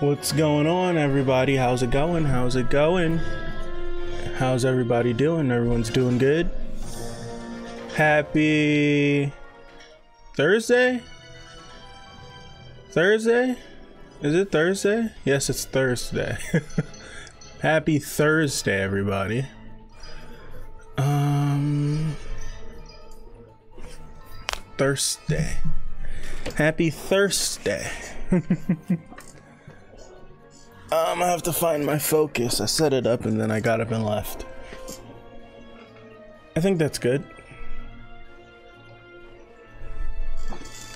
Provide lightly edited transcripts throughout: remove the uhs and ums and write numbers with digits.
What's going on, everybody? How's it going? How's it going? How's everybody doing? Everyone's doing good? Happy Thursday? Thursday? Is it Thursday? Yes, it's Thursday. Happy Thursday, everybody. Thursday. Happy Thursday. I have to find my focus. I set it up and then I got up and left. I think that's good.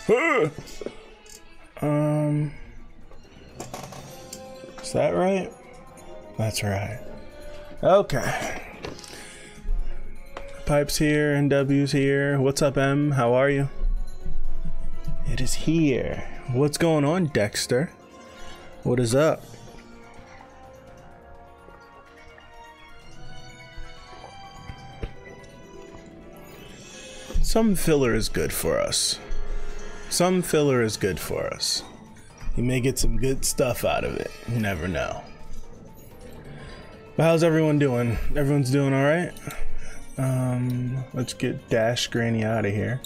Is that right? That's right. Okay. Pipe's here, NW's here. What's up, M? How are you? It is here. What's going on, Dexter? What is up? Some filler is good for us. Some filler is good for us. You may get some good stuff out of it. You never know. But how's everyone doing? Everyone's doing all right? Let's get Dash Granny out of here.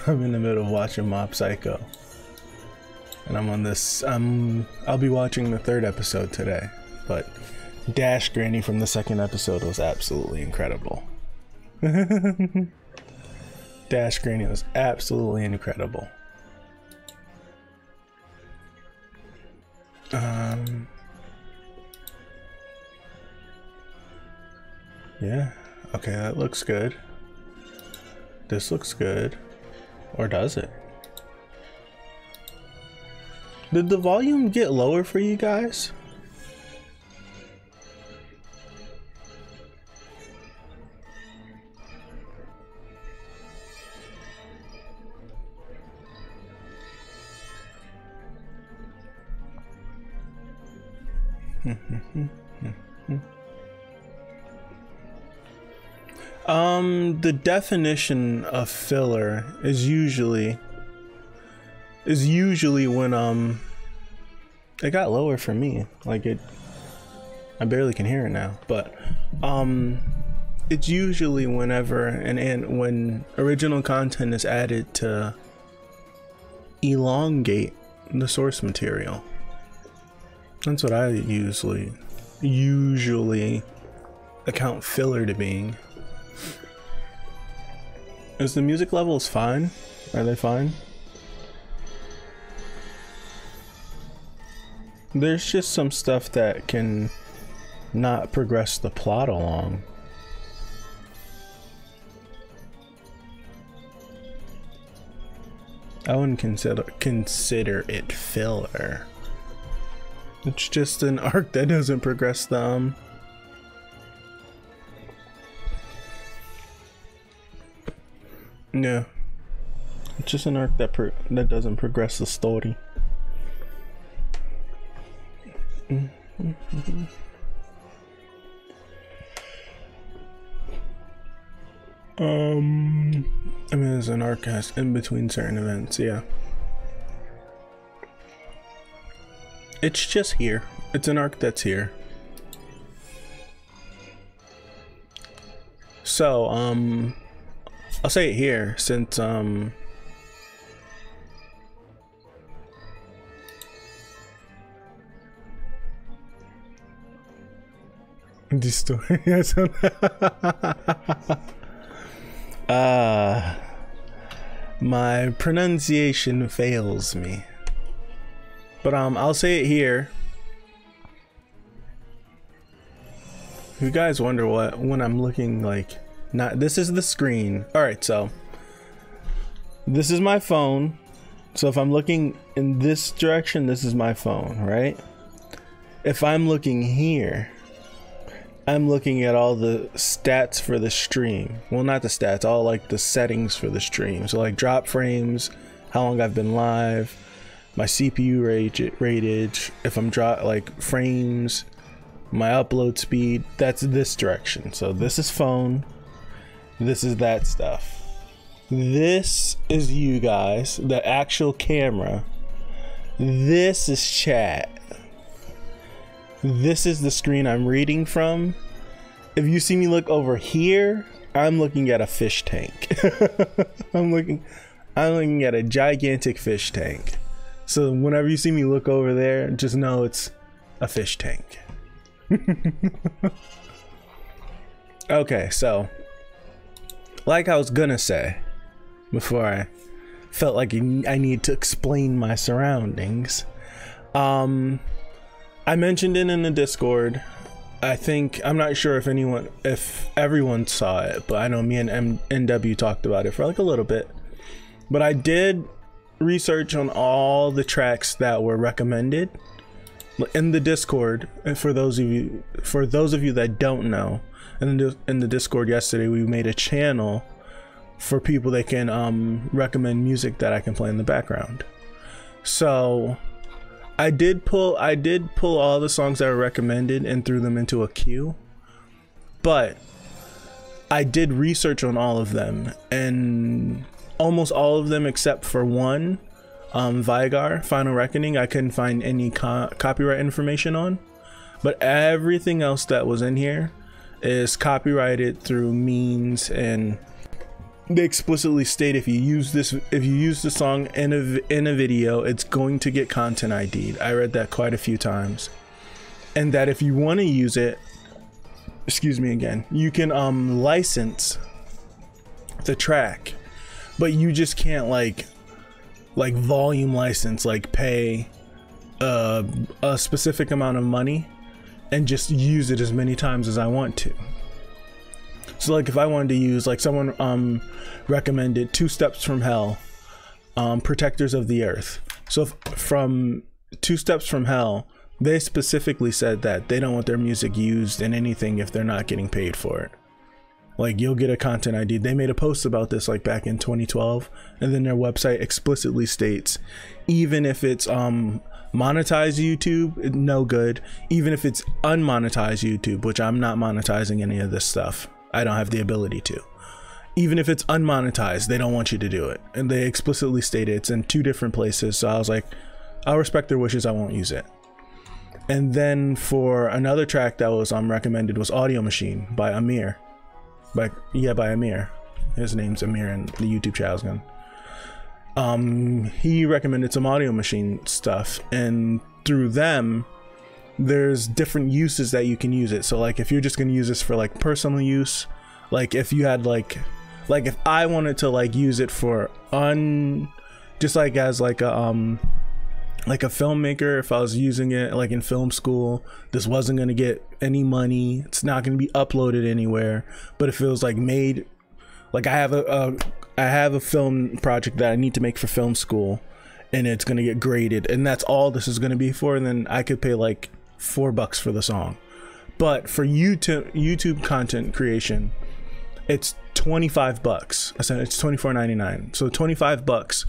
I'm in the middle of watching Mob Psycho. And I'm on this, I'll be watching the 3rd episode today. But Dash Granny from the 2nd episode was absolutely incredible. Dash Granny was absolutely incredible. Yeah, okay, that looks good. This looks good. Or does it? Did the volume get lower for you guys? The definition of filler is usually when it got lower for me. Like I barely can hear it now, but it's usually whenever when original content is added to elongate the source material. That's what I usually account filler to being. Is the music levels fine? Are they fine? There's just some stuff that can not progress the plot along. I wouldn't consider it filler. It's just an arc that doesn't progress them. Yeah, it's just an arc that doesn't progress the story. I mean, there's an arc has in between certain events. Yeah, it's just here. It's an arc that's here. So I'll say it here since this story has my pronunciation fails me, but I'll say it here. If you guys wonder when I'm looking like, not, this is the screen. All right, so this is my phone. So if I'm looking in this direction, this is my phone, right? If I'm looking here, I'm looking at all the stats for the stream. Well, not the stats, all like the settings for the stream. So like drop frames, how long I've been live, my CPU ratage, if I'm like frames, my upload speed. That's this direction. So this is phone. This is that stuff. This is you guys, the actual camera. This is chat. this is the screen I'm reading from. If you see me look over here, I'm looking at a fish tank. I'm looking at a gigantic fish tank. So whenever you see me look over there, just know it's a fish tank. Okay, so like I was gonna say before I felt like I need to explain my surroundings, I mentioned it in the Discord. I'm not sure if everyone saw it, but I know me and NW talked about it for like a little bit. But I did research on all the tracks that were recommended in the Discord. And for those of you that don't know, in the Discord yesterday, we made a channel for people that can recommend music that I can play in the background. So I did pull all the songs that were recommended and threw them into a queue, but I did research on all of them, and almost all of them except for one, Vigar, Final Reckoning, I couldn't find any copyright information on, but everything else that was in here is copyrighted through means, and they explicitly state if you use the song in a video, it's going to get content ID'd. I read that quite a few times. And that if you want to use it, excuse me again, you can license the track, but you just can't like volume license, like pay a specific amount of money and just use it as many times as I want to. So like if I wanted to use, like someone recommended 2 Steps from Hell, Protectors of the Earth. So from 2 Steps from Hell, they specifically said that they don't want their music used in anything if they're not getting paid for it. Like you'll get a content ID. They made a post about this like back in 2012, and then their website explicitly states even if it's monetized YouTube, no good. Even if it's unmonetized YouTube, which I'm not monetizing any of this stuff, I don't have the ability to. Even if it's unmonetized, they don't want you to do it. And they explicitly stated it's in 2 different places. So I was like, I'll respect their wishes, I won't use it. And then for another track that was recommended was Audio Machine by Amir. By Amir. His name's Amir in the YouTube channel. He recommended some Audio Machine stuff, and through them there's different uses that you can use it. So like if you're just gonna use this for like personal use, like if you had like if I wanted to like use it for just like as like a filmmaker, if I was using it like in film school, this wasn't gonna get any money, it's not gonna be uploaded anywhere. But if it was like made, like I have a film project that I need to make for film school, and it's gonna get graded, and that's all this is gonna be for, and then I could pay like $4 for the song. But for YouTube content creation, it's $25. I said it's $24.99, so $25,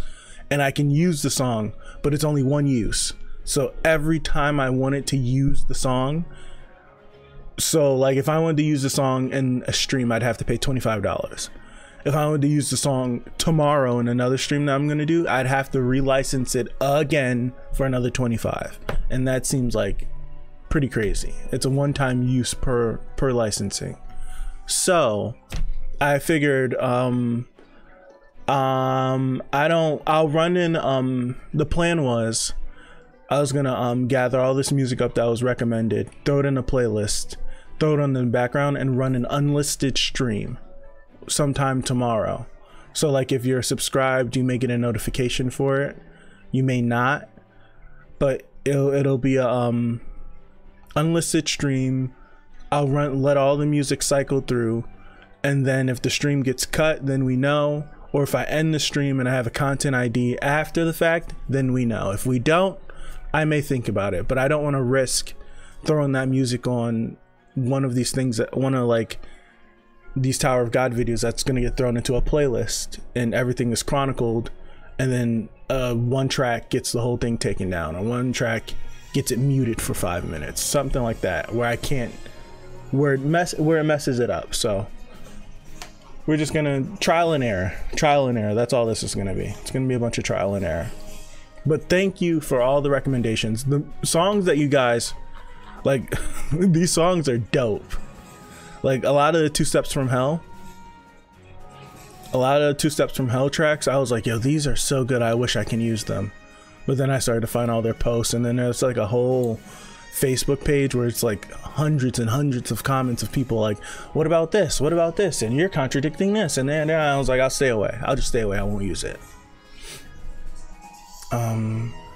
and I can use the song, but it's only one use. So every time I wanted to use the song, so like if I wanted to use the song in a stream, I'd have to pay $25. If I wanted to use the song tomorrow in another stream that I'm gonna do, I'd have to relicense it again for another $25, and that seems like pretty crazy. It's a one-time use per licensing. So I figured I'll run in the plan was I was gonna gather all this music up that was recommended, throw it in a playlist, throw it on the background, and run an unlisted stream sometime tomorrow. So like if you're subscribed, you may get a notification for it, you may not, but it'll be a unlisted stream. I'll let all the music cycle through, and then if the stream gets cut, then we know. Or if I end the stream and I have a content ID after the fact, then we know. If we don't, I may think about it, but I don't want to risk throwing that music on one of these things, that one of like these Tower of God videos that's going to get thrown into a playlist and everything is chronicled, and then one track gets the whole thing taken down, or one track gets it muted for 5 minutes, something like that, where I can't, where it messes it up. So we're just gonna trial and error. That's all this is gonna be. It's gonna be a bunch of trial and error. But thank you for all the recommendations. The songs that you guys Like, these songs are dope. Like, a lot of the Two Steps from Hell tracks, I was like, yo, these are so good, I wish I can use them. But then I started to find all their posts, and then there's like a whole Facebook page where it's like hundreds and hundreds of comments of people like, what about this, what about this, and you're contradicting this, and then I was like, I'll stay away, I'll just stay away, I won't use it.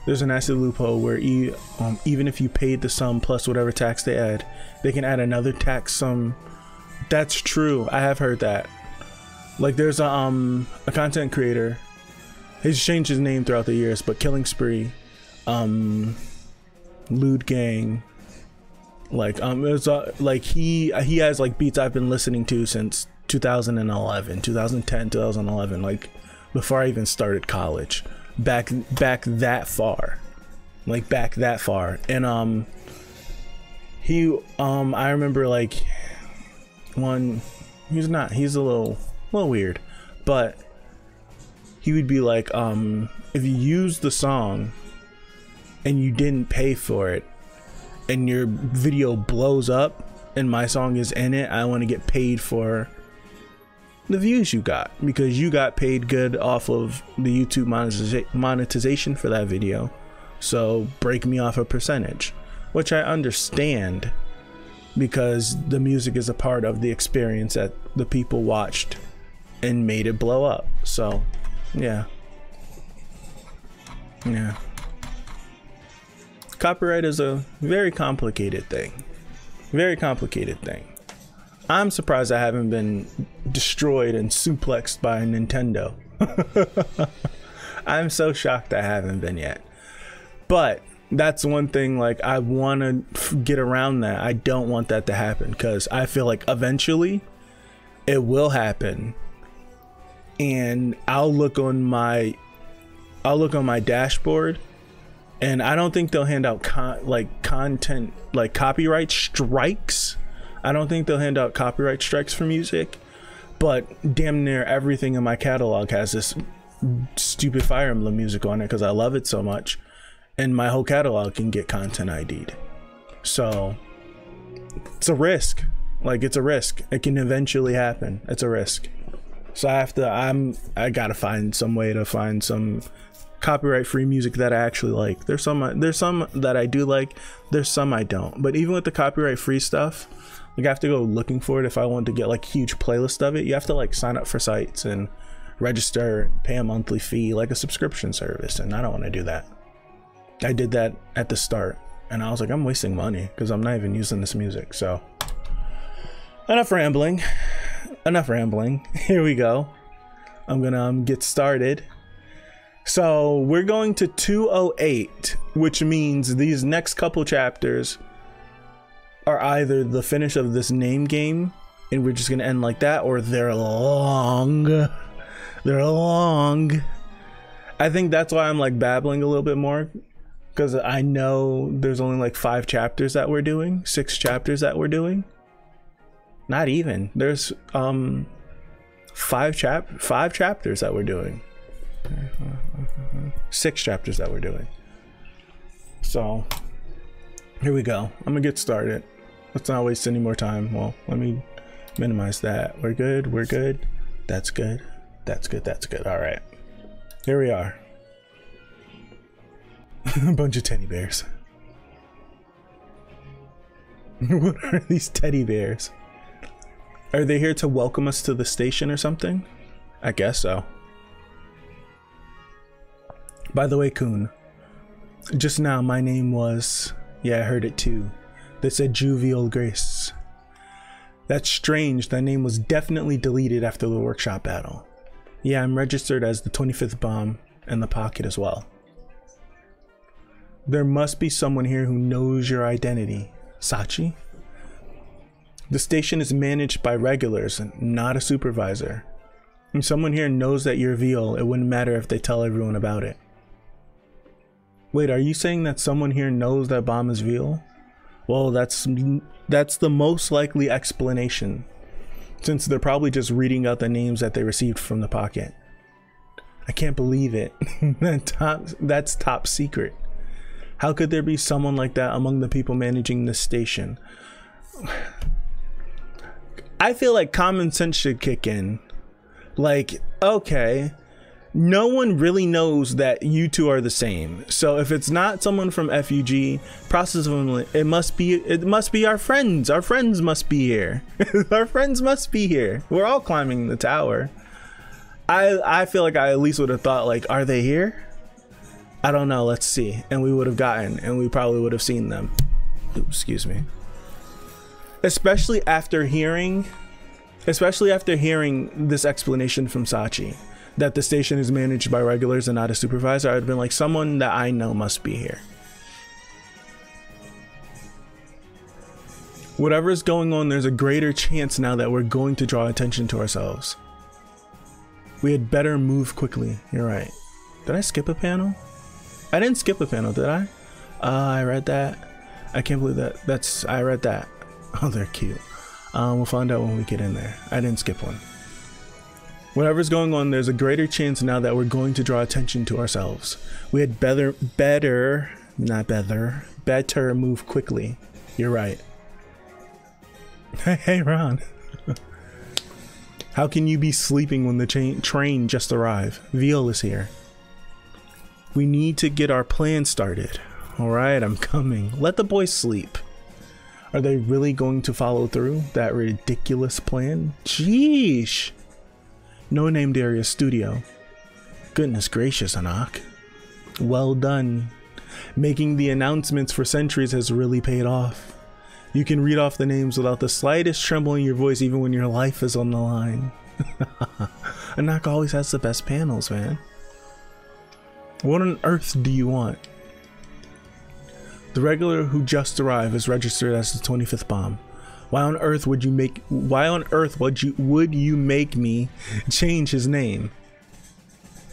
There's an acid loophole where even if you paid the sum plus whatever tax they add, they can add another tax sum. That's true, I have heard that. Like, there's a content creator, he's changed his name throughout the years, but Killing Spree, Lewd Gang, like it's like he has like beats I've been listening to since 2011, 2010, 2011, like before I even started college. Back that far, like back that far. And I remember like he's a little weird, but he would be like, if you use the song and you didn't pay for it and your video blows up and my song is in it, I want to get paid for the views you got, because you got paid good off of the YouTube monetization for that video, so break me off a percentage, which I understand, because the music is a part of the experience that the people watched and made it blow up. So yeah, copyright is a very complicated thing, I'm surprised I haven't been destroyed and suplexed by Nintendo. I'm so shocked I haven't been yet. But that's one thing, like, I want to get around that. I don't want that to happen, because I feel like eventually it will happen. And I'll look on my dashboard, and I don't think they'll hand out content, like copyright strikes. I don't think they'll hand out copyright strikes for music, but damn near everything in my catalog has this stupid Fire Emblem music on it because I love it so much, and my whole catalog can get content ID'd. So it's a risk. Like, it's a risk. It can eventually happen. It's a risk. So I gotta find some way to find some copyright free music that I actually like. There's some that I do like, there's some I don't. But even with the copyright free stuff, like, I have to go looking for it. If I want to get like a huge playlist of it, you have to like sign up for sites and register and pay a monthly fee, like a subscription service, and I don't want to do that. I did that at the start and I was like, I'm wasting money because I'm not even using this music. So enough rambling. Here we go. I'm gonna get started. So we're going to 208, which means these next couple chapters are either the finish of this name game and we're just gonna end like that, or they're long. I think that's why I'm like babbling a little bit more, because I know there's only like 5 chapters that we're doing, 6 chapters that we're doing. Not even. There's 5 chapters that we're doing. 6 chapters that we're doing. So here we go. I'm gonna get started. Let's not waste any more time. Well, let me minimize that. We're good. That's good. All right, here we are. A bunch of teddy bears. What are these teddy bears? Are they here to welcome us to the station or something? I guess so. By the way, Kun, just now my name was... Yeah, I heard it too. They said Jovial Grace. That's strange. That name was definitely deleted after the workshop battle. Yeah, I'm registered as the 25th bomb in the pocket as well. There must be someone here who knows your identity. Sachi? The station is managed by regulars, not a supervisor. If someone here knows that you're Veal, it wouldn't matter if they tell everyone about it. Wait, are you saying that someone here knows that Bomb is Veal? Well, that's the most likely explanation, since they're probably just reading out the names that they received from the pocket. I can't believe it. That's top secret. How could there be someone like that among the people managing this station? I feel like common sense should kick in. Like, okay, no one really knows that you two are the same. So if it's not someone from FUG, process of it must be our friends. Our friends must be here. Our friends must be here. We're all climbing the tower. I feel like I at least would have thought, like, are they here? I don't know, let's see. And we would have gotten, and we probably would have seen them. Ooh, excuse me. Especially after hearing this explanation from Sachi, that the station is managed by regulars and not a supervisor, I would have been like, someone that I know must be here. Whatever's going on, there's a greater chance now that we're going to draw attention to ourselves. We had better move quickly. You're right. Did I skip a panel? I didn't skip a panel, did I? I read that. I can't believe that. I read that. Oh, they're cute. We'll find out when we get in there. I didn't skip one. Whatever's going on, there's a greater chance now that we're going to draw attention to ourselves. We had better move quickly. You're right. Hey, Ron. How can you be sleeping when the train just arrived? Veal is here. We need to get our plan started. All right, I'm coming. Let the boys sleep. Are they really going to follow through that ridiculous plan? Sheesh. No named area studio. Goodness gracious, Anak. Well done. Making the announcements for centuries has really paid off. You can read off the names without the slightest tremble in your voice, even when your life is on the line. Anak always has the best panels, man. What on earth do you want? The regular who just arrived is registered as the 25th bomb. Why on earth would you make me change his name?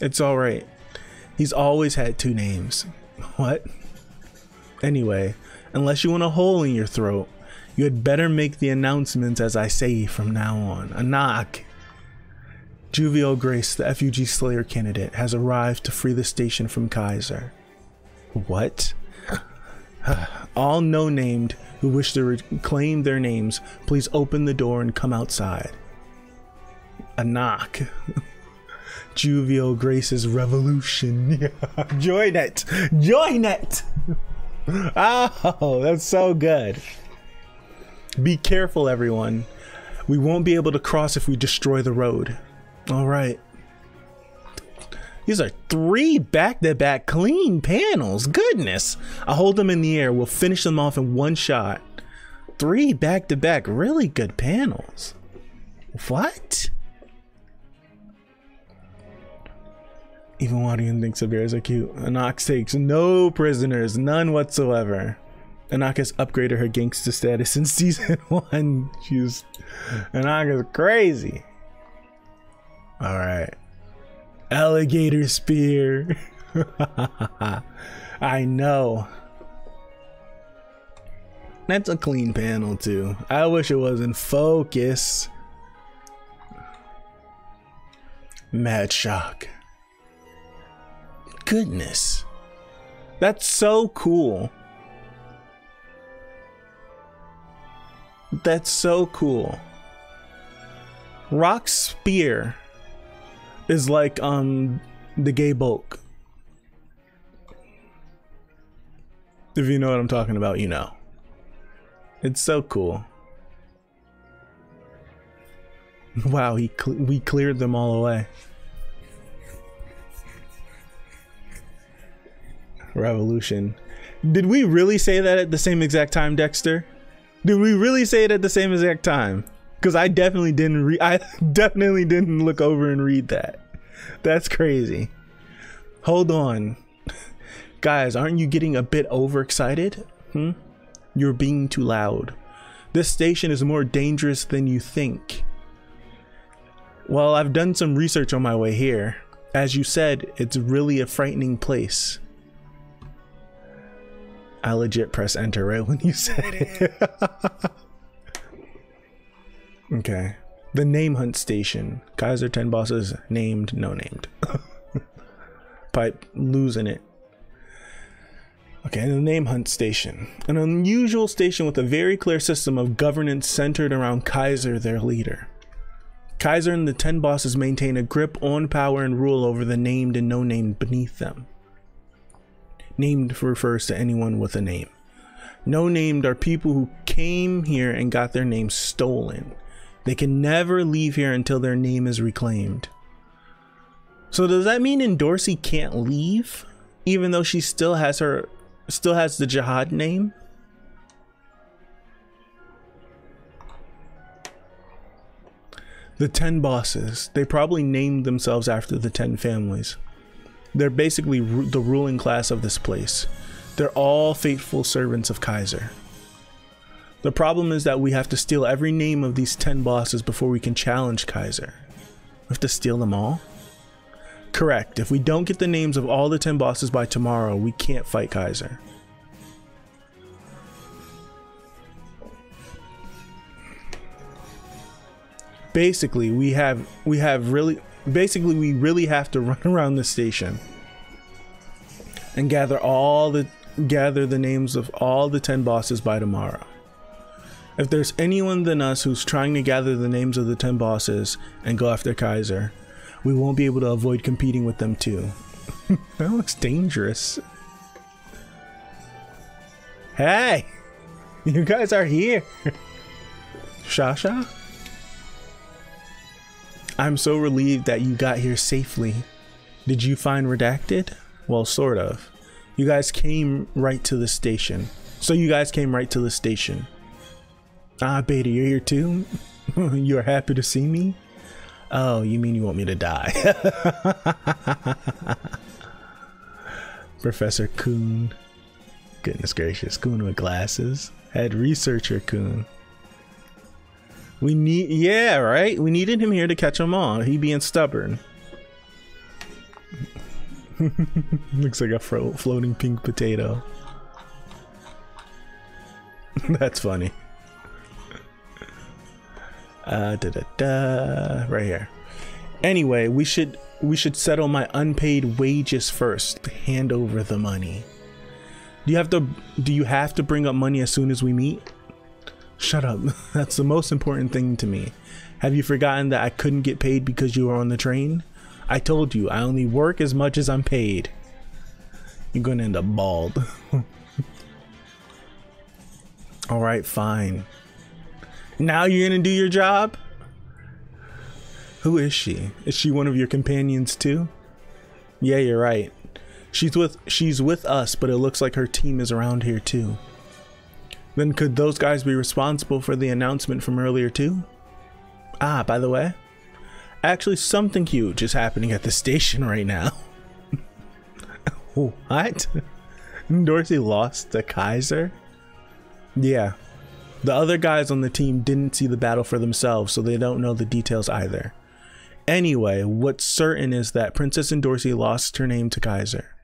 It's all right. He's always had two names. What? Anyway, unless you want a hole in your throat, you had better make the announcements as I say from now on. Anak. Juvial Grace, the FUG Slayer candidate, has arrived to free the station from Kaiser. What? All no-named who wish to reclaim their names, please open the door and come outside. Anak. Juvial Grace's revolution. Join it! Join it! Oh, that's so good. Be careful, everyone. We won't be able to cross if we destroy the road. All right. These are 3 back-to-back clean panels. Goodness. I'll hold them in the air. We'll finish them off in one shot. 3 back-to-back really good panels. What? Even Wadian thinks the bears are cute. Anak takes no prisoners, none whatsoever. Anak has upgraded her gangster status in season 1. Anak is crazy. All right. Alligator spear. I know. That's a clean panel too. I wish it was in focus. Mad shock. Goodness. That's so cool. That's so cool. Rock spear is like the gay bulk. If you know what I'm talking about, you know. It's so cool. Wow, we cleared them all away. Revolution. Did we really say that at the same exact time, Dexter? Did we really say it at the same exact time? Because I definitely didn't look over and read that. That's crazy. Hold on. Guys, aren't you getting a bit overexcited? You're being too loud. This station is more dangerous than you think. Well, I've done some research on my way here. As you said, it's really a frightening place. I legit press enter right when you said it. Okay. The Name Hunt Station. Kaiser 10 bosses named, no named. Pipe losing it. Okay, the Name Hunt Station. An unusual station with a very clear system of governance centered around Kaiser, their leader. Kaiser and the 10 bosses maintain a grip on power and rule over the named and no-named beneath them. Named refers to anyone with a name. No-named are people who came here and got their name stolen. They can never leave here until their name is reclaimed. So does that mean Endorsi can't leave, even though she still has the Jihad name? The 10 bosses, they probably named themselves after the 10 families. They're basically the ruling class of this place. They're all faithful servants of Kaiser. The problem is that we have to steal every name of these 10 bosses before we can challenge Kaiser. We have to steal them all? Correct. If we don't get the names of all the 10 bosses by tomorrow, we can't fight Kaiser. Basically, we really have to run around the station and gather the names of all the 10 bosses by tomorrow. If there's anyone than us who's trying to gather the names of the 10 bosses and go after Kaiser, we won't be able to avoid competing with them too. That looks dangerous. Hey! You guys are here! Shasha? I'm so relieved that you got here safely. Did you find Redacted? Well, sort of. You guys came right to the station. Ah, Beta, you're here too? You're happy to see me? Oh, you mean you want me to die? Professor Kuhn. Goodness gracious, Kuhn with glasses. Head researcher Kuhn. Yeah, right? We needed him here to catch them all. He being stubborn. Looks like a floating pink potato. That's funny. Right here. Anyway, we should settle my unpaid wages first. Hand over the money. Do you have to bring up money as soon as we meet? Shut up. That's the most important thing to me. Have you forgotten that I couldn't get paid because you were on the train? I told you, I only work as much as I'm paid. You're gonna end up bald. Alright, fine. Now you're gonna do your job? Who is she? Is she one of your companions too? Yeah, you're right. She's with us, but it looks like her team is around here too. Then could those guys be responsible for the announcement from earlier too? Ah, by the way, actually something huge is happening at the station right now. What? Dorsey lost to Kaiser? Yeah. The other guys on the team didn't see the battle for themselves, so they don't know the details either. Anyway, what's certain is that Princess Dorsey lost her name to Kaiser.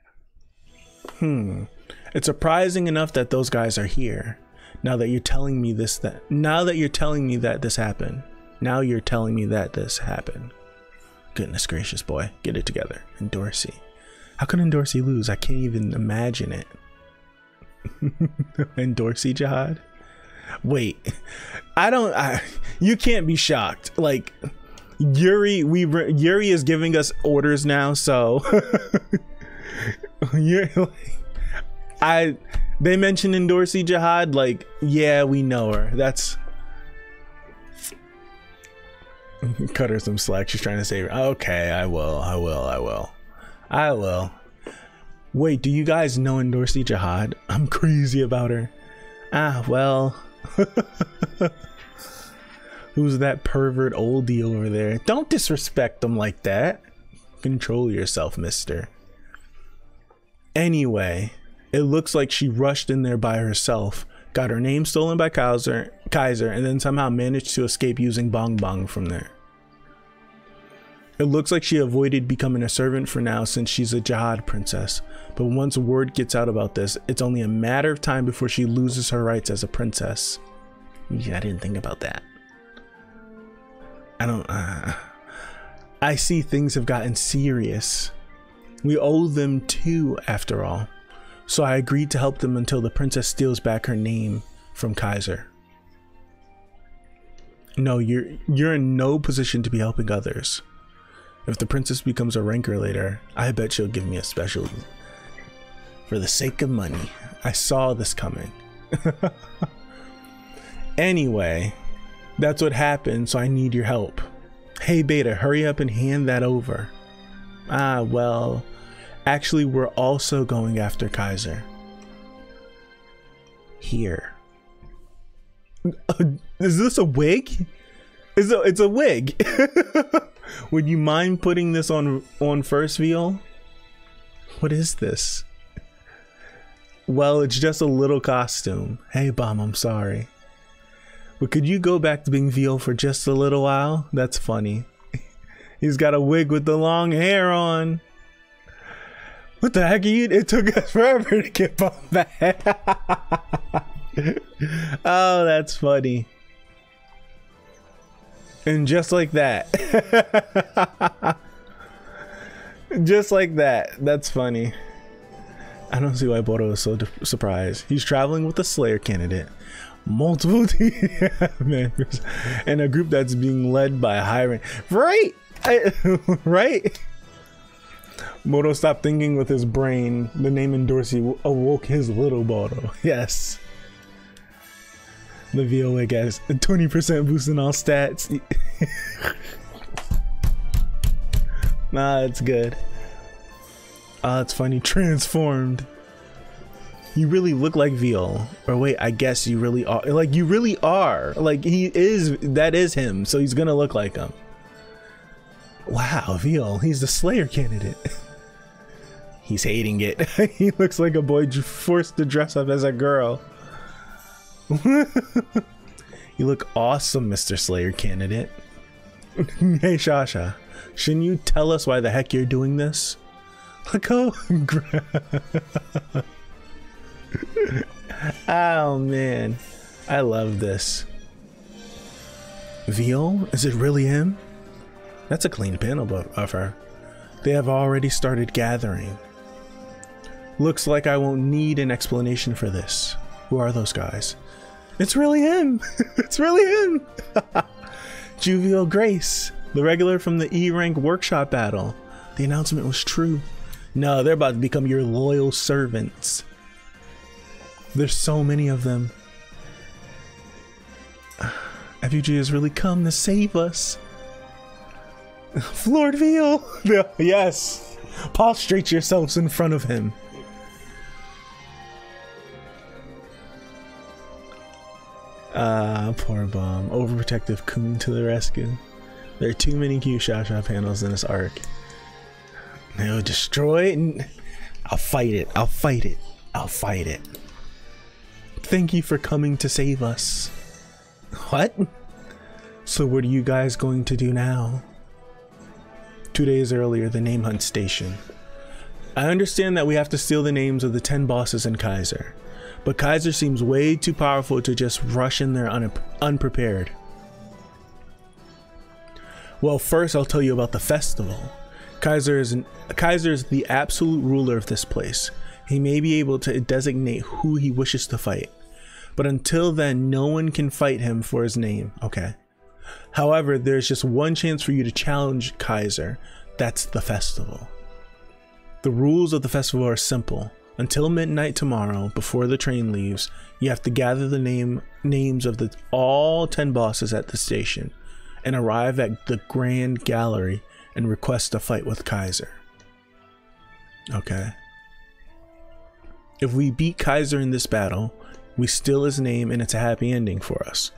It's surprising enough that those guys are here. Now that you're telling me this happened. Goodness gracious, boy. Get it together. Dorsey. How can Dorsey lose? I can't even imagine it. Dorsey Jihad? Wait. You can't be shocked. Like, Yuri is giving us orders now, so they mentioned Dorsey Jihad, like, yeah, we know her. That's cut her some slack. She's trying to save her. Okay, I will. Wait, do you guys know Dorsey Jihad? I'm crazy about her. Ah, well. Who's that pervert oldie over there? Don't disrespect them like that. Control yourself, mister. Anyway, it looks like she rushed in there by herself, got her name stolen by Kaiser, and then somehow managed to escape using Bong Bong from there. It looks like she avoided becoming a servant for now since she's a Jihad princess, but once word gets out about this, it's only a matter of time before she loses her rights as a princess. Yeah, I didn't think about that. I see things have gotten serious. We owe them too, after all. So I agreed to help them until the princess steals back her name from Kaiser. No, you're in no position to be helping others. If the princess becomes a ranker later, I bet she'll give me a special for the sake of money. I saw this coming. Anyway, that's what happened, so I need your help. Hey Beta, hurry up and hand that over. Ah, well, actually we're also going after Kaiser. Here. Is this a wig? It's a wig. Would you mind putting this on first, Veal? What is this? Well, it's just a little costume. Hey Bomb, I'm sorry. But could you go back to being Veal for just a little while? That's funny. He's got a wig with the long hair on. What the heck are you? It took us forever to get Bomb back. Oh, that's funny. And just like that. Just like that. That's funny. I don't see why Bodo is so surprised. He's traveling with a Slayer candidate, multiple members, and a group that's being led by a high rank. Right? Right? Bodo stopped thinking with his brain. The name in Dorsey awoke his little Bodo. Yes. The VOA has a 20% boost in all stats. Nah, it's good. Oh, it's funny. Transformed. You really look like Veal. Or wait, I guess you really are. Like, you really are. Like, he is. That is him. So he's gonna look like him. Wow, Veal. He's the Slayer candidate. He's hating it. He looks like a boy forced to dress up as a girl. You look awesome, Mr. Slayer candidate. Hey, Shasha. Shouldn't you tell us why the heck you're doing this? Look how... Oh, man. I love this. Veal? Is it really him? That's a clean panel of her. They have already started gathering. Looks like I won't need an explanation for this. Who are those guys? It's really him! It's really him! Juvial Grace, the regular from the E-Rank workshop battle. The announcement was true. No, they're about to become your loyal servants. There's so many of them. FUG has really come to save us. Lord Veal! Yes! Prostrate yourselves in front of him. Poor Bomb. Overprotective Coon to the rescue. There are too many Q-Shasha panels in this arc. They'll destroy it and I'll fight it. I'll fight it. I'll fight it. Thank you for coming to save us. What? So what are you guys going to do now? 2 days earlier, the name hunt station. I understand that we have to steal the names of the 10 bosses in Kaiser. But Kaiser seems way too powerful to just rush in there unprepared. Well, first I'll tell you about the festival. Kaiser is the absolute ruler of this place. He may be able to designate who he wishes to fight. But until then, no one can fight him for his name, okay? However, there's just one chance for you to challenge Kaiser. That's the festival. The rules of the festival are simple. Until midnight tomorrow, before the train leaves, you have to gather the names of all 10 bosses at the station and arrive at the Grand Gallery and request a fight with Kaiser. Okay. If we beat Kaiser in this battle, we steal his name and it's a happy ending for us.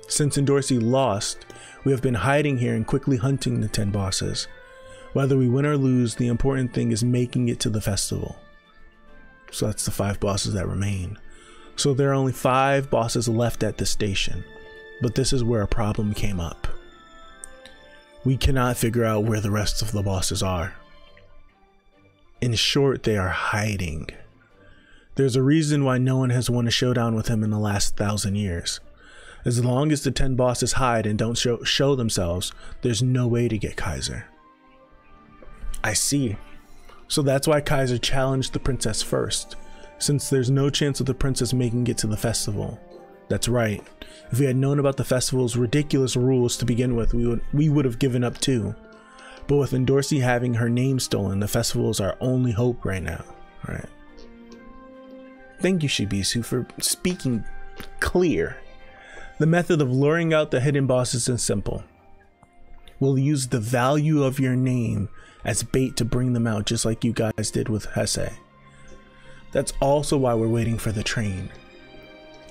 Since Endorsey lost, we have been hiding here and quickly hunting the 10 bosses. Whether we win or lose, the important thing is making it to the festival. So that's the 5 bosses that remain. So there are only 5 bosses left at the station. But this is where a problem came up. We cannot figure out where the rest of the bosses are. In short, they are hiding. There's a reason why no one has won a showdown with him in the last 1,000 years. As long as the 10 bosses hide and don't show themselves, there's no way to get Kaiser. I see. So that's why Kaiser challenged the princess first. since there's no chance of the princess making it to the festival. That's right. If we had known about the festival's ridiculous rules to begin with, we would have given up too. But with Endorsi having her name stolen, the festival is our only hope right now. All right. Thank you, Shibisu, for speaking clear. The method of luring out the hidden bosses is simple. We'll use the value of your name as bait to bring them out, just like you guys did with Hesse. That's also why we're waiting for the train.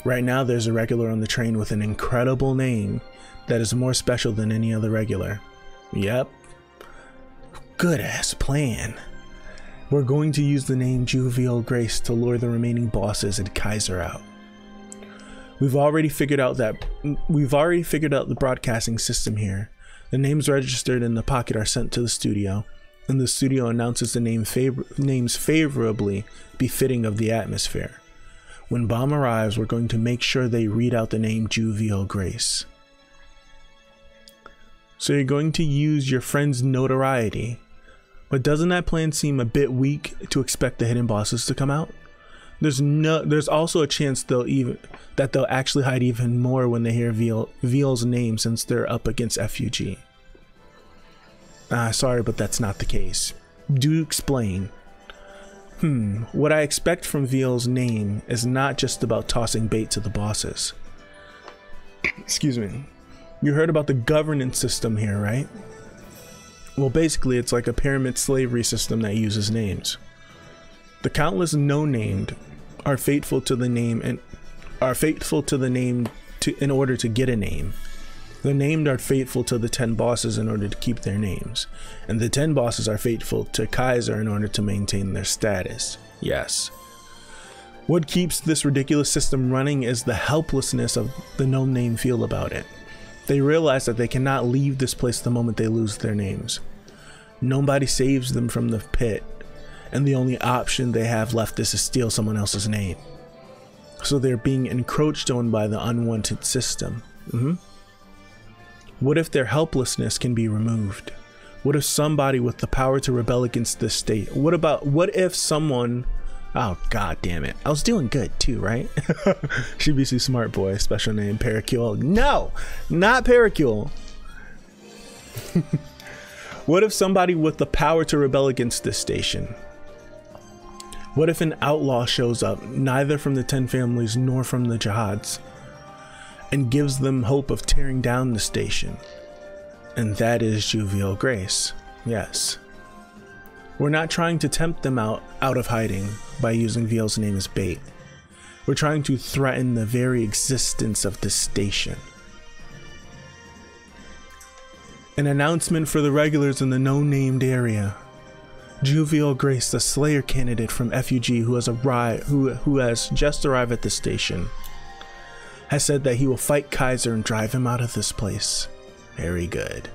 Right now, there's a regular on the train with an incredible name that is more special than any other regular. Yep. Good ass plan. We're going to use the name Jovial Grace to lure the remaining bosses and Kaiser out. We've already figured out the broadcasting system here. The names registered in the pocket are sent to the studio, and the studio announces the names favorably befitting of the atmosphere. When Bomb arrives, we're going to make sure they read out the name Jovial Grace. So you're going to use your friend's notoriety, but doesn't that plan seem a bit weak to expect the hidden bosses to come out? There's also a chance they'll actually hide even more when they hear Veal's name, since they're up against FUG. Sorry, but that's not the case. Do explain. What I expect from Veal's name is not just about tossing bait to the bosses. Excuse me. You heard about the governance system here, right? Well, basically, it's like a pyramid slavery system that uses names. The countless no-named are faithful to the name in order to get a name. The named are faithful to the 10 bosses in order to keep their names, and the 10 bosses are faithful to Kaiser in order to maintain their status. Yes. What keeps this ridiculous system running is the helplessness of the no-name feel about it. They realize that they cannot leave this place the moment they lose their names. Nobody saves them from the pit, and the only option they have left is to steal someone else's name. So they're being encroached on by the unwanted system. What if their helplessness can be removed? What if somebody with the power to rebel against this state? What if someone... Oh, god damn it. I was doing good too, right? Shibisu Smart Boy, special name Paracule. No, not Paracule. What if somebody with the power to rebel against this station? What if an outlaw shows up, neither from the 10 families nor from the Jihads, and gives them hope of tearing down the station? And that is Jovial Grace. Yes. We're not trying to tempt them out of hiding by using Veal's name as bait. We're trying to threaten the very existence of this station. An announcement for the regulars in the no-named area. Jovial Grace, the Slayer candidate from FUG who has just arrived at the station, has said that he will fight Kaiser and drive him out of this place. Very good.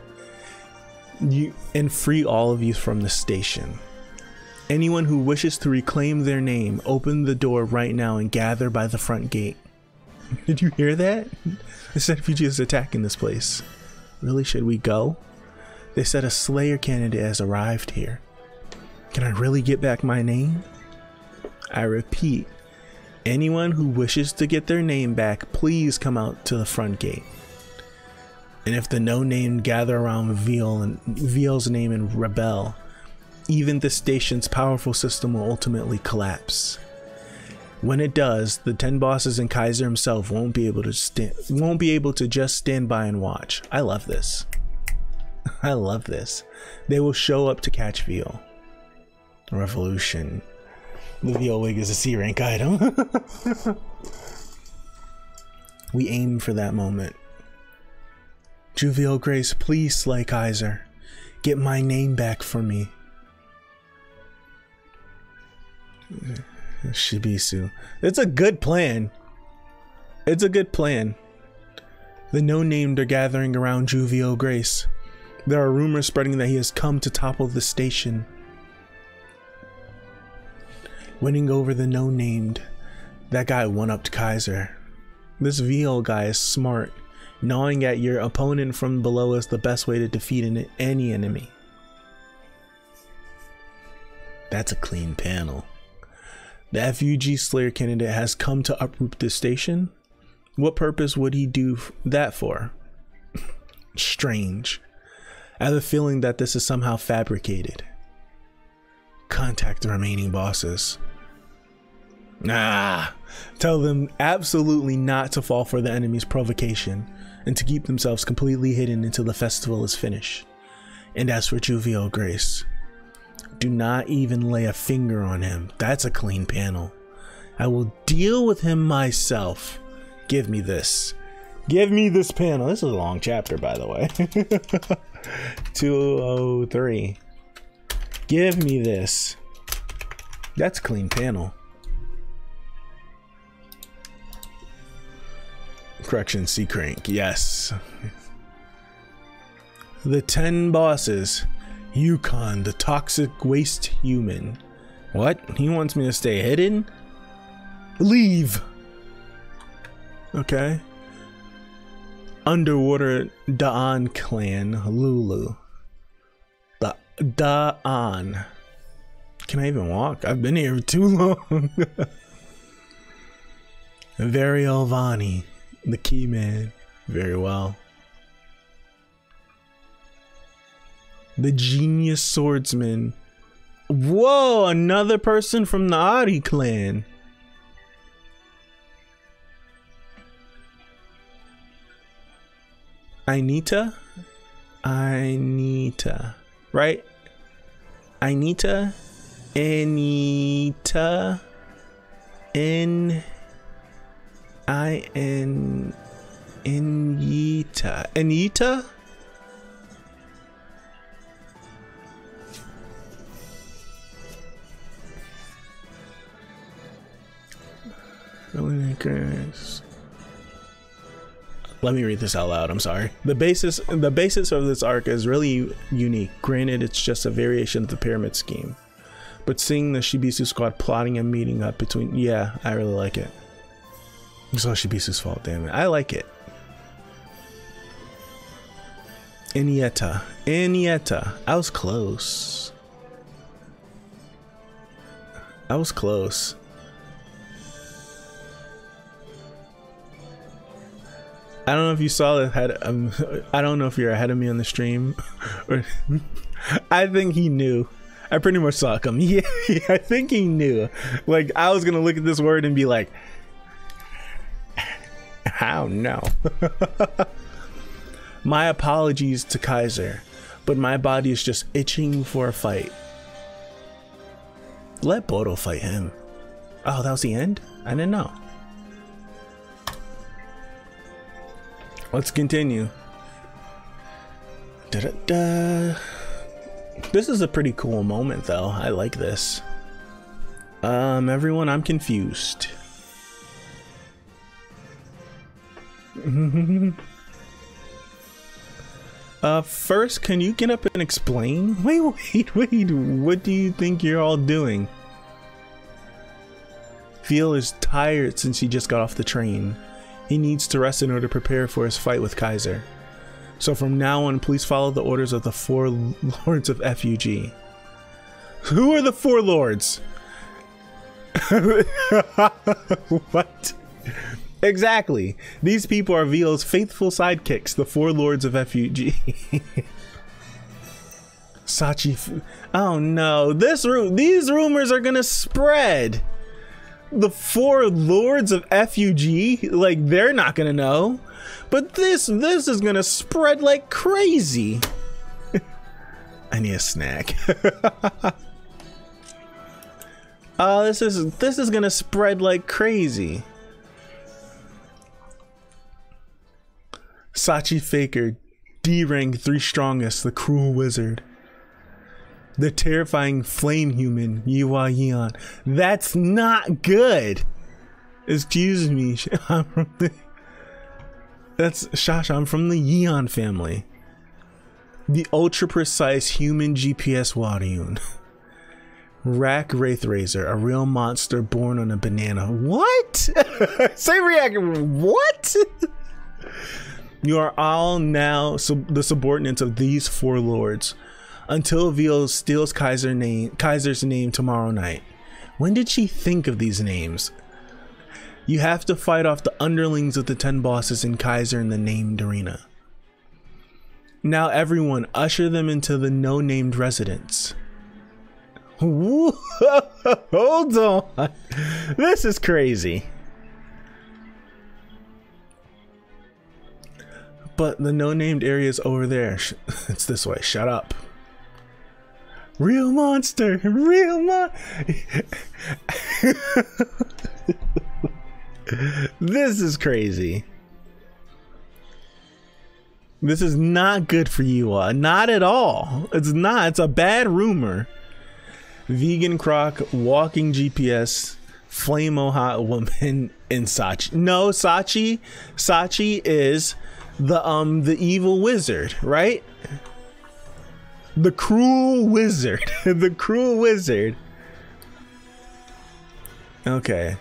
And free all of you from the station. Anyone who wishes to reclaim their name, open the door right now and gather by the front gate. Did you hear that? They said FUG is attacking this place. Really, should we go? They said a Slayer candidate has arrived here. Can I really get back my name? I repeat, anyone who wishes to get their name back, please come out to the front gate. And if the no-name gather around Veal's name and rebel, even the station's powerful system will ultimately collapse. When it does, the 10 bosses and Kaiser himself won't be able to just stand by and watch. I love this. I love this. They will show up to catch Veal. Revolution. The Veal wig is a C rank item. We aim for that moment. Jovial Grace, please slay Kaiser. Get my name back for me. Shibisu. It's a good plan. It's a good plan. The no-named are gathering around Jovial Grace. There are rumors spreading that he has come to topple the station. Winning over the no-named, that guy one-upped Kaiser. This Veal guy is smart. Gnawing at your opponent from below is the best way to defeat any enemy. That's a clean panel. The FUG Slayer candidate has come to uproot this station. What purpose would he do that for? Strange. I have a feeling that this is somehow fabricated. Contact the remaining bosses. Tell them absolutely not to fall for the enemy's provocation and to keep themselves completely hidden until the festival is finished. And as for Juvio Grace, do not even lay a finger on him. That's a clean panel. I will deal with him myself. Give me this. Give me this panel. This is a long chapter, by the way. 203. Give me this. That's a clean panel. Correction, C Crank. Yes. The 10 bosses. Yukon, the toxic waste human. What? He wants me to stay hidden? Leave. Okay. Underwater Da'an clan, Lulu. The Da'an. Can I even walk? I've been here too long. Very Alvani, the key man. Very well. The genius swordsman. Whoa, another person from the Adi clan. Ainita? Right? Ainita? Anita? Anita? Let me read this out loud. I'm sorry. The basis of this arc is really unique. Granted, it's just a variation of the pyramid scheme, but seeing the Shibisu squad plotting and meeting up between, yeah, I really like it. It's all Shibisu's fault, damn it. I like it. Anieta. I was close. I don't know if you saw that. I don't know if you're ahead of me on the stream. I think he knew. I pretty much saw him. Yeah, I think he knew. Like, I was gonna look at this word and be like, how no? My apologies to Kaiser, but my body is just itching for a fight. Let Bodo fight him. Oh, that was the end? I didn't know. Let's continue. This is a pretty cool moment though. I like this. Everyone, I'm confused. First, can you get up and explain? Wait, what do you think you're all doing? Phil is tired since he just got off the train. He needs to rest in order to prepare for his fight with Kaiser. So from now on, please follow the orders of the 4 lords of FUG. Who are the 4 lords? What? Exactly. These people are Vio's faithful sidekicks, the 4 lords of FUG. Sachi. Oh no, these rumors are gonna spread. The 4 lords of FUG, like, they're not gonna know, but this is gonna spread like crazy. I need a snack. This is gonna spread like crazy. Sachi Faker, D-rank 3 strongest, the cruel wizard. The terrifying flame human, Yiwa Yeon. That's not good. Excuse me. That's Shasha. I'm from the Yeon family. The ultra precise human GPS Wadiun. Rack Wraithrazor, a real monster born on a banana. What? Say reaction. What? You are all now the subordinates of these 4 lords. Until Vio steals Kaiser's name tomorrow night. When did she think of these names? You have to fight off the underlings of the 10 bosses in Kaiser in the named arena. Now everyone, usher them into the no-named residence. Hold on. This is crazy. But the no-named area is over there. It's this way. Shut up. Real monster. Real This is crazy. This is not good for you. Not at all. It's not. It's a bad rumor. Vegan Croc, walking GPS, Flame-O hot woman, and Sachi. No, Sachi is the evil wizard, right? The cruel wizard. The cruel wizard. Okay.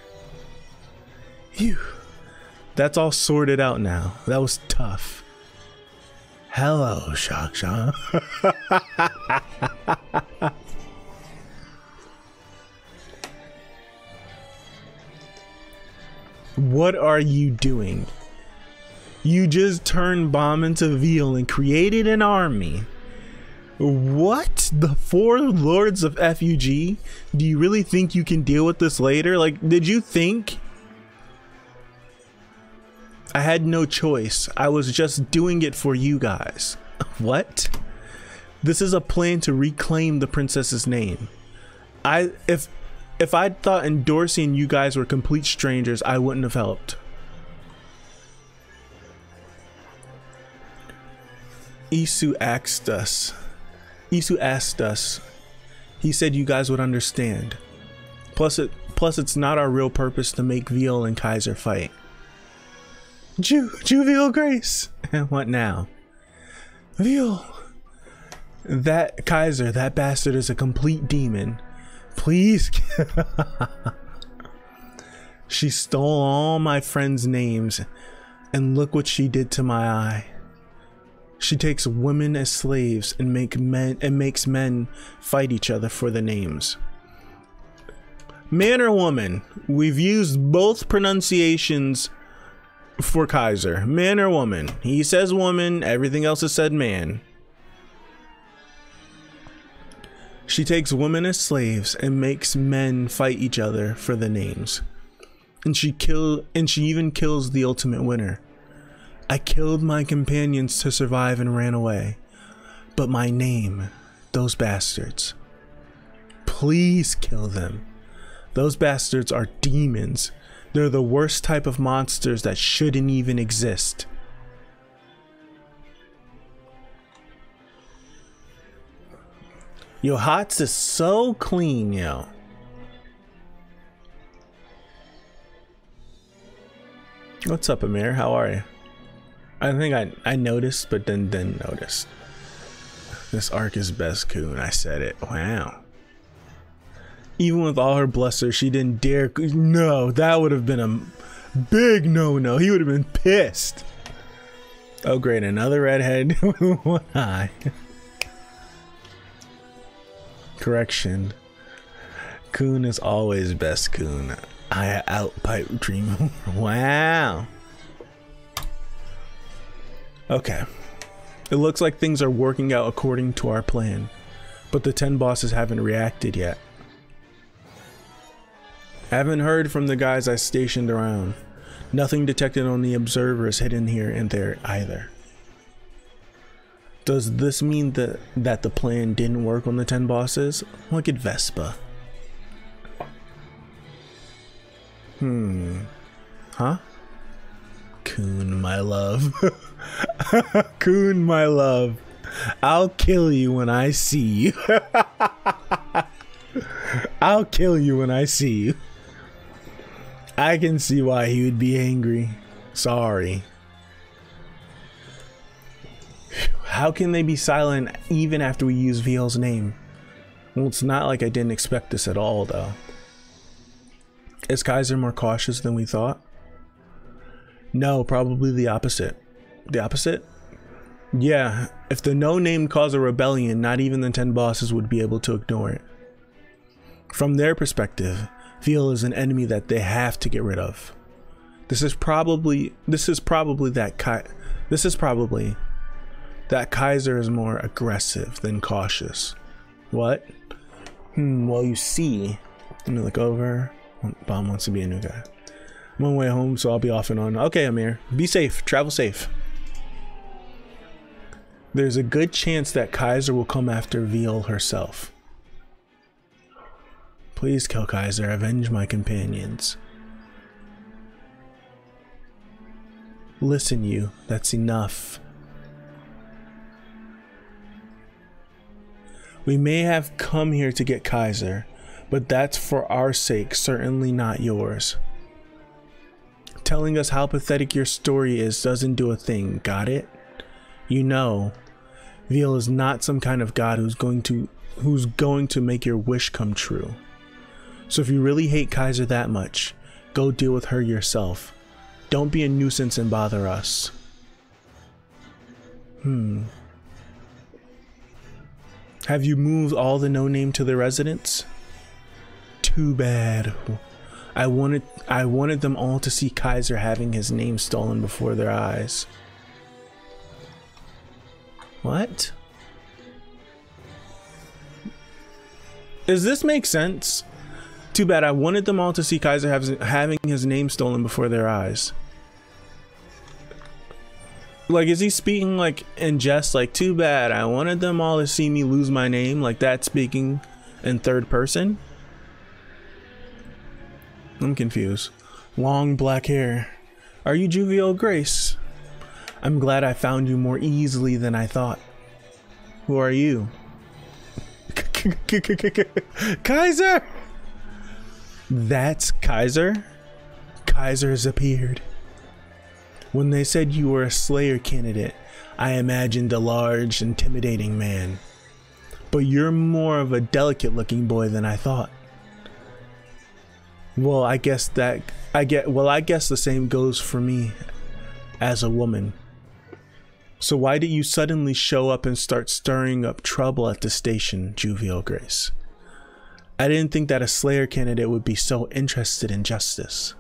Phew. That's all sorted out now. That was tough. Hello, Shock. What are you doing? You just turned Bomb into veal and created an army. What? The 4 lords of FUG? Do you really think you can deal with this later? Like, did you think I had no choice? I was just doing it for you guys. What? This is a plan to reclaim the princess's name. If I'd thought endorsing and you guys were complete strangers, I wouldn't have helped. Isu asked us. He said you guys would understand. Plus it's not our real purpose to make Veal and Kaiser fight. Veal Grace. What now? Veal. That Kaiser, that bastard is a complete demon. Please. She stole all my friends' names, and look what she did to my eye. She takes women as slaves and makes men fight each other for the names. Man or woman? We've used both pronunciations for Kaiser. Man or woman? He says woman, everything else is said man. She takes women as slaves and makes men fight each other for the names. And she even kills the ultimate winner. I killed my companions to survive and ran away. But my name, those bastards. Please kill them. Those bastards are demons. They're the worst type of monsters that shouldn't even exist. Yo, Hots is so clean, yo. What's up, Amir? How are you? I think I noticed, but then noticed. This arc is best, Coon. I said it. Wow. Even with all her bluster, she didn't dare. No, that would have been a big no-no. He would have been pissed. Oh, great. Another redhead with one eye. Correction. Coon is always best, Coon. I outpipe Dream. Wow. Okay. It looks like things are working out according to our plan, but the 10 bosses haven't reacted yet. Haven't heard from the guys I stationed around. Nothing detected on the observers hidden here and there either. Does this mean that the plan didn't work on the 10 bosses? Look at Vespa. Huh? Coon, my love. Coon, my love. I'll kill you when I see you. I'll kill you when I see you. I can see why he would be angry. Sorry. How can they be silent even after we use VL's name? Well, it's not like I didn't expect this at all, though. Is Kaiser more cautious than we thought? No, probably the opposite. The opposite? Yeah, if the no-name caused a rebellion, not even the 10 bosses would be able to ignore it. From their perspective, Veal is an enemy that they have to get rid of. This is probably that Kaiser is more aggressive than cautious. What? Well, you see, let me look over. Bomb wants to be a new guy. I'm on my way home, so I'll be off and on. Okay, Amir, be safe, travel safe. There's a good chance that Kaiser will come after Veal herself. Please kill Kaiser, avenge my companions. Listen, you, that's enough. We may have come here to get Kaiser, but that's for our sake, certainly not yours. Telling us how pathetic your story is doesn't do a thing, got it? You know, Veal is not some kind of god who's going to make your wish come true. So if you really hate Kaiser that much, go deal with her yourself. Don't be a nuisance and bother us. Have you moved all the no-name to the residence? Too bad. I wanted them all to see Kaiser having his name stolen before their eyes. What? Does this make sense? Too bad. I wanted them all to see Kaiser having his name stolen before their eyes. Like, is he speaking like in jest, like, too bad, I wanted them all to see me lose my name, like that, speaking in third person? I'm confused. Long black hair. Are you Jovial Grace? I'm glad I found you more easily than I thought. Who are you? Kaiser! That's Kaiser? Kaiser has appeared. When they said you were a Slayer candidate, I imagined a large, intimidating man. But you're more of a delicate-looking boy than I thought. Well, I guess the same goes for me as a woman. So why did you suddenly show up and start stirring up trouble at the station, Jovial Grace? I didn't think that a Slayer candidate would be so interested in justice.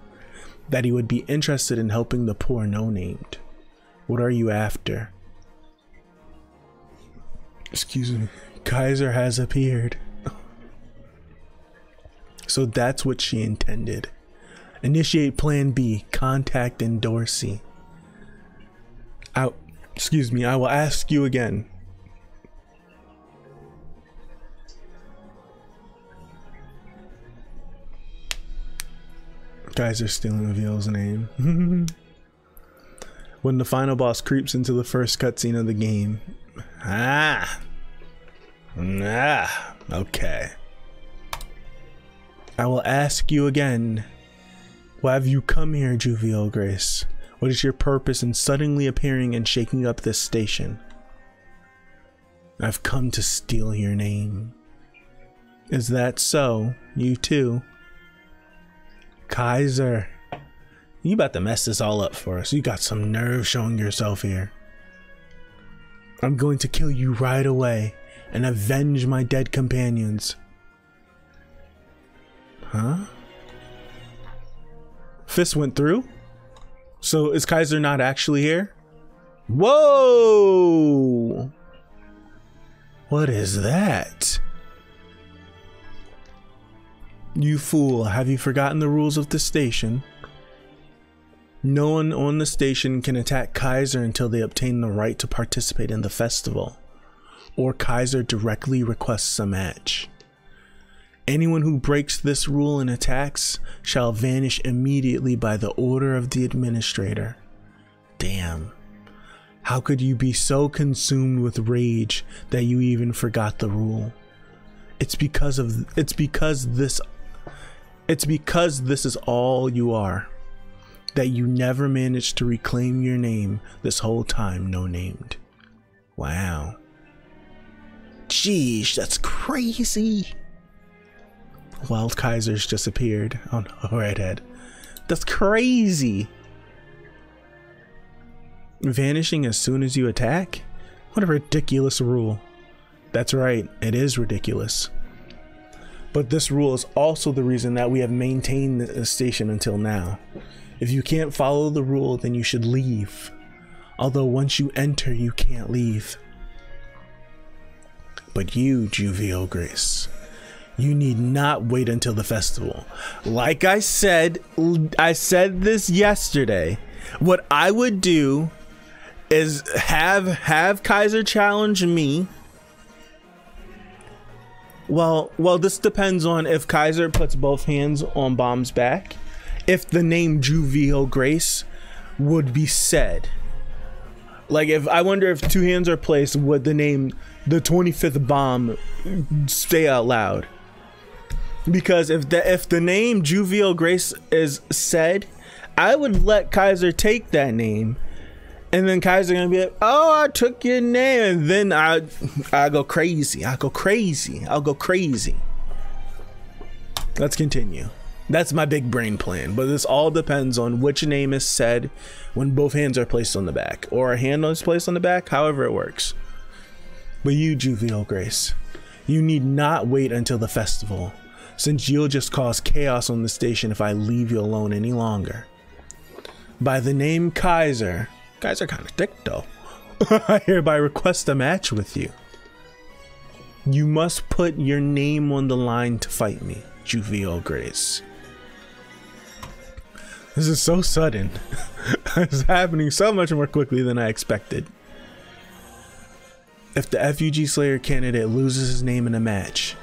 That he would be interested in helping the poor no-named. What are you after? Excuse me. Kaiser has appeared. So that's what she intended. Initiate Plan B. Contact Dorsey. Excuse me. I will ask you again. Kaiser stealing Veal's name. When the final boss creeps into the first cutscene of the game. Okay. I will ask you again. Why have you come here, Jovial Grace? What is your purpose in suddenly appearing and shaking up this station? I've come to steal your name. Is that so? You too? Kaiser, you about to mess this all up for us. You got some nerve showing yourself here. I'm going to kill you right away and avenge my dead companions. Huh? Fist went through? So is Kaiser not actually here? Whoa! What is that? You fool, have you forgotten the rules of the station? No one on the station can attack Kaiser until they obtain the right to participate in the festival, or Kaiser directly requests a match. Anyone who breaks this rule and attacks shall vanish immediately by the order of the administrator. Damn. How could you be so consumed with rage that you even forgot the rule? It's because this is all you are, that you never managed to reclaim your name this whole time, no-named. Wow. Jeez, that's crazy. Wild Kaiser's just appeared on Redhead. That's crazy. Vanishing as soon as you attack? What a ridiculous rule. That's right, it is ridiculous. But this rule is also the reason that we have maintained the station until now. If you can't follow the rule, then you should leave. Although once you enter, you can't leave. But you, Jovial Grace, you need not wait until the festival. Like I said this yesterday. What I would do is have Kaiser challenge me. Well, this depends on if Kaiser puts both hands on Bomb's back. If the name Jovial Grace would be said. Like, if I wonder if two hands are placed, would the name the 25th Bomb stay out loud? Because if the name Jovial Grace is said, I would let Kaiser take that name, and then Kaiser gonna be like, "Oh, I took your name," and then I go crazy. I'll go crazy. Let's continue. That's my big brain plan, but this all depends on which name is said when both hands are placed on the back, or a hand is placed on the back, however it works. But you, Jovial Grace, you need not wait until the festival, since you'll just cause chaos on the station if I leave you alone any longer. By the name Kaiser kind of thick though, I hereby request a match with you. You must put your name on the line to fight me, Jovial Grace. This is so sudden. It's happening so much more quickly than I expected. If the FUG Slayer candidate loses his name in a match,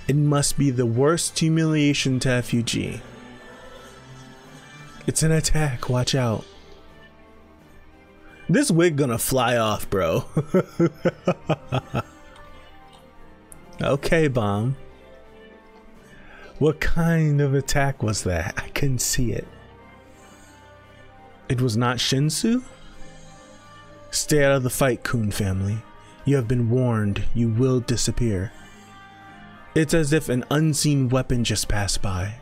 it must be the worst humiliation to FUG. It's an attack, watch out. This wig gonna fly off, bro. Okay, Bomb. What kind of attack was that? I couldn't see it. It was not Shinsu? Stay out of the fight, Kun family. You have been warned. You will disappear. It's as if an unseen weapon just passed by.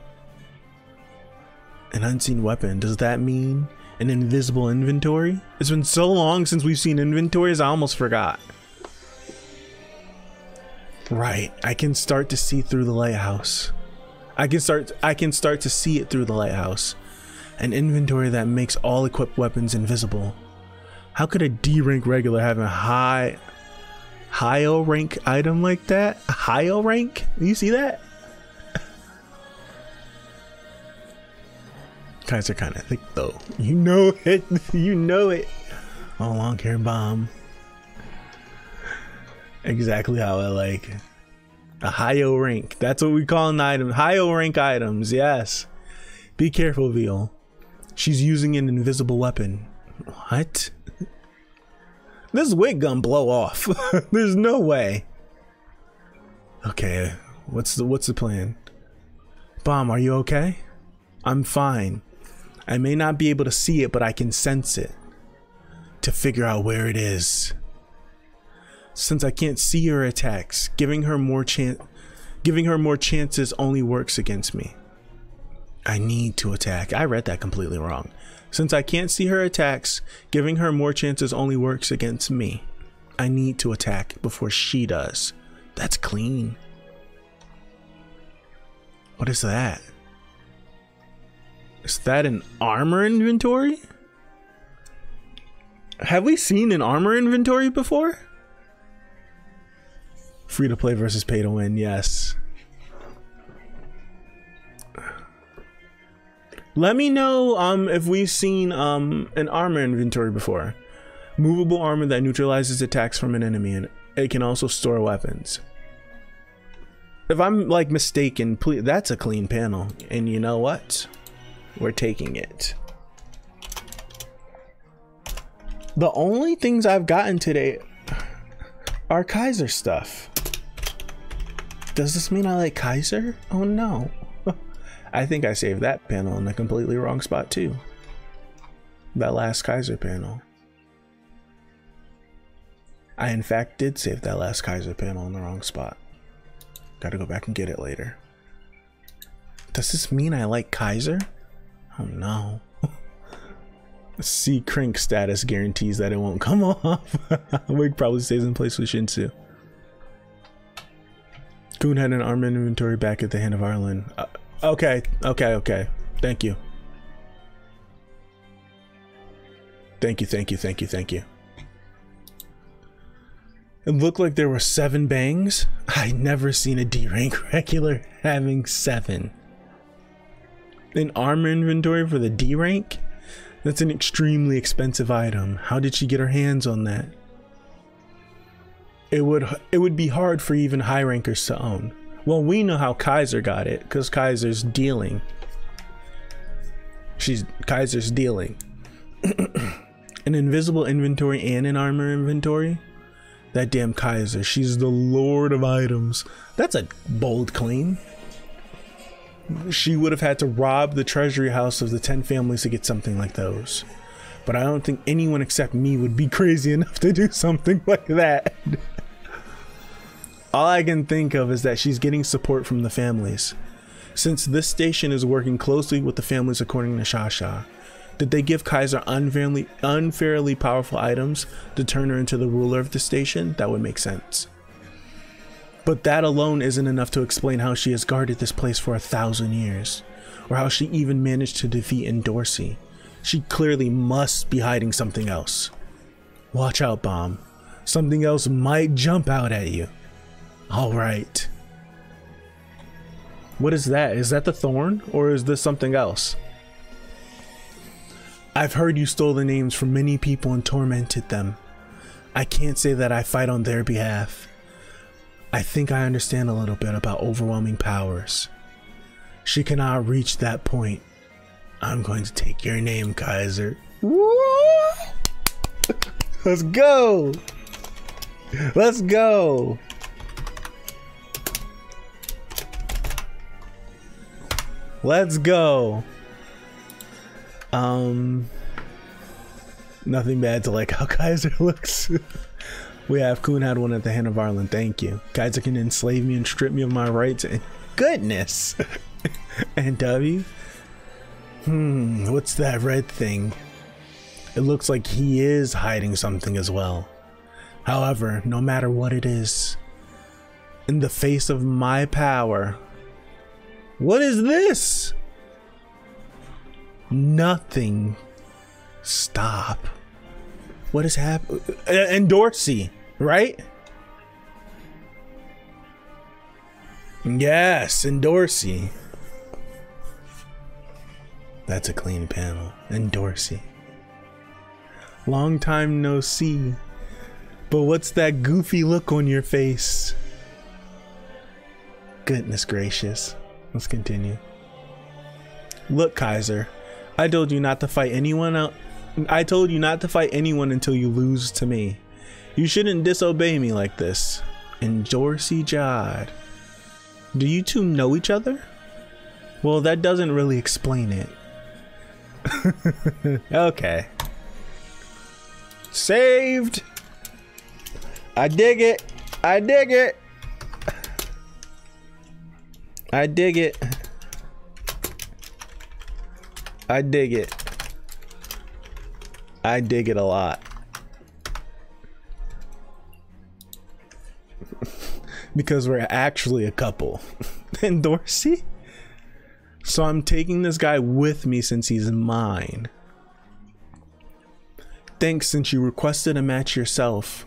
An unseen weapon? Does that mean an invisible inventory? It's been so long since we've seen inventories, I almost forgot. Right, I can start to see through the lighthouse. I can start to see it through the lighthouse. An inventory that makes all equipped weapons invisible. How could a D rank regular have a high-o rank item like that? A high-o rank? You see that? Kaiser kind of thick though. You know it. You know it. Oh, long hair Bomb. Exactly how I like it. A high-o rank. That's what we call an item. High-o rank items. Yes. Be careful, Veal. She's using an invisible weapon. What? This wig gonna blow off. There's no way. Okay, what's the plan? Bomb, are you okay? I'm fine. I may not be able to see it, but I can sense it. To figure out where it is. Since I can't see her attacks, giving her more chances only works against me. I need to attack. I read that completely wrong. Since I can't see her attacks, giving her more chances only works against me. I need to attack before she does. That's clean. What is that? Is that an armor inventory? Have we seen an armor inventory before? Free to play versus pay to win, yes. Let me know if we've seen an armor inventory before. Movable armor that neutralizes attacks from an enemy, and it can also store weapons. If I'm like mistaken, please, that's a clean panel. And you know what? We're taking it. The only things I've gotten today are Kaiser stuff. Does this mean I like Kaiser? Oh no. I think I saved that panel in a completely wrong spot too. That last Kaiser panel. I in fact did save that last Kaiser panel in the wrong spot. Gotta go back and get it later. Does this mean I like Kaiser? Oh no. C Crink status guarantees that it won't come off. Wig probably stays in place with Shinsu. Kuhn had an armor inventory back at the Hand of Ireland. Okay. Thank you. Thank you. It looked like there were 7 bangs. I never seen a D rank regular having 7. An armor inventory for the D rank? That's an extremely expensive item. How did she get her hands on that? It would be hard for even high rankers to own. Well, we know how Kaiser got it, because Kaiser's dealing. Kaiser's dealing. An invisible inventory and an armor inventory? That damn Kaiser, she's the lord of items. That's a bold claim. She would have had to rob the treasury house of the 10 families to get something like those. But I don't think anyone except me would be crazy enough to do something like that. All I can think of is that she's getting support from the families. Since this station is working closely with the families according to Shasha, did they give Kaiser unfairly powerful items to turn her into the ruler of the station? That would make sense. But that alone isn't enough to explain how she has guarded this place for 1,000 years, or how she even managed to defeat Dorsey. She clearly must be hiding something else. Watch out, Bomb. Something else might jump out at you. All right. What is that? Is that the thorn, or is this something else? I've heard you stole the names from many people and tormented them. I can't say that I fight on their behalf. I think I understand a little bit about overwhelming powers. She cannot reach that point. I'm going to take your name, Kaiser. Let's go. Let's go. Let's go. Nothing bad to like how Kaiser looks. We have Kuhn had one at the Hand of Ireland. Thank you. Kaiser can enslave me and strip me of my rights. And goodness. And W. What's that red thing? It looks like he is hiding something as well. However, no matter what it is, in the face of my power. What is this? Nothing. Stop. What is happening? And Dorsey, right? Yes, and Dorsey. That's a clean panel. And Dorsey. Long time no see. But what's that goofy look on your face? Goodness gracious. Let's continue. Look, Kaiser. I told you not to fight anyone out. I told you not to fight anyone until you lose to me. You shouldn't disobey me like this. And Dorsey Jod. Do you two know each other? Well, that doesn't really explain it. Okay. Saved. I dig it. I dig it. I dig it. I dig it. I dig it a lot. Because we're actually a couple. And Dorsey? So I'm taking this guy with me since he's mine. Thanks, since you requested a match yourself,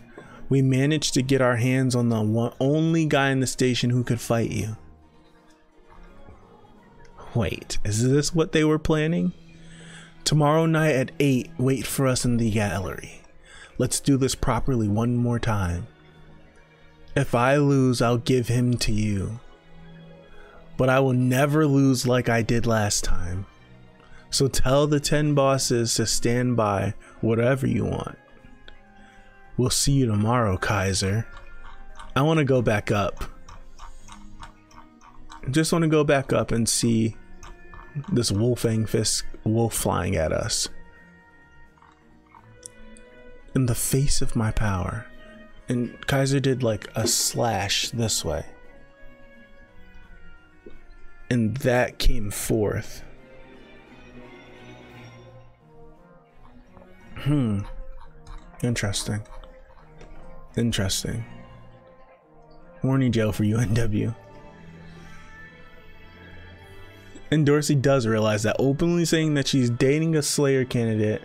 we managed to get our hands on the only guy in the station who could fight you. Wait, is this what they were planning? Tomorrow night at 8, wait for us in the gallery. Let's do this properly one more time. If I lose, I'll give him to you. But I will never lose like I did last time. So tell the 10 bosses to stand by whatever you want. We'll see you tomorrow, Kaiser. I want to go back up. Just want to go back up and see this Wolfang Fist wolf flying at us. In the face of my power. And Kaiser did like a slash this way. And that came forth. Interesting. Interesting. Warning jail for UNW. And Dorsey does realize that openly saying that she's dating a Slayer candidate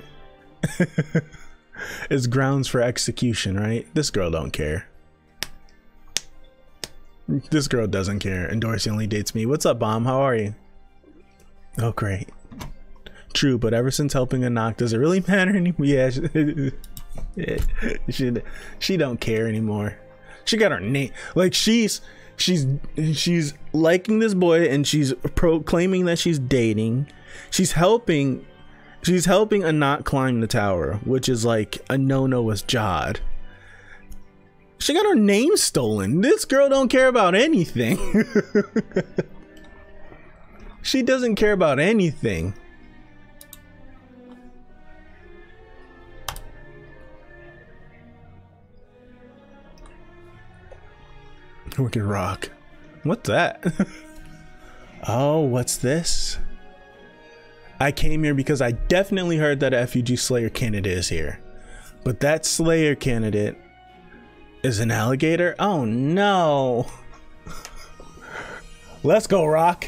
is grounds for execution, right? This girl don't care. This girl doesn't care, and Dorsey only dates me. What's up, Bomb? How are you? Oh, great. True, but ever since helping a knock, does it really matter anymore? Yeah, she don't care anymore. She got her name. Like, she's liking this boy, and she's proclaiming that she's dating. She's helping a knock climb the tower, which is like a no-no with Jod. She got her name stolen. This girl don't care about anything. She doesn't care about anything. Wicked Rock. What's that? Oh, what's this? I came here because I definitely heard that a FUG Slayer candidate is here. But that Slayer candidate is an alligator? Oh no. Let's go, Rock.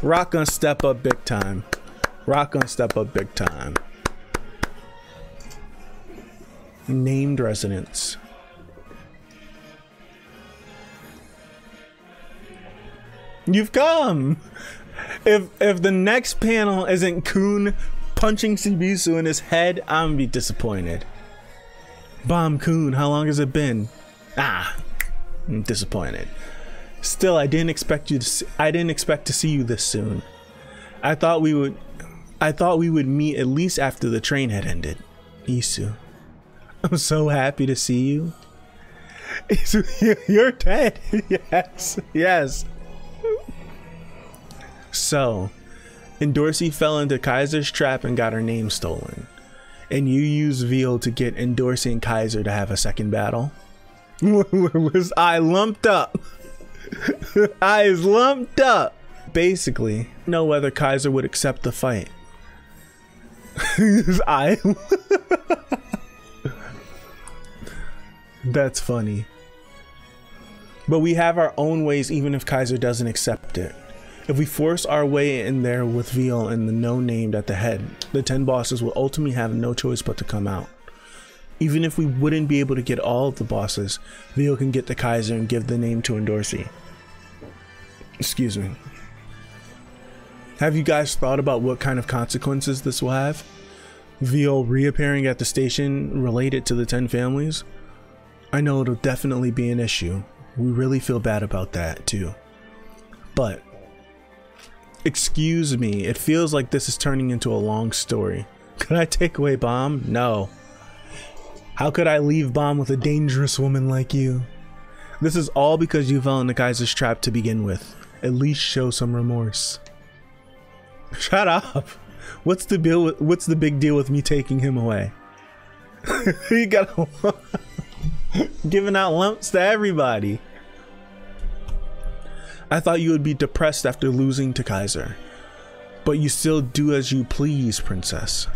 Rock gonna step up big time. Rock gonna step up big time. Named residence. You've come. If the next panel isn't Kun punching Shibisu in his head, I'm gonna be disappointed. Bomb Kun, how long has it been? Ah, I'm disappointed. Still, I didn't expect to see you this soon. I thought we would meet at least after the train had ended. Isu, I'm so happy to see you. Isu, you're dead. Yes, yes. So, and Dorsey fell into Kaiser's trap and got her name stolen. And you used Veal to get Dorsey and Kaiser to have a second battle. Was I lumped up? Eyes lumped up. Basically, know whether Kaiser would accept the fight. That's funny. But we have our own ways even if Kaiser doesn't accept it. If we force our way in there with Veal and the no named at the head, the 10 bosses will ultimately have no choice but to come out. Even if we wouldn't be able to get all of the bosses, Veal can get the Kaiser and give the name to Dorsey. Excuse me. Have you guys thought about what kind of consequences this will have? Veal reappearing at the station related to the 10 families? I know it'll definitely be an issue. We really feel bad about that too. But excuse me, it feels like this is turning into a long story. Could I take away Bomb? No. How could I leave Bomb with a dangerous woman like you? This is all because you fell into Kaiser's trap to begin with. At least show some remorse. Shut up. What's the big deal with me taking him away? You got giving out lumps to everybody. I thought you would be depressed after losing to Kaiser, but you still do as you please, princess.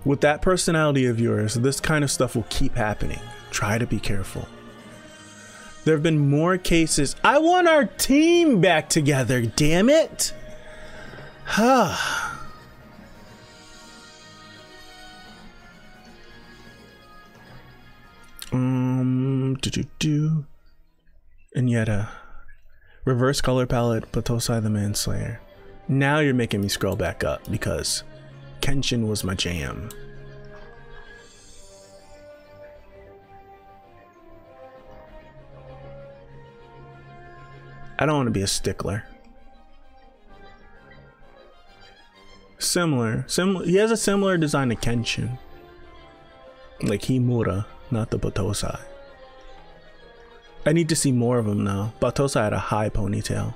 With that personality of yours, this kind of stuff will keep happening. Try to be careful. There have been more cases. I want our team back together, damn it! And yet reverse color palette, Batosai the Manslayer. Now you're making me scroll back up because Kenshin was my jam. I don't want to be a stickler. Similar. He has a similar design to Kenshin. Like Himura, not the Batosai. I need to see more of him now. Batosai had a high ponytail.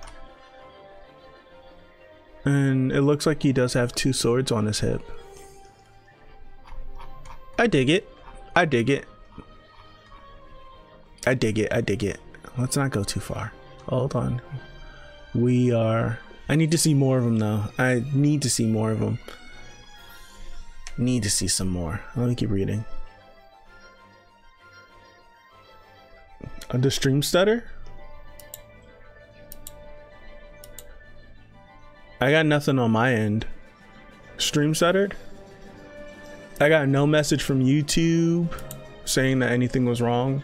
And it looks like he does have 2 swords on his hip. I dig it. I dig it. I dig it. I dig it. Let's not go too far. Hold on. I need to see more of him now. I need to see more of him. Need to see some more. Let me keep reading. The stream stutter? I got nothing on my end. Stream stuttered? I got no message from YouTube saying that anything was wrong.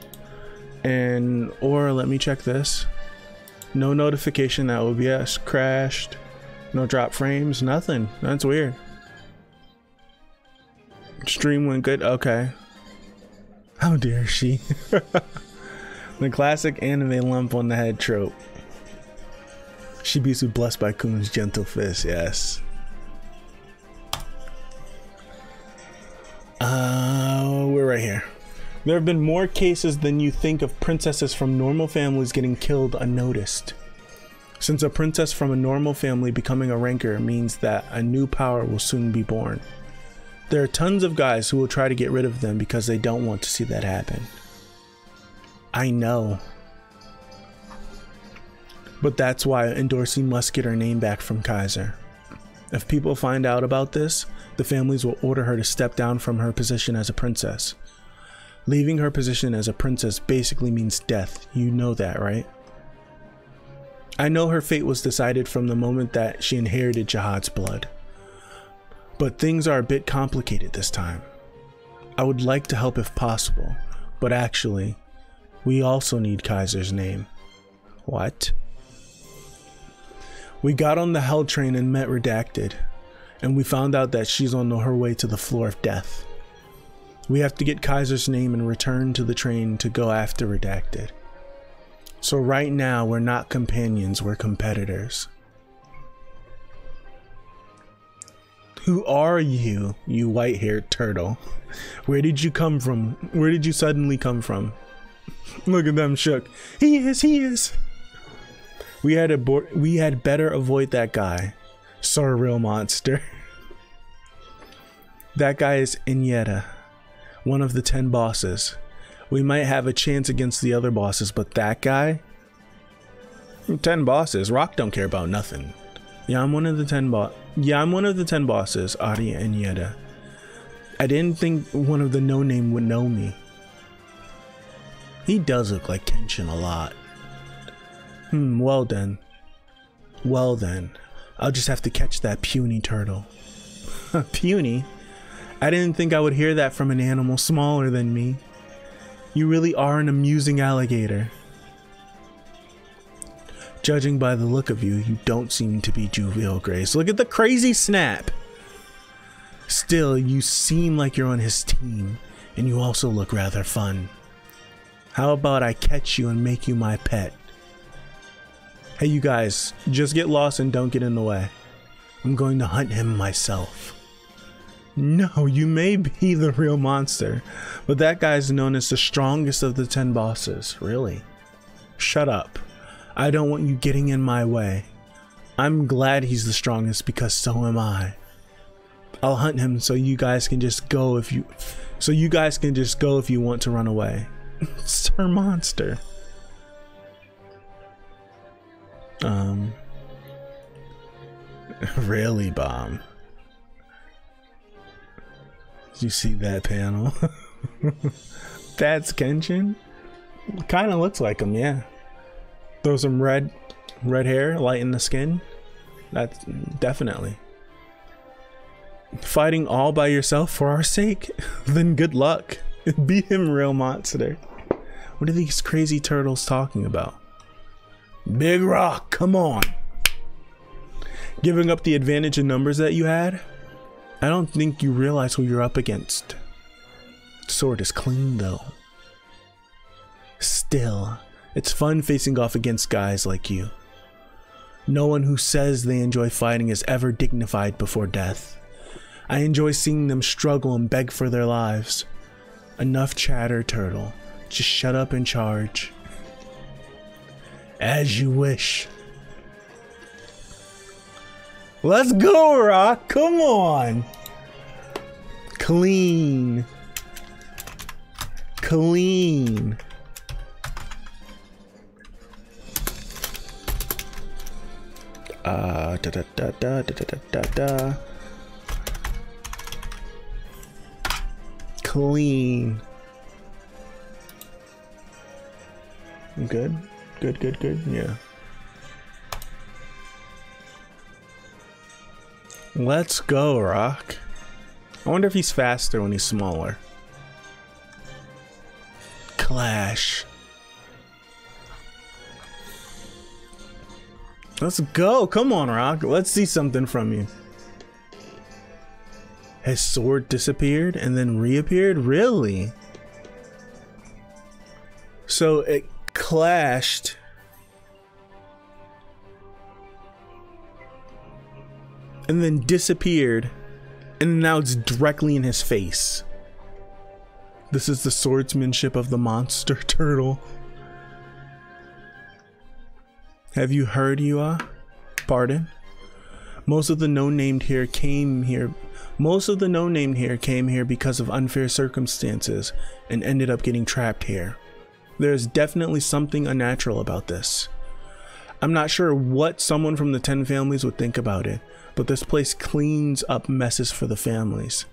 And, or let me check this. No notification that OBS crashed. No drop frames, nothing. That's weird. Stream went good, okay. How dare she? The classic anime lump on the head trope. Shibisu blessed by Kun's gentle fist, yes. We're right here. There have been more cases than you think of princesses from normal families getting killed unnoticed. Since a princess from a normal family becoming a ranker means that a new power will soon be born. There are tons of guys who will try to get rid of them because they don't want to see that happen. I know. But that's why Endorsi must get her name back from Kaiser. If people find out about this, the families will order her to step down from her position as a princess. Leaving her position as a princess basically means death. You know that, right? I know her fate was decided from the moment that she inherited Jihad's blood. But things are a bit complicated this time. I would like to help if possible, but actually, we also need Kaiser's name. What? We got on the Hell train and met Redacted, and we found out that she's on her way to the floor of death. We have to get Kaiser's name and return to the train to go after Redacted. So right now, we're not companions, we're competitors. Who are you, you white-haired turtle? Where did you come from? Where did you suddenly come from? Look at them shook. He is. We had better avoid that guy. Sir Real Monster. That guy is Inyeta, one of the 10 bosses. We might have a chance against the other bosses, but that guy? 10 bosses? Rock don't care about nothing. Yeah, I'm one of the 10 bosses, Adi and Yeda. I didn't think one of the no-name would know me. He does look like Kenshin a lot. Well then. I'll just have to catch that puny turtle. Puny? I didn't think I would hear that from an animal smaller than me. You really are an amusing alligator. Judging by the look of you, you don't seem to be jovial, Grace. Look at the crazy snap! Still, you seem like you're on his team, and you also look rather fun. How about I catch you and make you my pet? Hey you guys, just get lost and don't get in the way. I'm going to hunt him myself. No, you may be the real monster, but that guy's known as the strongest of the 10 bosses. Really? Shut up. I don't want you getting in my way. I'm glad he's the strongest because so am I. I'll hunt him so you guys can just go if you want to run away. Sir Monster. Really, Bomb? Did you see that panel? That's Kenshin? Kind of looks like him, yeah. Throw some red hair, lighten the skin. That's definitely. Fighting all by yourself for our sake? Then good luck. Beat him, Real Monster. What are these crazy turtles talking about? Big Rock, come on. Giving up the advantage in numbers that you had? I don't think you realize who you're up against. Sword is clean though. Still, it's fun facing off against guys like you. No one who says they enjoy fighting is ever dignified before death. I enjoy seeing them struggle and beg for their lives. Enough chatter, turtle. Just shut up and charge. As you wish. Let's go, Rock. Come on. Clean. Clean. Clean. Good. Good, good, good. Yeah. Let's go, Rock. I wonder if he's faster when he's smaller. Clash. Let's go. Come on, Rock. Let's see something from you. His sword disappeared and then reappeared? Really? So it clashed. And then disappeared. And now it's directly in his face. This is the swordsmanship of the monster turtle. Have you heard, Yua? Pardon? Most of the no-named here came here. Most of the no-named here came here because of unfair circumstances and ended up getting trapped here. There's definitely something unnatural about this. I'm not sure what someone from the 10 families would think about it, but this place cleans up messes for the families.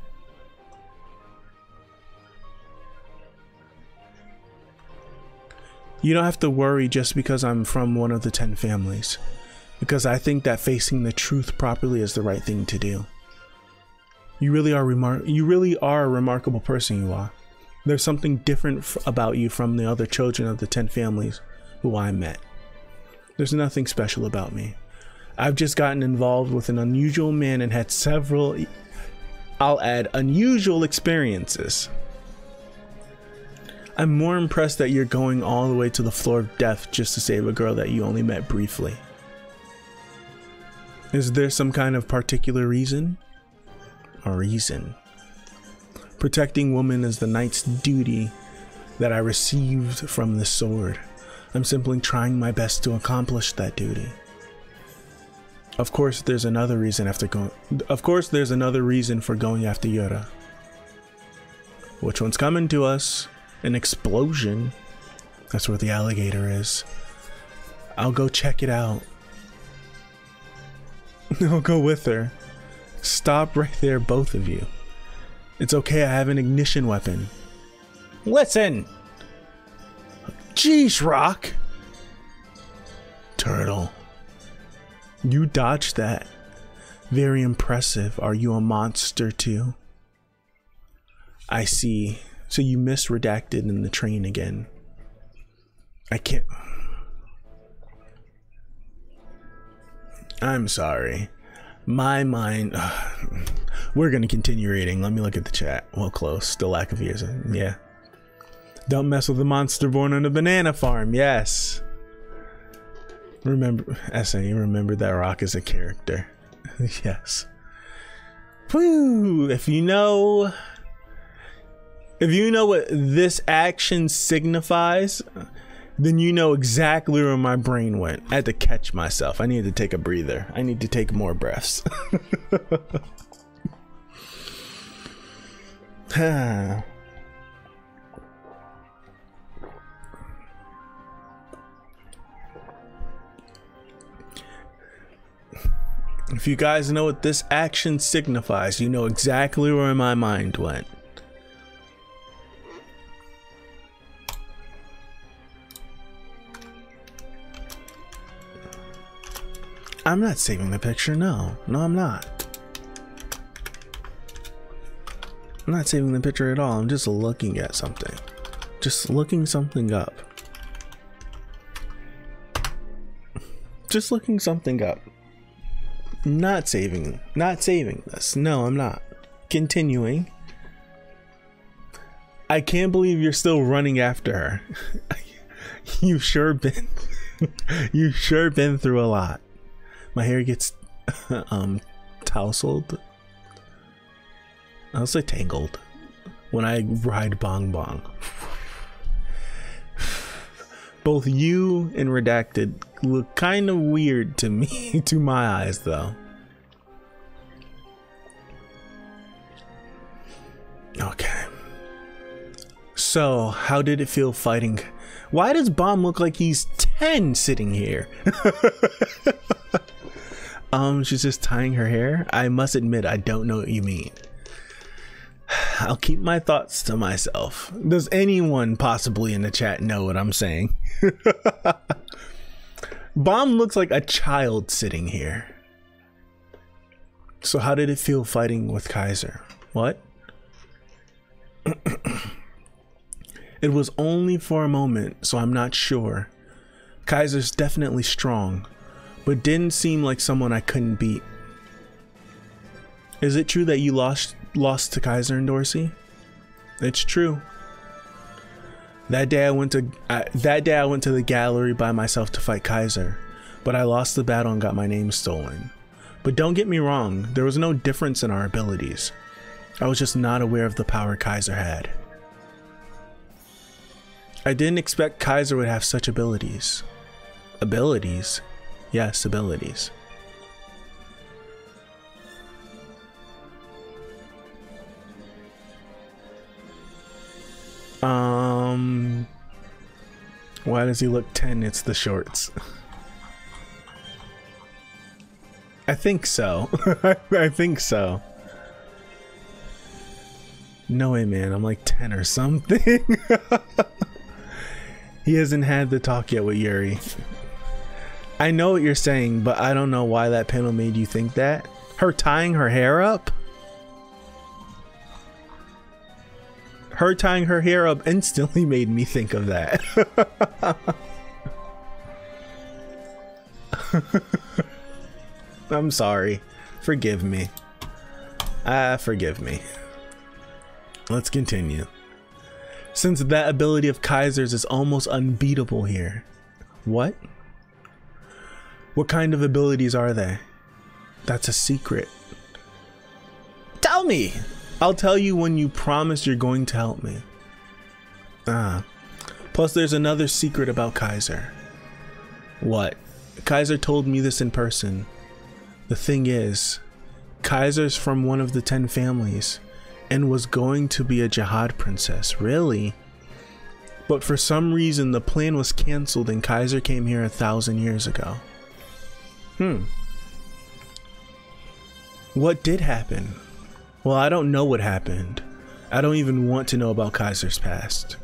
You don't have to worry just because I'm from one of the 10 families, because I think that facing the truth properly is the right thing to do. You really are a remarkable person, you are. There's something different about you from the other children of the 10 families who I met. There's nothing special about me. I've just gotten involved with an unusual man and had several, I'll add, unusual experiences. I'm more impressed that you're going all the way to the floor of death just to save a girl that you only met briefly. Is there some kind of particular reason? A reason. Protecting women is the knight's duty that I received from this sword. I'm simply trying my best to accomplish that duty. Of course, there's another reason for going after Yura. Which one's coming to us? An explosion. That's where the alligator is. I'll go check it out. I'll go with her. Stop right there, both of you. It's okay, I have an ignition weapon. Listen! Jeez, Rock! Turtle. You dodged that. Very impressive. Are you a monster too? I see. So you missed Redacted in the train again. I can't. I'm sorry. My mind. We're gonna continue reading. Let me look at the chat. Well, close. Still lack of ears. Yeah. Don't mess with the monster born on a banana farm. Yes. Remember, you remember that Rock is a character. Yes. Whew. If you know what this action signifies, then you know exactly where my brain went. I had to catch myself. I needed to take a breather. I need to take more breaths. If you guys know what this action signifies, you know exactly where my mind went. I'm not saving the picture, no. No, I'm not. I'm not saving the picture at all. I'm just looking at something. Just looking something up. Just looking something up. Not saving this. No, I'm not. Continuing. I can't believe you're still running after her. You've sure been through a lot. My hair gets tousled. I'll say tangled when I ride Bong Bong. Both you and Redacted look kind of weird to me, to my eyes though. Okay. So, how did it feel fighting? Why does Bomb look like he's 10 sitting here? She's just tying her hair. I must admit, I don't know what you mean. I'll keep my thoughts to myself. Does anyone possibly in the chat know what I'm saying? Bomb looks like a child sitting here. So how did it feel fighting with Kaiser? What? It was only for a moment, so I'm not sure. Kaiser's definitely strong, but didn't seem like someone I couldn't beat. Is it true that you lost to Kaiser and Dorsey? It's true. That day I went to the gallery by myself to fight Kaiser, but I lost the battle and got my name stolen. But don't get me wrong, there was no difference in our abilities. I was just not aware of the power Kaiser had. I didn't expect Kaiser would have such abilities. Abilities? Yes, abilities. Why does he look 10? It's the shorts. I think so. I think so. No way, man. I'm like 10 or something. He hasn't had the talk yet with Yuri. I know what you're saying, but I don't know why that panel made you think that. Her tying her hair up? Her tying her hair up instantly made me think of that. I'm sorry. Forgive me. Forgive me. Let's continue. Since that ability of Kaiser's is almost unbeatable here. What? What kind of abilities are they? That's a secret. Tell me! I'll tell you when you promise you're going to help me. Plus there's another secret about Kaiser. What? Kaiser told me this in person. The thing is, Kaiser's from one of the 10 families and was going to be a jihad princess. Really? But for some reason the plan was cancelled and Kaiser came here 1,000 years ago. What did happen? Well, I don't know what happened. I don't even want to know about Kaiser's past.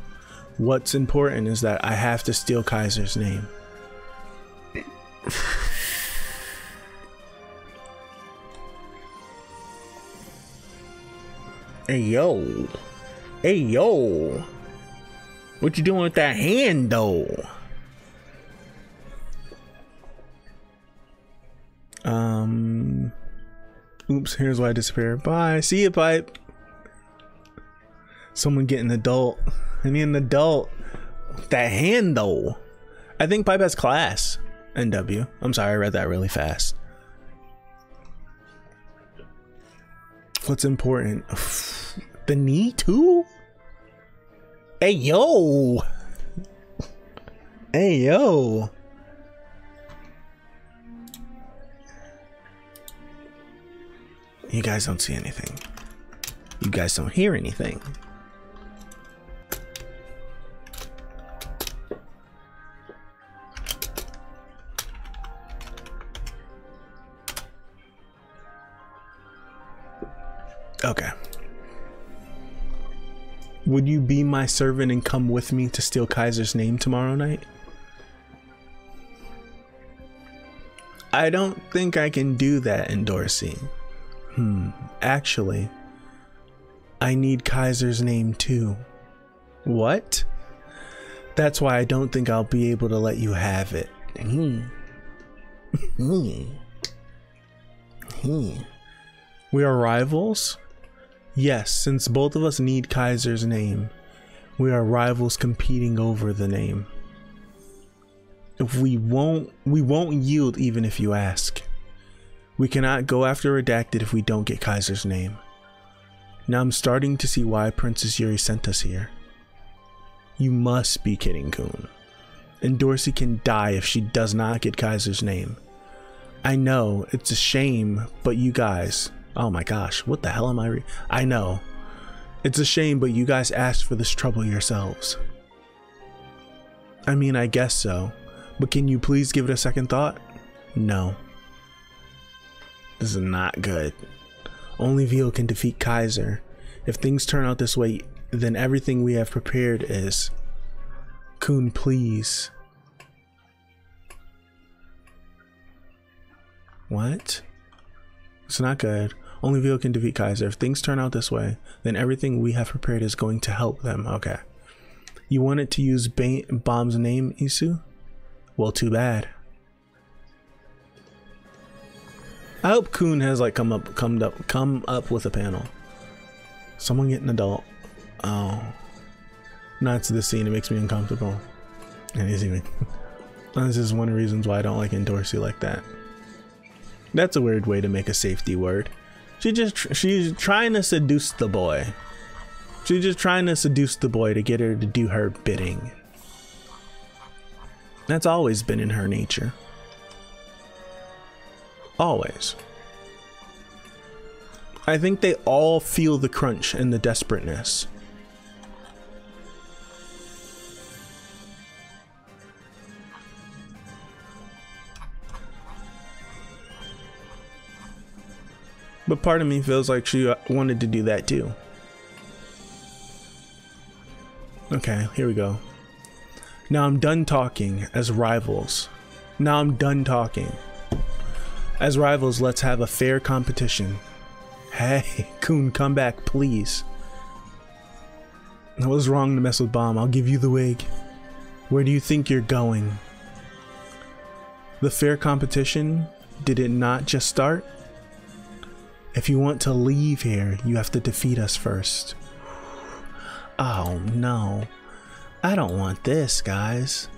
What's important is that I have to steal Kaiser's name. Hey yo. Hey yo. What you doing with that hand though? Oops, here's why I disappeared. Bye. See you, Pipe. Someone get an adult. I need an adult. That hand though. I think Pipe has class. NW. I'm sorry, I read that really fast. What's important? The knee too? Hey yo. Hey yo. You guys don't see anything. You guys don't hear anything. Okay. Would you be my servant and come with me to steal Kaiser's name tomorrow night? I don't think I can do that in Dorsey. Actually, I need Kaiser's name too. What? That's why I don't think I'll be able to let you have it. We are rivals? Yes, since both of us need Kaiser's name, we are rivals competing over the name. If we won't yield even if you ask. We cannot go after Redacted if we don't get Kaiser's name. Now I'm starting to see why Princess Yuri sent us here. You must be kidding, Kun. And Dorsey can die if she does not get Kaiser's name. I know, it's a shame, but you guys... Oh my gosh, what the hell am I I know. It's a shame, but you guys asked for this trouble yourselves. I mean, I guess so. But can you please give it a second thought? No. This is not good. Only Vio can defeat Kaiser, If things turn out this way, then everything we have prepared is... Kun, please. What? It's not good. Only Vio can defeat Kaiser. If things turn out this way, then everything we have prepared is going to help them. Okay. You wanted to use Bomb's name, Isu? Well, too bad. I hope Kun has like come up with a panel. Someone get an adult. Oh. Not to this scene, it makes me uncomfortable. And it's even this is one of the reasons why I don't like Dorsey like that. That's a weird way to make a safety word. She's trying to seduce the boy. She's just trying to seduce the boy to get her to do her bidding. That's always been in her nature. Always. I think they all feel the crunch and the desperateness. But part of me feels like she wanted to do that too. Okay, here we go. Now I'm done talking as rivals. Now I'm done talking. As rivals, let's have a fair competition. Hey, Kun, come back, please. I was wrong to mess with Bomb. I'll give you the wig. Where do you think you're going? The fair competition? Did it not just start? If you want to leave here, you have to defeat us first. Oh no. I don't want this, guys.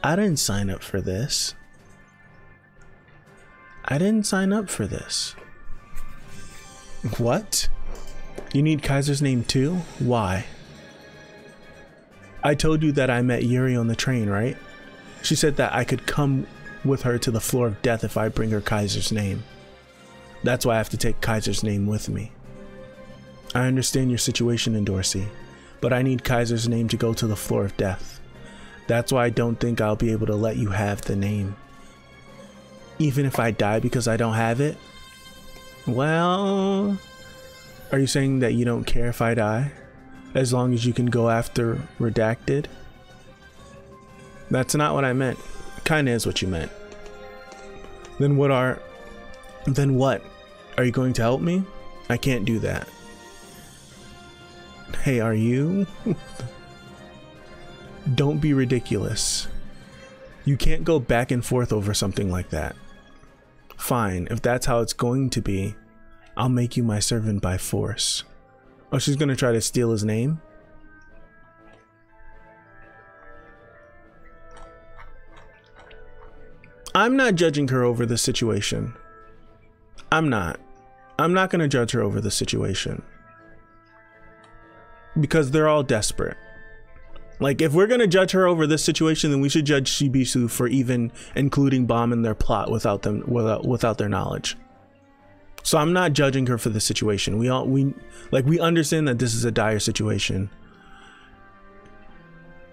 I didn't sign up for this. I didn't sign up for this. What? You need Kaiser's name too? Why? I told you that I met Yuri on the train, right? She said that I could come with her to the floor of death if I bring her Kaiser's name. That's why I have to take Kaiser's name with me. I understand your situation, Dorsey, but I need Kaiser's name to go to the floor of death. That's why I don't think I'll be able to let you have the name. Even if I die because I don't have it? Well, are you saying that you don't care if I die? As long as you can go after Redacted? That's not what I meant. Kinda is what you meant. Then what? Are you going to help me? I can't do that. Hey, are you? Don't be ridiculous. You can't go back and forth over something like that. Fine, if that's how it's going to be, I'll make you my servant by force. Oh, she's gonna try to steal his name? I'm not judging her over this situation. I'm not gonna judge her over the situation. Because they're all desperate. Like, if we're gonna judge her over this situation, then we should judge Shibisu for even including Bomb in their plot without their knowledge. So I'm not judging her for the situation. We understand that this is a dire situation.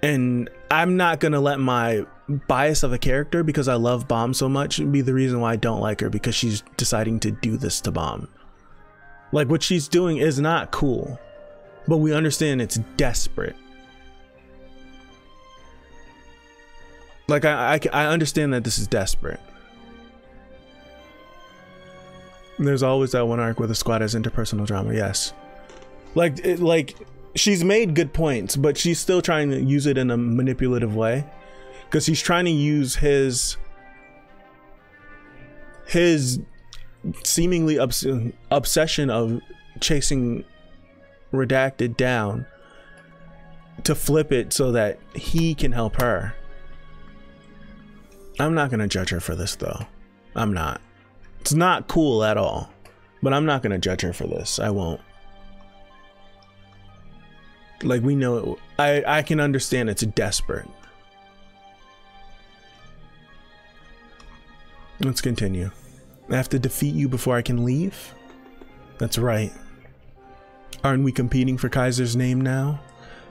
And I'm not gonna let my bias of a character, because I love Bomb so much, be the reason why I don't like her, because she's deciding to do this to Bomb. Like, what she's doing is not cool, but we understand it's desperate. Like, I understand that this is desperate. There's always that one arc where the squad has interpersonal drama. Yes. Like she's made good points, but she's still trying to use it in a manipulative way, because he's trying to use his seemingly obsession of chasing Redacted down to flip it so that he can help her. I'm not gonna judge her for this though. I'm not. It's not cool at all, but I'm not gonna judge her for this. I won't. Like, we know it. I can understand it's desperate. Let's continue. I have to defeat you before I can leave? That's right. Aren't we competing for Kaiser's name now?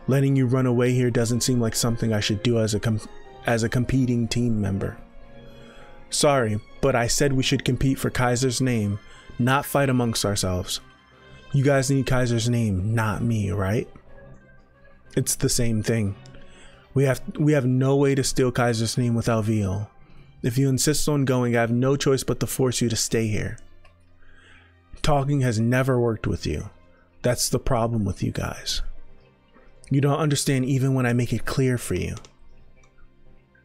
Letting you run away here doesn't seem like something I should do as a competing team member. Sorry, but I said we should compete for Kaiser's name, not fight amongst ourselves. You guys need Kaiser's name, not me, right? It's the same thing. We have no way to steal Kaiser's name without Veal. If you insist on going, I have no choice but to force you to stay here. Talking has never worked with you. That's the problem with you guys. You don't understand even when I make it clear for you.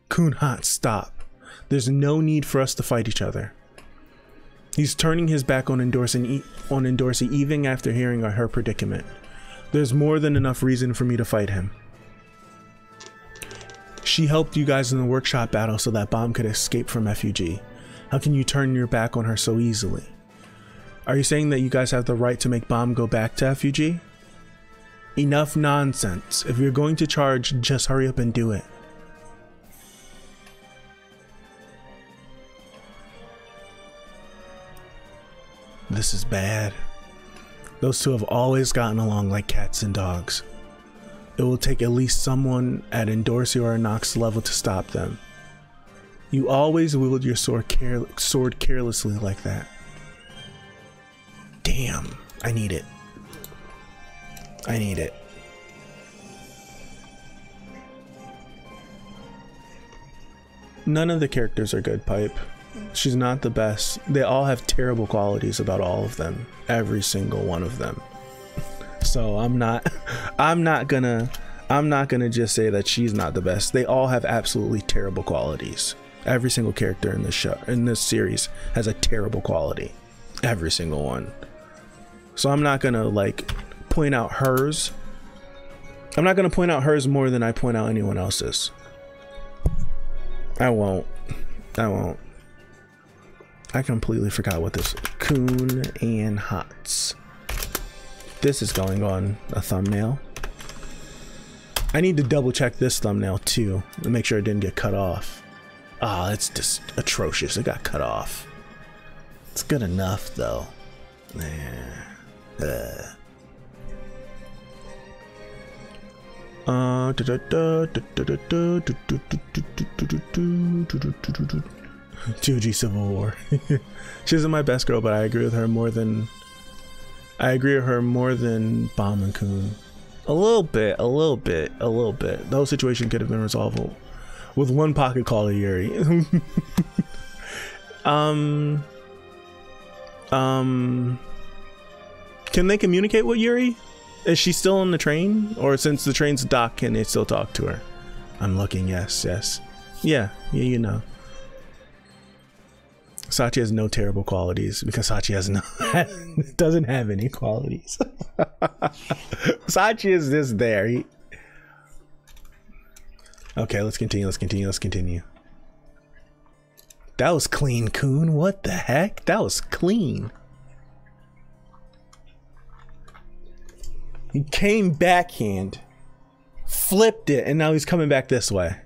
Kunhat, stop. There's no need for us to fight each other. He's turning his back on Endorsi even after hearing her predicament. There's more than enough reason for me to fight him. She helped you guys in the workshop battle so that Bomb could escape from FUG. How can you turn your back on her so easily? Are you saying that you guys have the right to make Bomb go back to FUG? Enough nonsense. If you're going to charge, just hurry up and do it. This is bad. Those two have always gotten along like cats and dogs. It will take at least someone at Endorsi or Nox level to stop them. You always wield your sword carelessly like that. Damn, I need it. I need it. None of the characters are good, Pipe. She's not the best. They all have terrible qualities about all of them. Every single one of them. So I'm not gonna just say that she's not the best. They all have absolutely terrible qualities. Every single character in this show, in this series, has a terrible quality. Every single one. So I'm not gonna like point out hers. I'm not gonna point out hers more than I point out anyone else's. I won't. I completely forgot what this Coon and Hots. This is going on a thumbnail. I need to double check this thumbnail too to make sure it didn't get cut off. Ah, it's just atrocious. It got cut off. It's good enough though. Juji Civil War. She isn't my best girl, but I agree with her more than Bomb and Coon. A little bit. The whole situation could have been resolved with one pocket call to Yuri. Can they communicate with Yuri? Is she still on the train? Or since the train's docked, can they still talk to her? I'm looking, yes. Yeah, you know. Sachi has no terrible qualities because Sachi has doesn't have any qualities. Sachi is just there. Okay, let's continue. That was clean, Coon. What the heck? That was clean. He came backhand, flipped it, and now he's coming back this way.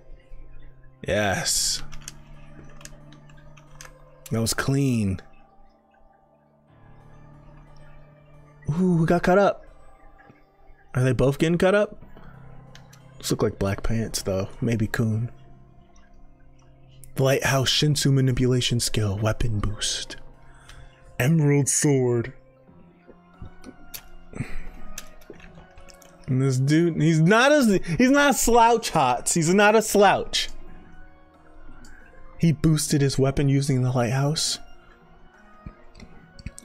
Yes. That was clean. Ooh, who got cut up? Are they both getting cut up? Those look like black pants, though. Maybe Coon. The Lighthouse Shinsu manipulation skill, weapon boost. Emerald sword. And this dude, he's not a slouch, Hots. He's not a slouch. He boosted his weapon using the lighthouse.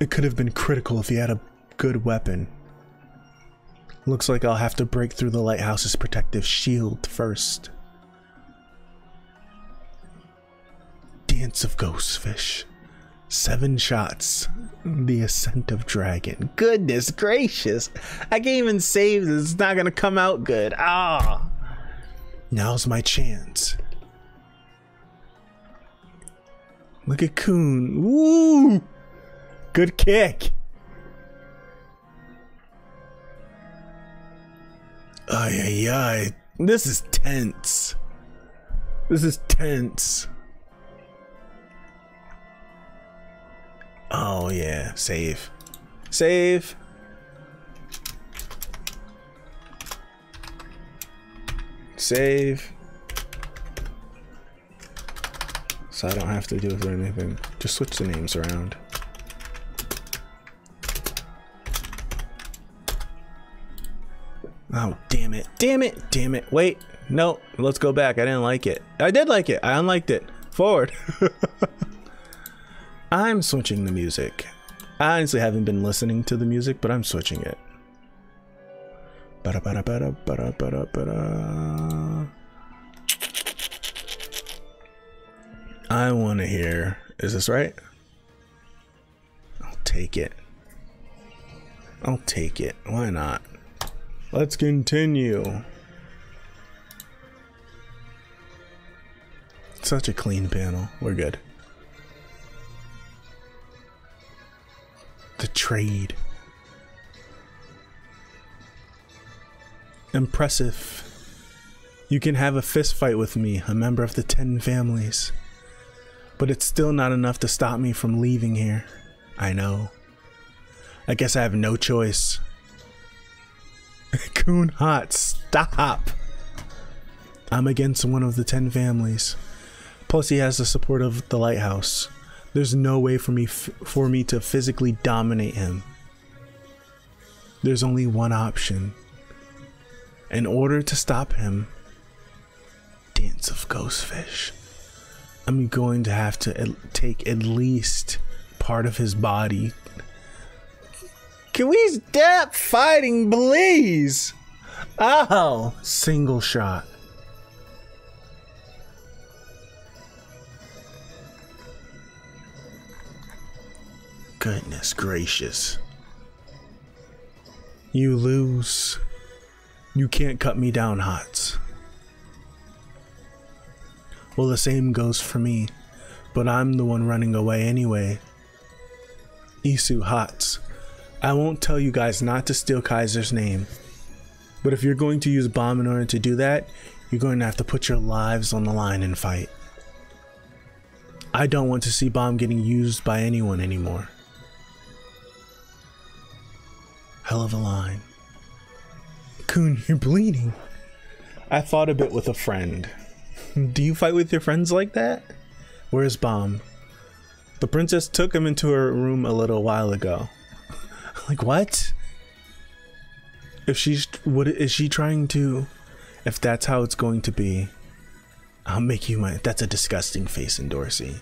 It could have been critical if he had a good weapon. Looks like I'll have to break through the lighthouse's protective shield first. Dance of Ghostfish. 7 shots. The Ascent of Dragon. Goodness gracious. I can't even save this. It's not gonna come out good. Ah. Now's my chance. Look at Coon. Woo! Good kick. Ay, ay, ay. This is tense. This is tense. Oh yeah, save. Save. Save. So I don't have to do it or anything. Just switch the names around. Oh, damn it. Damn it. Damn it. Wait. No, let's go back. I didn't like it. I did like it. I unliked it. Forward. I'm switching the music. I honestly haven't been listening to the music, but I'm switching it. I want to hear. Is this right? I'll take it. I'll take it. Why not? Let's continue. Such a clean panel. We're good. The trade. Impressive. You can have a fist fight with me, a member of the 10 families. But it's still not enough to stop me from leaving here. I know. I guess I have no choice. Coon Hot, stop! I'm against one of the 10 families. Plus he has the support of the lighthouse. There's no way for me to physically dominate him. There's only one option. In order to stop him, Dance of Ghostfish, I'm going to have to take at least part of his body. Can we stop fighting, please? Oh, single shot. Goodness gracious. You lose. You can't cut me down, Hots. Well, the same goes for me, but I'm the one running away anyway. Isu, Hots, I won't tell you guys not to steal Kaiser's name, but if you're going to use bomb in order to do that, you're going to have to put your lives on the line and fight. I don't want to see bomb getting used by anyone anymore. Hell of a line. Coon, you're bleeding. I fought a bit with a friend. Do you fight with your friends like that? Where's Bomb? The princess took him into her room a little while ago. Like what? What is she trying to? If that's how it's going to be, I'll make you my. That's a disgusting face, Dorsey.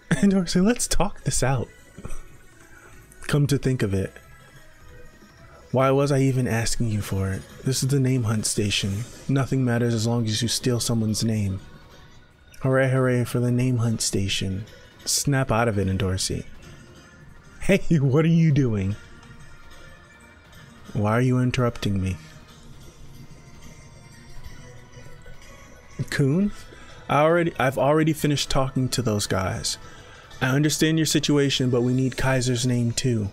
And Dorsey, let's talk this out. Come to think of it, why was I even asking you for it? This is the name hunt station. Nothing matters as long as you steal someone's name. Hooray, hooray for the name hunt station. Snap out of it, Dorsey. Hey, what are you doing? Why are you interrupting me? Coon, I've already finished talking to those guys. I understand your situation, but we need Kaiser's name too.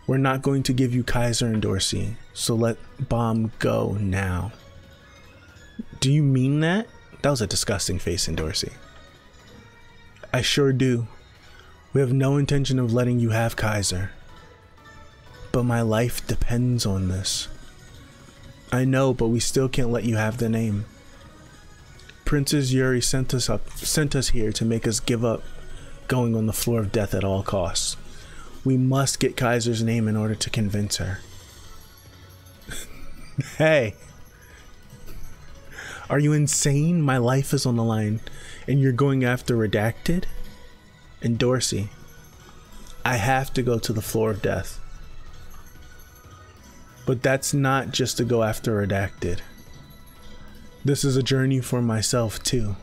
We're not going to give you Kaiser and Dorsey, so let Bomb go now. Do you mean that? That was a disgusting face in Dorsey. I sure do. We have no intention of letting you have Kaiser. But my life depends on this. I know, but we still can't let you have the name. Princess Yuri sent us here to make us give up going on the floor of death at all costs. We must get Kaiser's name in order to convince her. Hey. Are you insane? My life is on the line and you're going after Redacted? And Dorsey, I have to go to the floor of death. But that's not just to go after Redacted. This is a journey for myself too.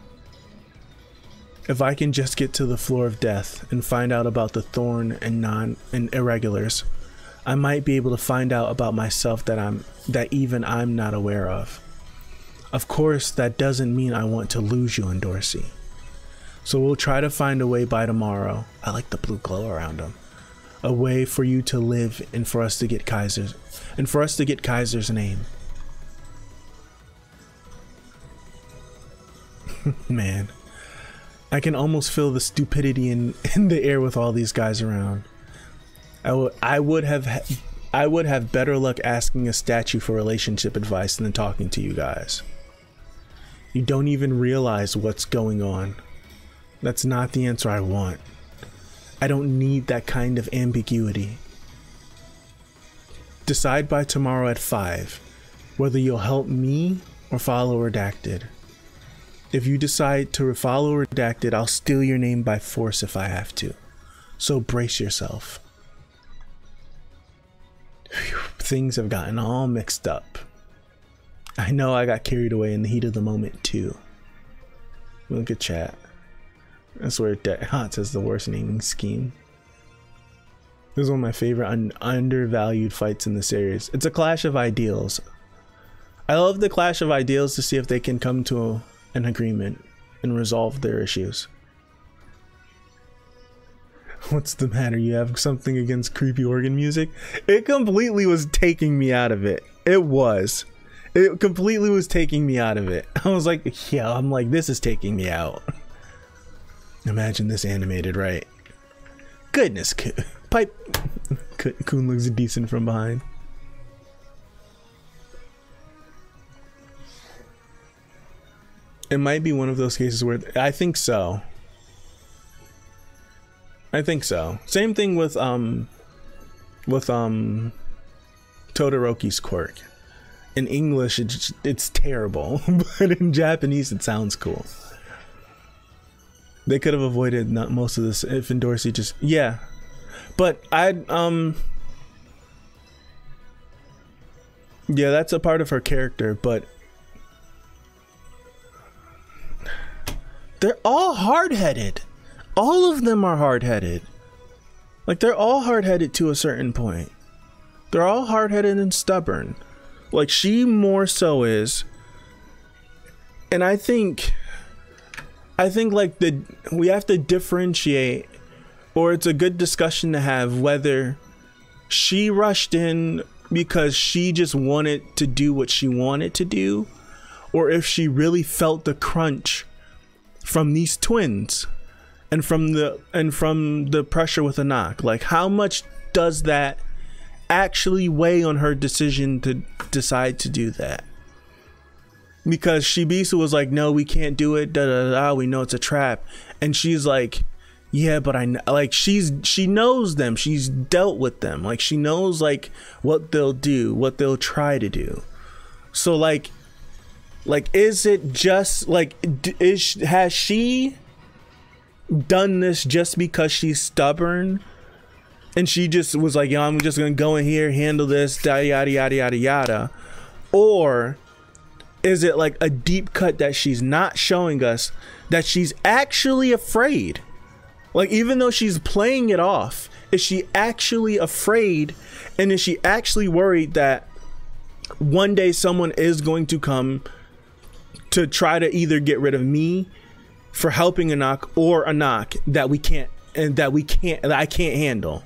If I can just get to the floor of death and find out about the Thorn and Irregulars, I might be able to find out about myself that even I'm not aware of. Of course, that doesn't mean I want to lose you in Dorsey. So we'll try to find a way by tomorrow. I like the blue glow around him. A way for you to live and for us to get Kaiser's name. Man. I can almost feel the stupidity in the air with all these guys around. I would have better luck asking a statue for relationship advice than talking to you guys. You don't even realize what's going on. That's not the answer I want. I don't need that kind of ambiguity. Decide by tomorrow at 5 whether you'll help me or follow Redacted. If you decide to follow Redacted, I'll steal your name by force if I have to. So brace yourself. Whew, things have gotten all mixed up. I know I got carried away in the heat of the moment too. Look at chat. I swear Hot says the worst naming scheme. This is one of my favorite undervalued fights in the series. It's a clash of ideals. I love the clash of ideals to see if they can come to an agreement and resolve their issues. What's the matter? You have something against creepy organ music? It completely was taking me out of it. It completely was taking me out of it. I was like, yeah, I'm like, this is taking me out. Imagine this animated, right? Goodness, Pipe. Coon looks decent from behind. It might be one of those cases where I think so. I think so. Same thing with Todoroki's quirk. In English, it's terrible, but in Japanese, it sounds cool. They could have avoided most of this if Dorsey just but yeah, that's a part of her character, but they're all hard-headed. All of them are hard-headed. Like, they're all hard-headed to a certain point. They're all hard-headed and stubborn. Like, she more so is. And I think like we have to differentiate, or it's a good discussion to have, whether she rushed in because she just wanted to do what she wanted to do, or if she really felt the crunch from these twins and from the pressure with a knock. Like, how much does that actually weigh on her decision to decide to do that? Because Shibisu was like, no, we can't do it, da da da, we know it's a trap. And she's like, yeah, but she knows them, she's dealt with them, like she knows like what they'll do, what they'll try to do. So like is it just like, has she done this just because she's stubborn and she just was like, yo, I'm just gonna go in here, handle this, yada yada yada yada yada? Or is it like a deep cut that she's not showing us, that she's actually afraid? Like, even though she's playing it off, is she actually afraid? And is she actually worried that one day someone is going to come to try to either get rid of me for helping a knock, or a knock that I can't handle?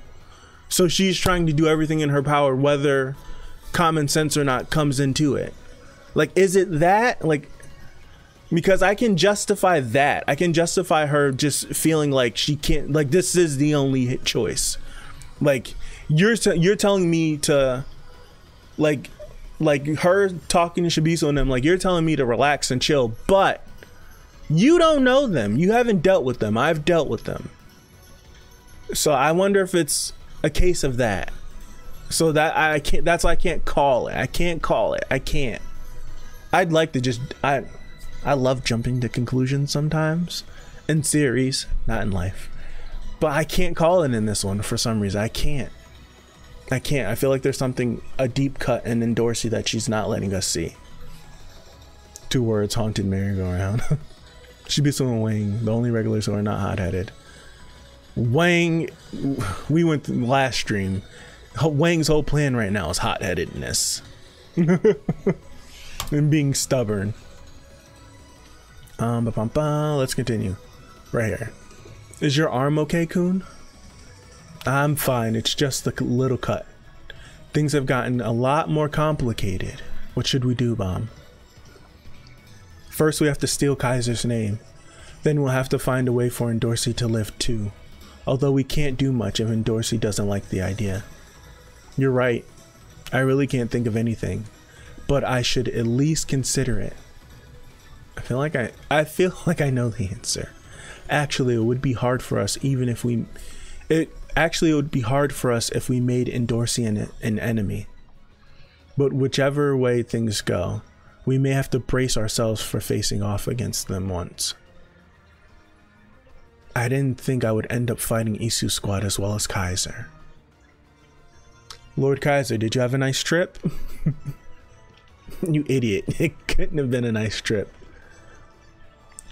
So she's trying to do everything in her power, whether common sense or not comes into it. Like, is it that? Like, because I can justify that. I can justify her just feeling like she can't, like, this is the only choice. Like, you're telling me to, like her talking to Shibisu and them, like, you're telling me to relax and chill, but you don't know them. You haven't dealt with them. I've dealt with them. So I wonder if it's a case of that. So that I can't, that's why I can't call it. I can't call it. I can't. I'd like to just, I love jumping to conclusions sometimes in series, not in life, but I can't call it in this one for some reason. I can't. I feel like there's something, a deep cut in Dorsey that she's not letting us see. 2 words: haunted merry-go-round. Shibisu and Wang, the only regulars who are not hot-headed. Wang, we went through last stream. Wang's whole plan right now is hot-headedness. And being stubborn. Let's continue. Right here. Is your arm okay, Kun? I'm fine. It's just a little cut. Things have gotten a lot more complicated. What should we do, Bomb? First, we have to steal Kaiser's name. Then we'll have to find a way for Dorsey to live too. Although we can't do much if Dorsey doesn't like the idea. You're right. I really can't think of anything. But I should at least consider it. I feel like I know the answer. Actually, it would be hard for us even if it would be hard for us if we made Dorsey an enemy. But whichever way things go, we may have to brace ourselves for facing off against them once. I didn't think I would end up fighting Isu Squad as well as Kaiser. Lord Kaiser, did you have a nice trip? You idiot. It couldn't have been a nice trip.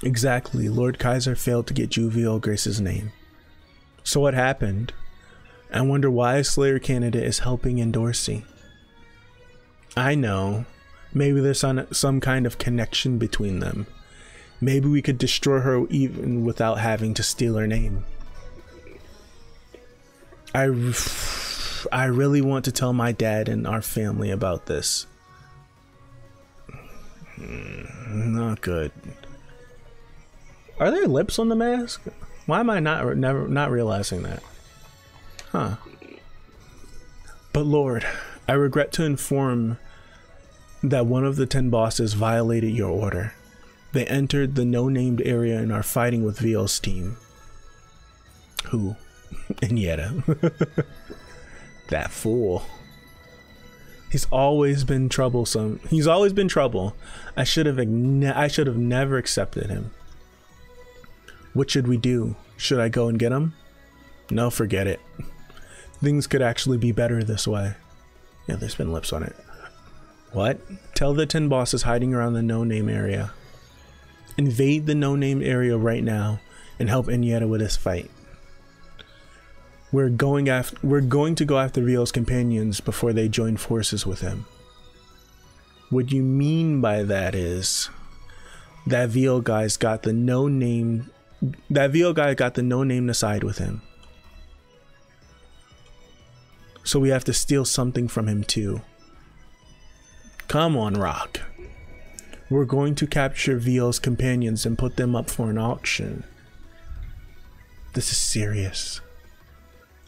Exactly. Lord Kaiser failed to get Juviel Grace's name. So what happened? I wonder why a Slayer candidate is helping in Dorsey. I know. Maybe there's some kind of connection between them. Maybe we could destroy her even without having to steal her name. I really want to tell my dad and our family about this. Not good. Are there lips on the mask? Why am I not realizing that? Huh. But Lord, I regret to inform that one of the 10 bosses violated your order. They entered the no-named area and are fighting with Viel's team. Who? Inyeta. That fool. He's always been troublesome. He's always been trouble. I should have never accepted him. What should we do? Should I go and get him? No, forget it. Things could actually be better this way. Yeah, there's been lips on it. What? Tell the 10 bosses hiding around the no-name area. Invade the no-name area right now and help Inyeta with this fight. We're going to go after Viel's companions before they join forces with him. What you mean by that is that Viel guy's got the no-name. That Viel guy got the no-name to side with him. So we have to steal something from him too. Come on, Rock. We're going to capture Viel's companions and put them up for an auction. This is serious.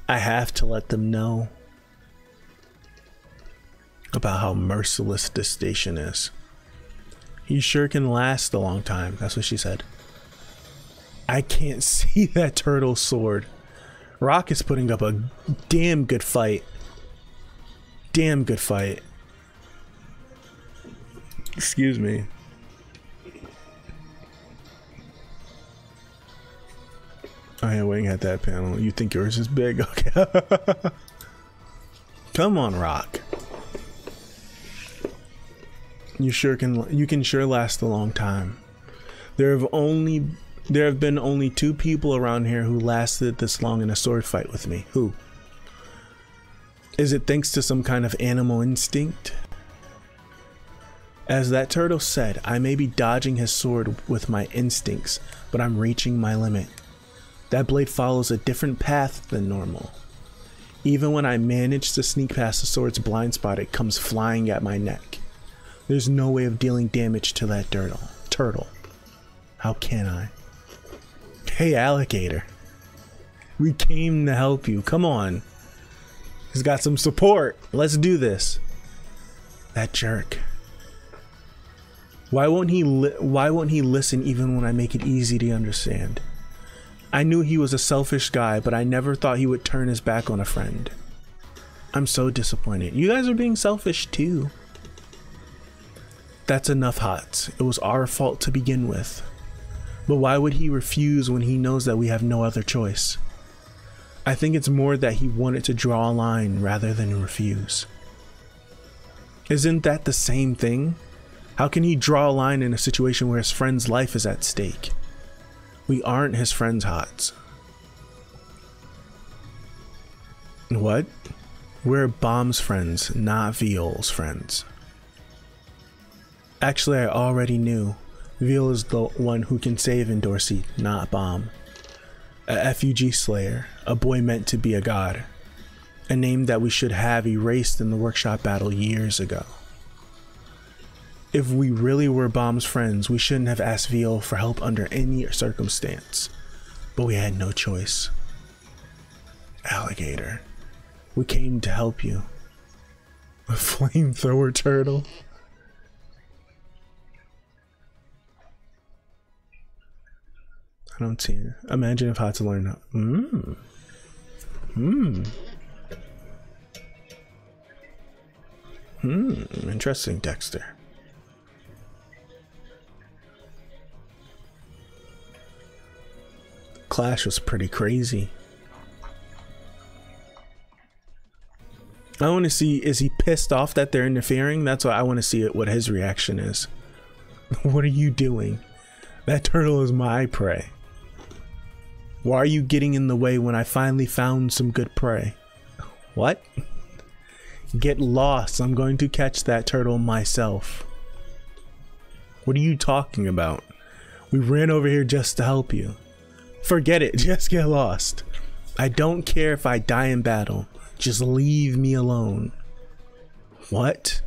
I have to let them know about how merciless this station is. He sure can last a long time. That's what she said. I can't see that turtle sword. Rock is putting up a damn good fight. Damn good fight. Excuse me. I am waiting at that panel. You think yours is big? Okay. Come on, Rock. You can sure last a long time. There have been only 2 people around here who lasted this long in a sword fight with me. Who? Is it thanks to some kind of animal instinct? As that turtle said, I may be dodging his sword with my instincts, but I'm reaching my limit. That blade follows a different path than normal. Even when I manage to sneak past the sword's blind spot, it comes flying at my neck. There's no way of dealing damage to that turtle. How can I? Hey, alligator. We came to help you. Come on. He's got some support. Let's do this. That jerk. Why won't he listen even when I make it easy to understand? I knew he was a selfish guy, but I never thought he would turn his back on a friend. I'm so disappointed. You guys are being selfish too. That's enough, Hots. It was our fault to begin with. But why would he refuse when he knows that we have no other choice? I think it's more that he wanted to draw a line rather than refuse. Isn't that the same thing? How can he draw a line in a situation where his friend's life is at stake? We aren't his friends, Hots. What? We're Bomb's friends, not Viel's friends. Actually, I already knew. Viel is the one who can save in Dorsey, not Bomb. A FUG slayer, a boy meant to be a god. A name that we should have erased in the workshop battle years ago. If we really were Bomb's friends, we shouldn't have asked Viel for help under any circumstance. But we had no choice. Alligator, we came to help you. A flamethrower turtle? I don't see it. Imagine if I had to learn how. Interesting, Dexter. Clash was pretty crazy. I want to see, is he pissed off that they're interfering? That's why I want to see what his reaction is. What are you doing? That turtle is my prey. Why are you getting in the way when I finally found some good prey? What? Get lost. I'm going to catch that turtle myself. What are you talking about? We ran over here just to help you. Forget it. Just get lost. I don't care if I die in battle. Just leave me alone. What?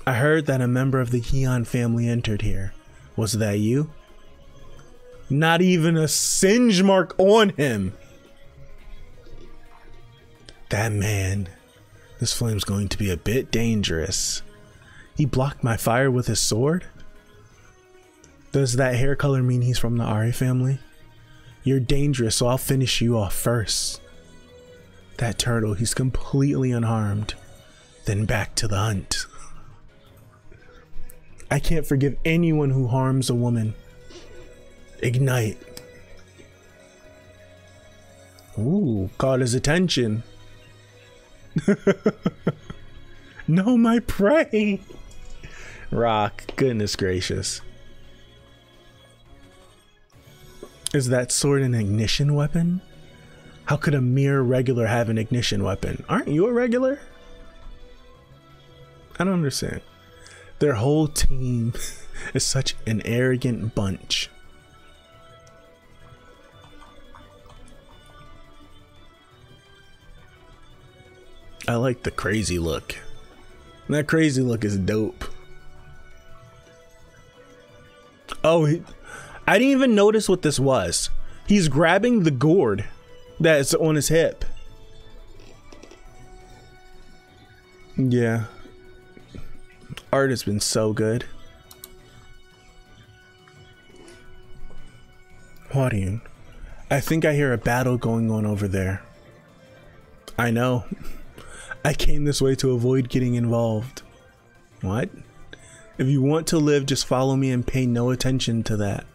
I heard that a member of the Heon family entered here. Was that you? Not even a singe mark on him. That man. This flame's going to be a bit dangerous. He blocked my fire with his sword? Does that hair color mean he's from the Ari family? You're dangerous, so I'll finish you off first. That turtle, he's completely unharmed. Then back to the hunt. I can't forgive anyone who harms a woman. Ignite. Ooh, caught his attention. No, my prey. Rock, goodness gracious. Is that sword an ignition weapon? How could a mere regular have an ignition weapon? Aren't you a regular? I don't understand. Their whole team is such an arrogant bunch. I like the crazy look. That crazy look is dope. Oh, I didn't even notice what this was. He's grabbing the gourd that's on his hip. Yeah. Art has been so good. Huarun, I think I hear a battle going on over there. I know. I came this way to avoid getting involved. What? If you want to live, just follow me and pay no attention to that.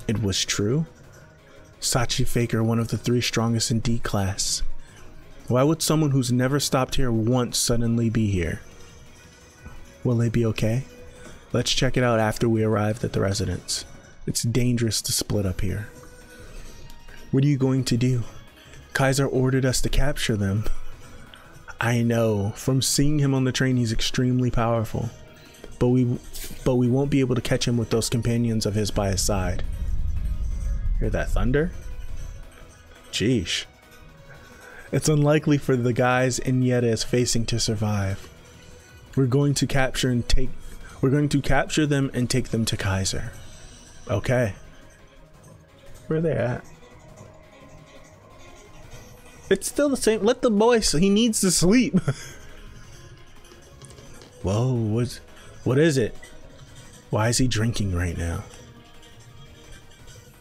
It was true? Sachi Faker, one of the 3 strongest in D class. Why would someone who's never stopped here once suddenly be here? Will they be okay? Let's check it out after we arrived at the residence. It's dangerous to split up here. What are you going to do? Kaiser ordered us to capture them. I know. From seeing him on the train, he's extremely powerful. But we won't be able to catch him with those companions of his by his side. Hear that thunder? Sheesh. It's unlikely for the guys Inyeta is facing to survive. We're going to capture them and take them to Kaiser. Okay. Where are they at? It's still the same. Let the boy, he needs to sleep. Whoa, what is it? Why is he drinking right now?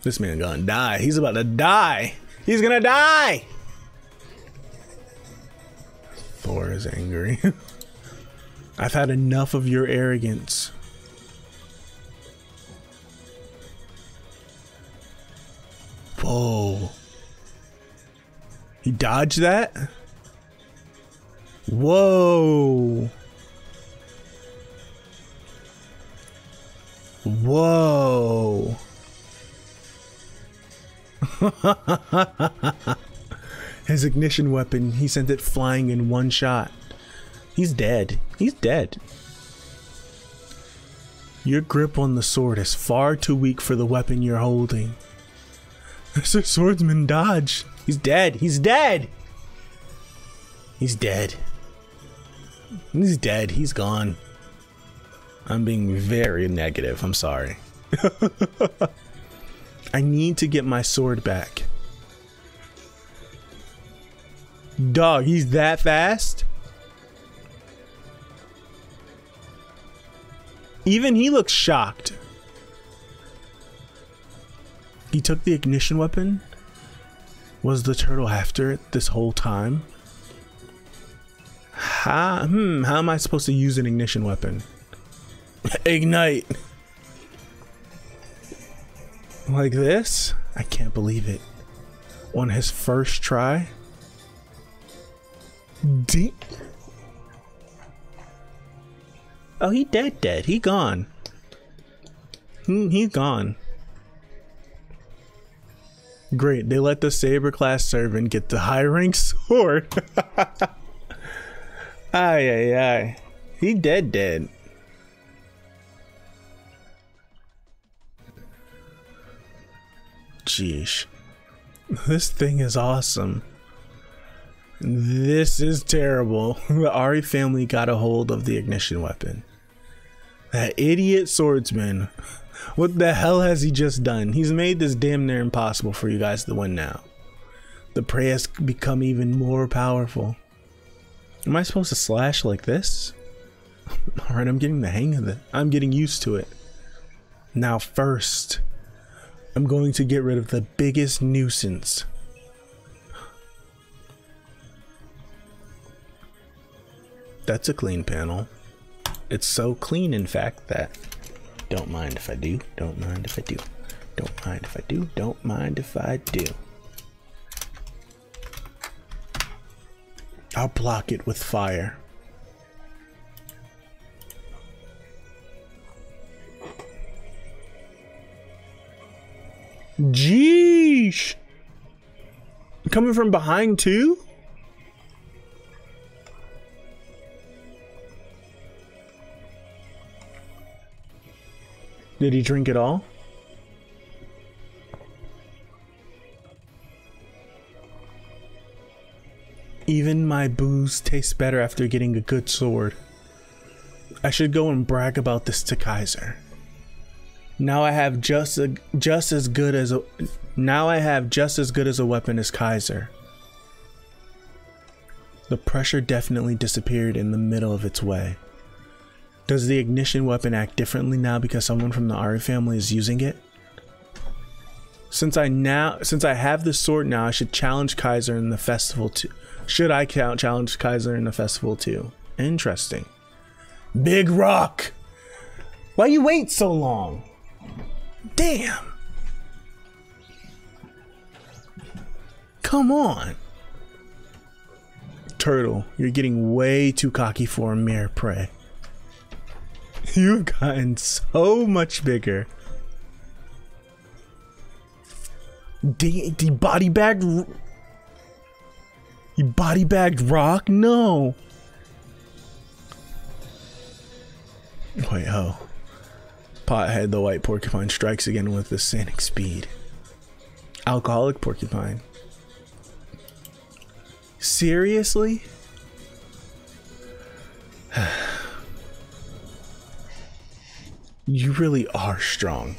This man gonna die. He's about to die. He's gonna die. Thor is angry. I've had enough of your arrogance. Whoa. He dodged that? Whoa. Whoa. His ignition weapon, he sent it flying in one shot. He's dead. He's dead. Your grip on the sword is far too weak for the weapon you're holding. Mr. Swordsman dodge. He's dead. He's dead. He's dead. He's dead. He's gone. I'm being very negative. I'm sorry. I need to get my sword back. Dog, he's that fast? Even he looks shocked. He took the ignition weapon? Was the turtle after it this whole time? How am I supposed to use an ignition weapon? Ignite! Like this? I can't believe it. On his first try? Oh, he dead. He gone. He gone. Great, they let the saber class servant get the high rank sword. Ay. He dead. Jeez. This thing is awesome. This is terrible. The Ari family got a hold of the ignition weapon. That idiot swordsman. What the hell has he just done? He's made this damn near impossible for you guys to win now. The prey has become even more powerful. Am I supposed to slash like this? Alright, I'm getting the hang of it. I'm getting used to it. Now first, I'm going to get rid of the biggest nuisance. That's a clean panel. It's so clean, in fact, that don't mind if I do, don't mind if I do, don't mind if I do, don't mind if I do. I'll block it with fire. Jeesh! Coming from behind too? Did he drink it all? Even my booze tastes better after getting a good sword. I should go and brag about this to Kaiser. Now I have just as good as a weapon as Kaiser. The pressure definitely disappeared in the middle of its way. Does the ignition weapon act differently now because someone from the Ari family is using it? Since I have the sword now, I should challenge Kaiser in the festival too. Should I challenge Kaiser in the festival too? Interesting. Big Rock! Why you wait so long? Damn! Come on! Turtle, you're getting way too cocky for a mere prey. You've gotten so much bigger. The body bagged. You body bagged rock? No. Wait, oh. Pothead the white porcupine strikes again with the sonic speed. Alcoholic porcupine. Seriously? You really are strong.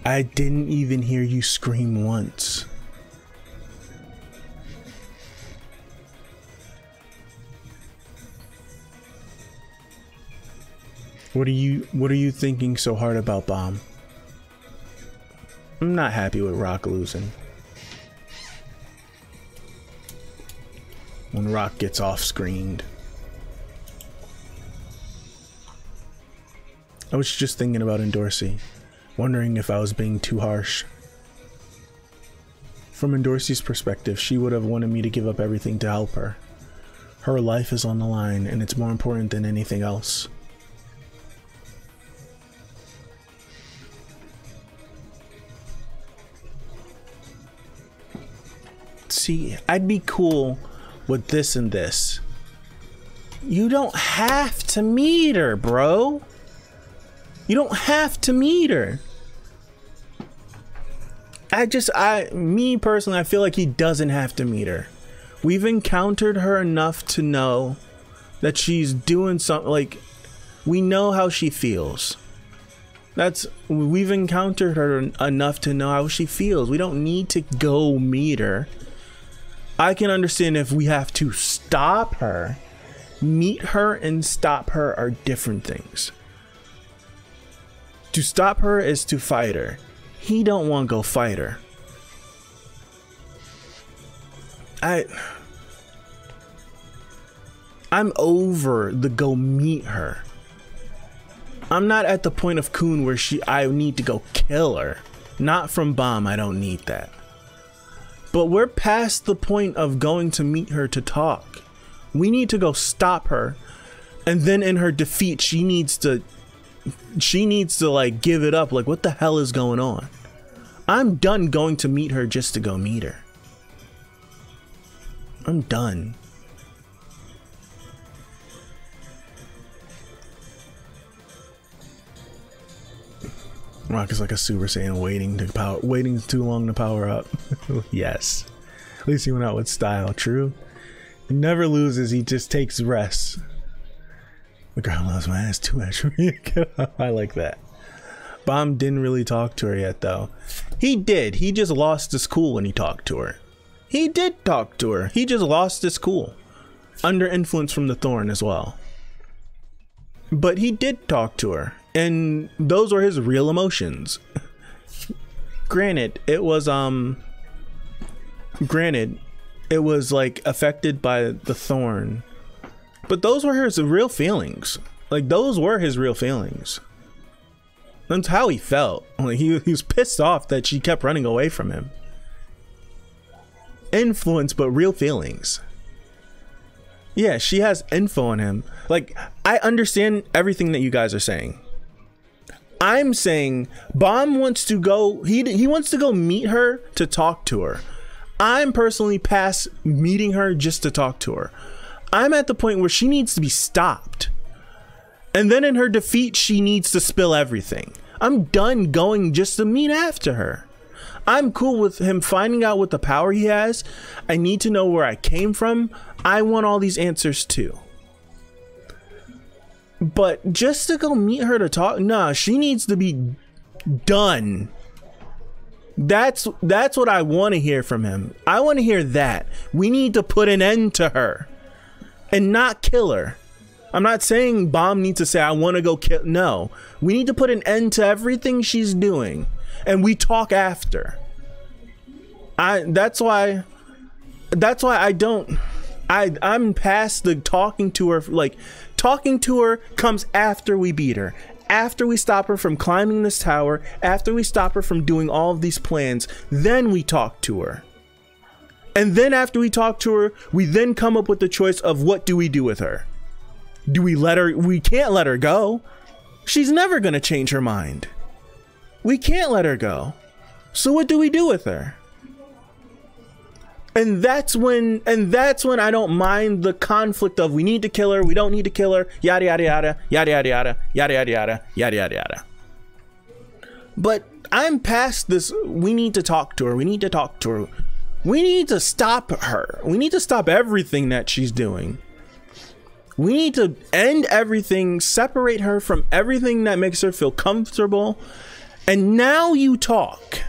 I didn't even hear you scream once. What are you thinking so hard about, Bomb? I'm not happy with Rock losing. When Rock gets off-screened. I was just thinking about Endorsi, wondering if I was being too harsh. From Endorsi's perspective, she would have wanted me to give up everything to help her. Her life is on the line, and it's more important than anything else. See, I'd be cool with this and this. You don't have to meet her, bro. You don't have to meet her. Me personally, I feel like he doesn't have to meet her. We've encountered her enough to know that she's doing something. Like, we know how she feels. We've encountered her enough to know how she feels. We don't need to go meet her. I can understand if we have to stop her. Meet her and stop her are different things. To stop her is to fight her. He don't want to go fight her. I'm over the go meet her. I'm not at the point of Kun where I need to go kill her. Not from Bomb, I don't need that. But we're past the point of going to meet her to talk. We need to go stop her. And then in her defeat, she needs to like give it up. Like, what the hell is going on? I'm done going to meet her just to go meet her. I'm done. Rock is like a Super Saiyan waiting too long to power up. Yes. At least he went out with style. True. He never loses, he just takes rest. The girl loves my ass too much for me to get up. I like that. Bomb didn't really talk to her yet though. He did. He just lost his cool when he talked to her. He did talk to her. He just lost his cool. Under influence from the thorn as well. But he did talk to her. And those were his real emotions. Granted, it was like affected by the thorn. But those were his real feelings. Like, those were his real feelings. That's how he felt. Like, he was pissed off that she kept running away from him. Influence, but real feelings. Yeah, she has info on him. Like, I understand everything that you guys are saying. I'm saying Bomb wants to go, he wants to go meet her to talk to her. I'm personally past meeting her just to talk to her. I'm at the point where she needs to be stopped. And then in her defeat, she needs to spill everything. I'm done going just to meet after her. I'm cool with him finding out what the power he has. I need to know where I came from. I want all these answers too. But just to go meet her to talk, nah, she needs to be done. That's what I want to hear from him. I want to hear that. We need to put an end to her and not kill her. I'm not saying Bomb needs to say, I want to go kill. No, we need to put an end to everything she's doing. And we talk after. That's why I'm past the talking to her. Like, talking to her comes after we beat her, after we stop her from climbing this tower, after we stop her from doing all of these plans. Then we talk to her. And then after we talk to her, we then come up with the choice of what do we do with her? Do we let her? We can't let her go. She's never gonna change her mind. We can't let her go. So what do we do with her? And that's when I don't mind the conflict of we need to kill her, we don't need to kill her, yada yada yada, yada yada yada, yada yada yada, yada yada yada. But I'm past this. We need to talk to her. We need to talk to her. We need to stop her. We need to stop everything that she's doing. We need to end everything, separate her from everything that makes her feel comfortable. And now you talk.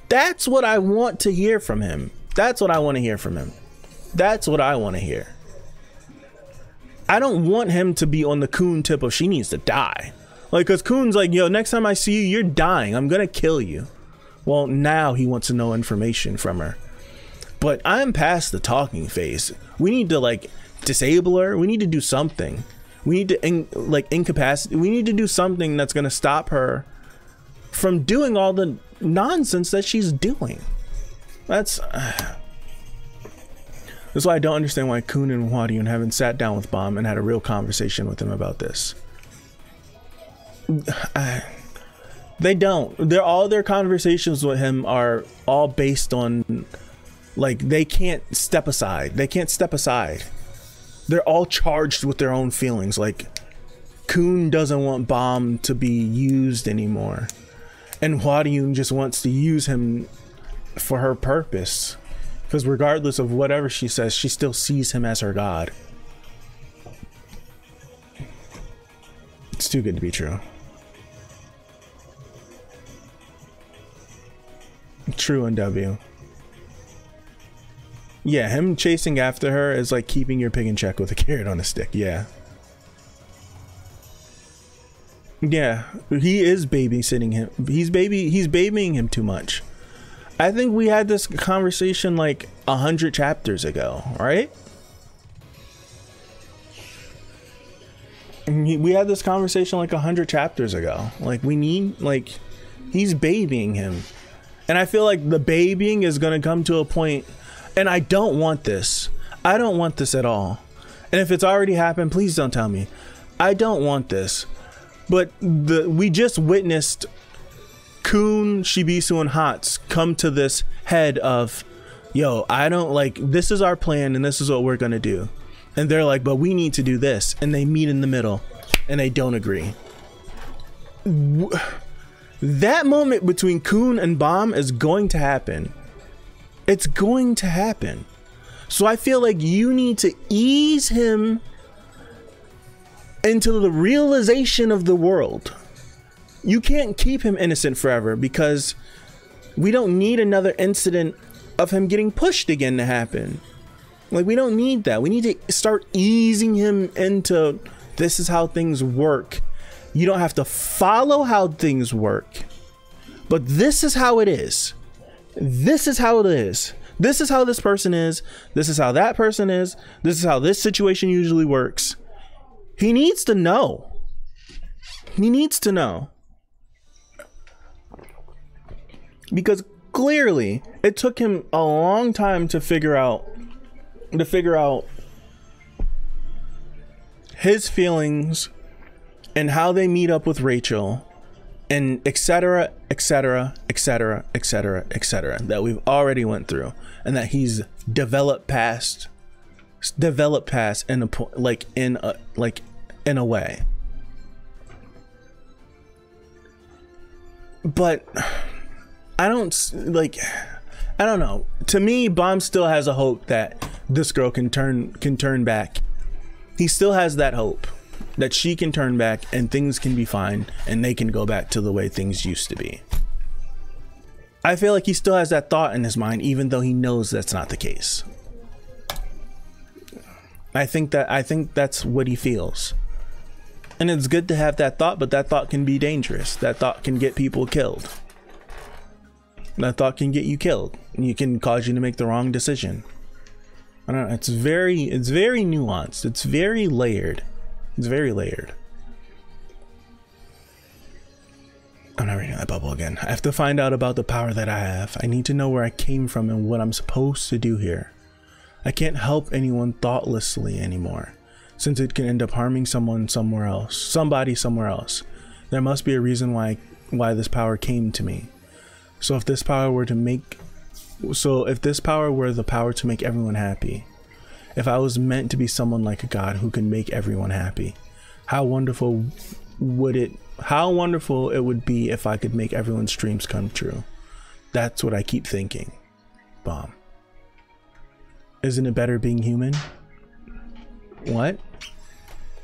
That's what I want to hear from him. That's what I want to hear from him. That's what I want to hear. I don't want him to be on the Kun tip of she needs to die. Like, cause Kun's like, yo, next time I see you, you're dying. I'm gonna kill you. Well, now he wants to know information from her. But I'm past the talking phase. We need to like disable her. We need to do something. We need to incapacitate. We need to do something that's gonna stop her from doing all the nonsense that she's doing. That's why I don't understand why Kun and Huadian haven't sat down with Bomb and had a real conversation with him about this. They don't. All their conversations with him are all based on, like, they can't step aside. They can't step aside. They're all charged with their own feelings. Like, Kun doesn't want Bomb to be used anymore. And Huadian just wants to use him for her purpose. Because regardless of whatever she says, she still sees him as her god. It's too good to be true. True NW. Yeah, him chasing after her is like keeping your pig in check with a carrot on a stick. Yeah. Yeah, he is babysitting him. He's babying him too much. I think we had this conversation like 100 chapters ago, right? We had this conversation like 100 chapters ago. Like, we need, like, he's babying him. And I feel like the babying is going to come to a point, and I don't want this. I don't want this at all. And if it's already happened, please don't tell me. I don't want this. But we just witnessed Kun, Shibisu, and Hats come to this head of, yo, I don't like, this is our plan and this is what we're going to do. And they're like, but we need to do this. And they meet in the middle and they don't agree. That moment between Kun and Bomb is going to happen. It's going to happen. So I feel like you need to ease him into the realization of the world. You can't keep him innocent forever, because we don't need another incident of him getting pushed again to happen. Like, we don't need that. We need to start easing him into, this is how things work. You don't have to follow how things work, but this is how it is. This is how it is. This is how this person is. This is how that person is. This is how this situation usually works. He needs to know. He needs to know. Because clearly it took him a long time to figure out his feelings and how they meet up with Rachel, and etc, etc, etc, etc, etc, that we've already went through, and that he's developed past in a in a way. But I don't know. To me, Bomb still has a hope that this girl can turn back. He still has that hope that she can turn back and things can be fine and they can go back to the way things used to be. I feel like he still has that thought in his mind, even though he knows that's not the case. I think that's what he feels. And it's good to have that thought, but that thought can be dangerous. That thought can get people killed. That thought can get you killed. It can cause you to make the wrong decision. I don't know. It's very nuanced. It's very layered. It's very layered. I'm not reading that bubble again. I have to find out about the power that I have. I need to know where I came from and what I'm supposed to do here. I can't help anyone thoughtlessly anymore, since it can end up harming someone somewhere else. Somebody somewhere else. There must be a reason why this power came to me. So if this power were the power to make everyone happy, if I was meant to be someone like a god who can make everyone happy, how wonderful it would be if I could make everyone's dreams come true. That's what I keep thinking. Bomb. Isn't it better being human? What?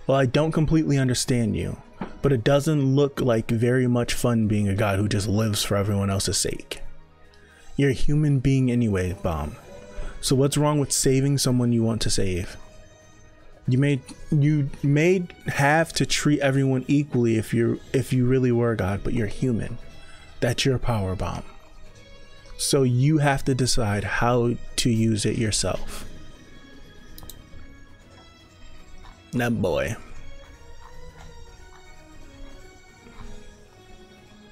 Well, I don't completely understand you, but it doesn't look like very much fun being a god who just lives for everyone else's sake. You're a human being anyway, Bomb. So what's wrong with saving someone you want to save? You may have to treat everyone equally if you really were a god, but you're human. That's your power, Bomb. So you have to decide how to use it yourself. That boy.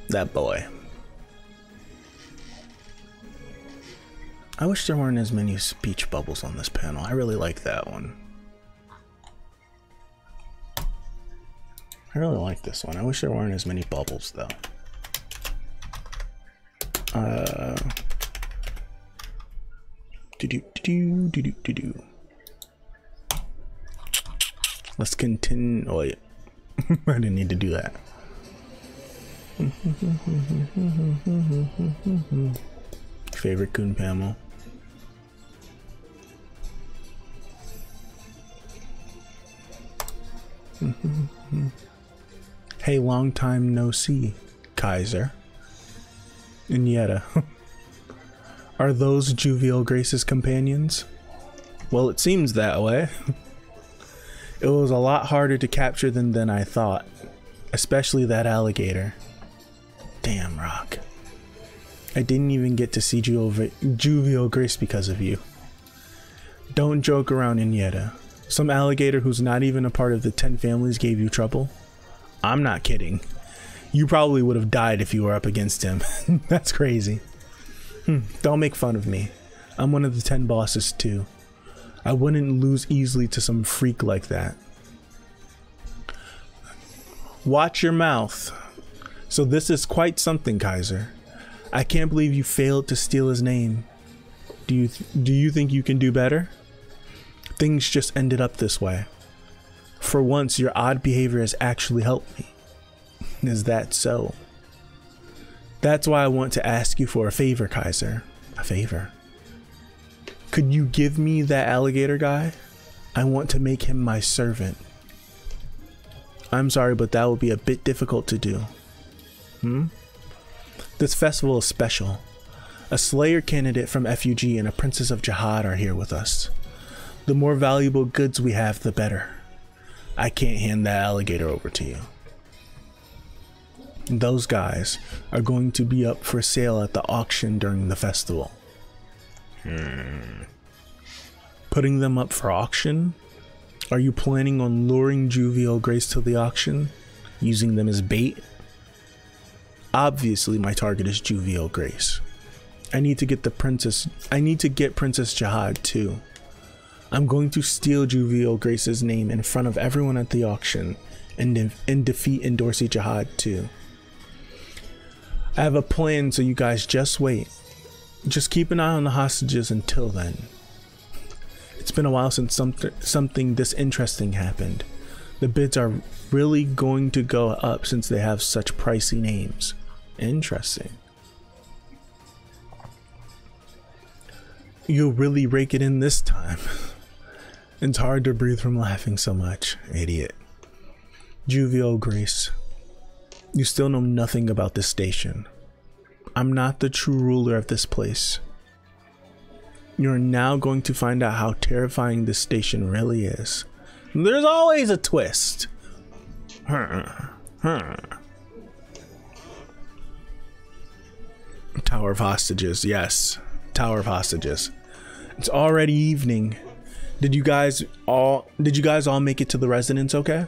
That boy. I wish there weren't as many speech bubbles on this panel. I really like that one. I really like this one. I wish there weren't as many bubbles though. Let's continue. Oh wait. I didn't need to do that. Favorite Kun Pamel. Hey, long time no see, Kaiser. And Yetta. Are those Juvial Grace's companions? Well, it seems that way. It was a lot harder to capture them than I thought. Especially that alligator. Damn, Rock. I didn't even get to see Juvial Grace because of you. Don't joke around, Inyeta. Some alligator who's not even a part of the 10 families gave you trouble? I'm not kidding. You probably would have died if you were up against him. That's crazy. Don't make fun of me. I'm one of the 10 bosses too. I wouldn't lose easily to some freak like that. Watch your mouth. So this is quite something, Kaiser. I can't believe you failed to steal his name. Do you think you can do better? Things just ended up this way. For once, your odd behavior has actually helped me. Is that so? That's why I want to ask you for a favor, Kaiser. A favor? Could you give me that alligator guy? I want to make him my servant. I'm sorry, but that would be a bit difficult to do. This festival is special. A Slayer candidate from FUG and a Princess of Jihad are here with us. The more valuable goods we have, the better. I can't hand that alligator over to you. Those guys are going to be up for sale at the auction during the festival. Putting them up for auction? Are you planning on luring Juvial Grace to the auction? Using them as bait? Obviously my target is Juvial Grace. I need to get Princess Jihad too. I'm going to steal Juvial Grace's name in front of everyone at the auction and defeat Endorsi Jihad too. I have a plan, so you guys just wait. Just keep an eye on the hostages until then. It's been a while since something this interesting happened. The bids are really going to go up since they have such pricey names. Interesting. You'll really rake it in this time. It's hard to breathe from laughing so much, idiot. Juvial Grace. You still know nothing about this station. I'm not the true ruler of this place. You're now going to find out how terrifying this station really is. There's always a twist. Tower of Hostages, yes. Tower of Hostages. It's already evening. Did you guys all make it to the residence okay?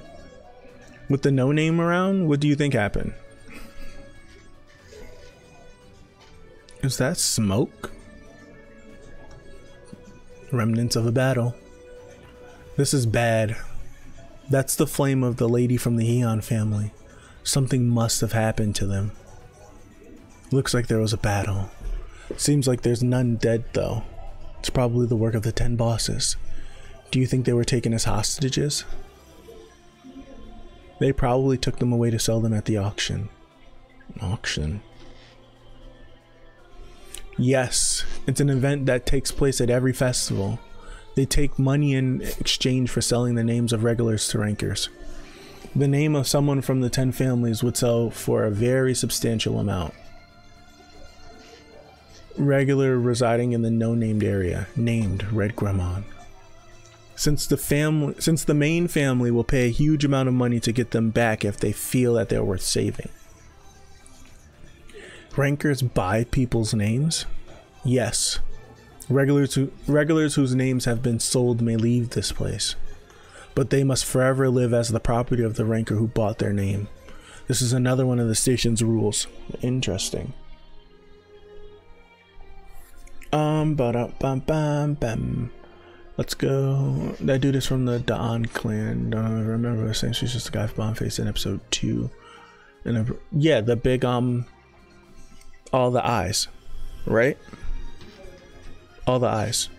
With the no name around, what do you think happened? Is that smoke? Remnants of a battle. This is bad. That's the flame of the lady from the Eon family. Something must have happened to them. Looks like there was a battle. Seems like there's none dead though. It's probably the work of the 10 bosses. Do you think they were taken as hostages? They probably took them away to sell them at the auction. Auction? Yes, it's an event that takes place at every festival. They take money in exchange for selling the names of regulars to rankers. The name of someone from the 10 families would sell for a very substantial amount. Regular residing in the no-named area, named Red Gremon. Since the main family will pay a huge amount of money to get them back if they feel that they're worth saving. Rankers buy people's names? Yes. Regulars whose names have been sold may leave this place, but they must forever live as the property of the ranker who bought their name. This is another one of the station's rules. Interesting. Let's go. That dude is from the Da'an clan. Don't remember saying she's just a guy with bomb face in episode 2. And yeah, the big all the eyes, right? All the eyes.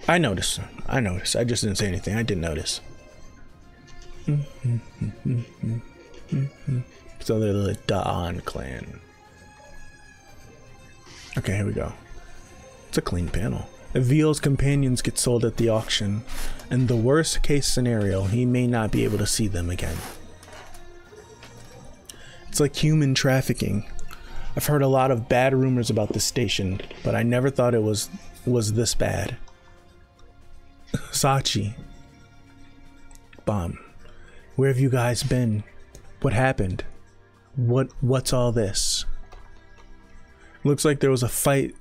I noticed. I just didn't say anything. I didn't notice. So they're the Da'an clan. Okay, here we go. It's a clean panel. Veal's companions get sold at the auction. In the worst case scenario, he may not be able to see them again. It's like human trafficking. I've heard a lot of bad rumors about this station, but I never thought it was this bad. Sachi. Bomb. Where have you guys been? What happened? What's all this? Looks like there was a fight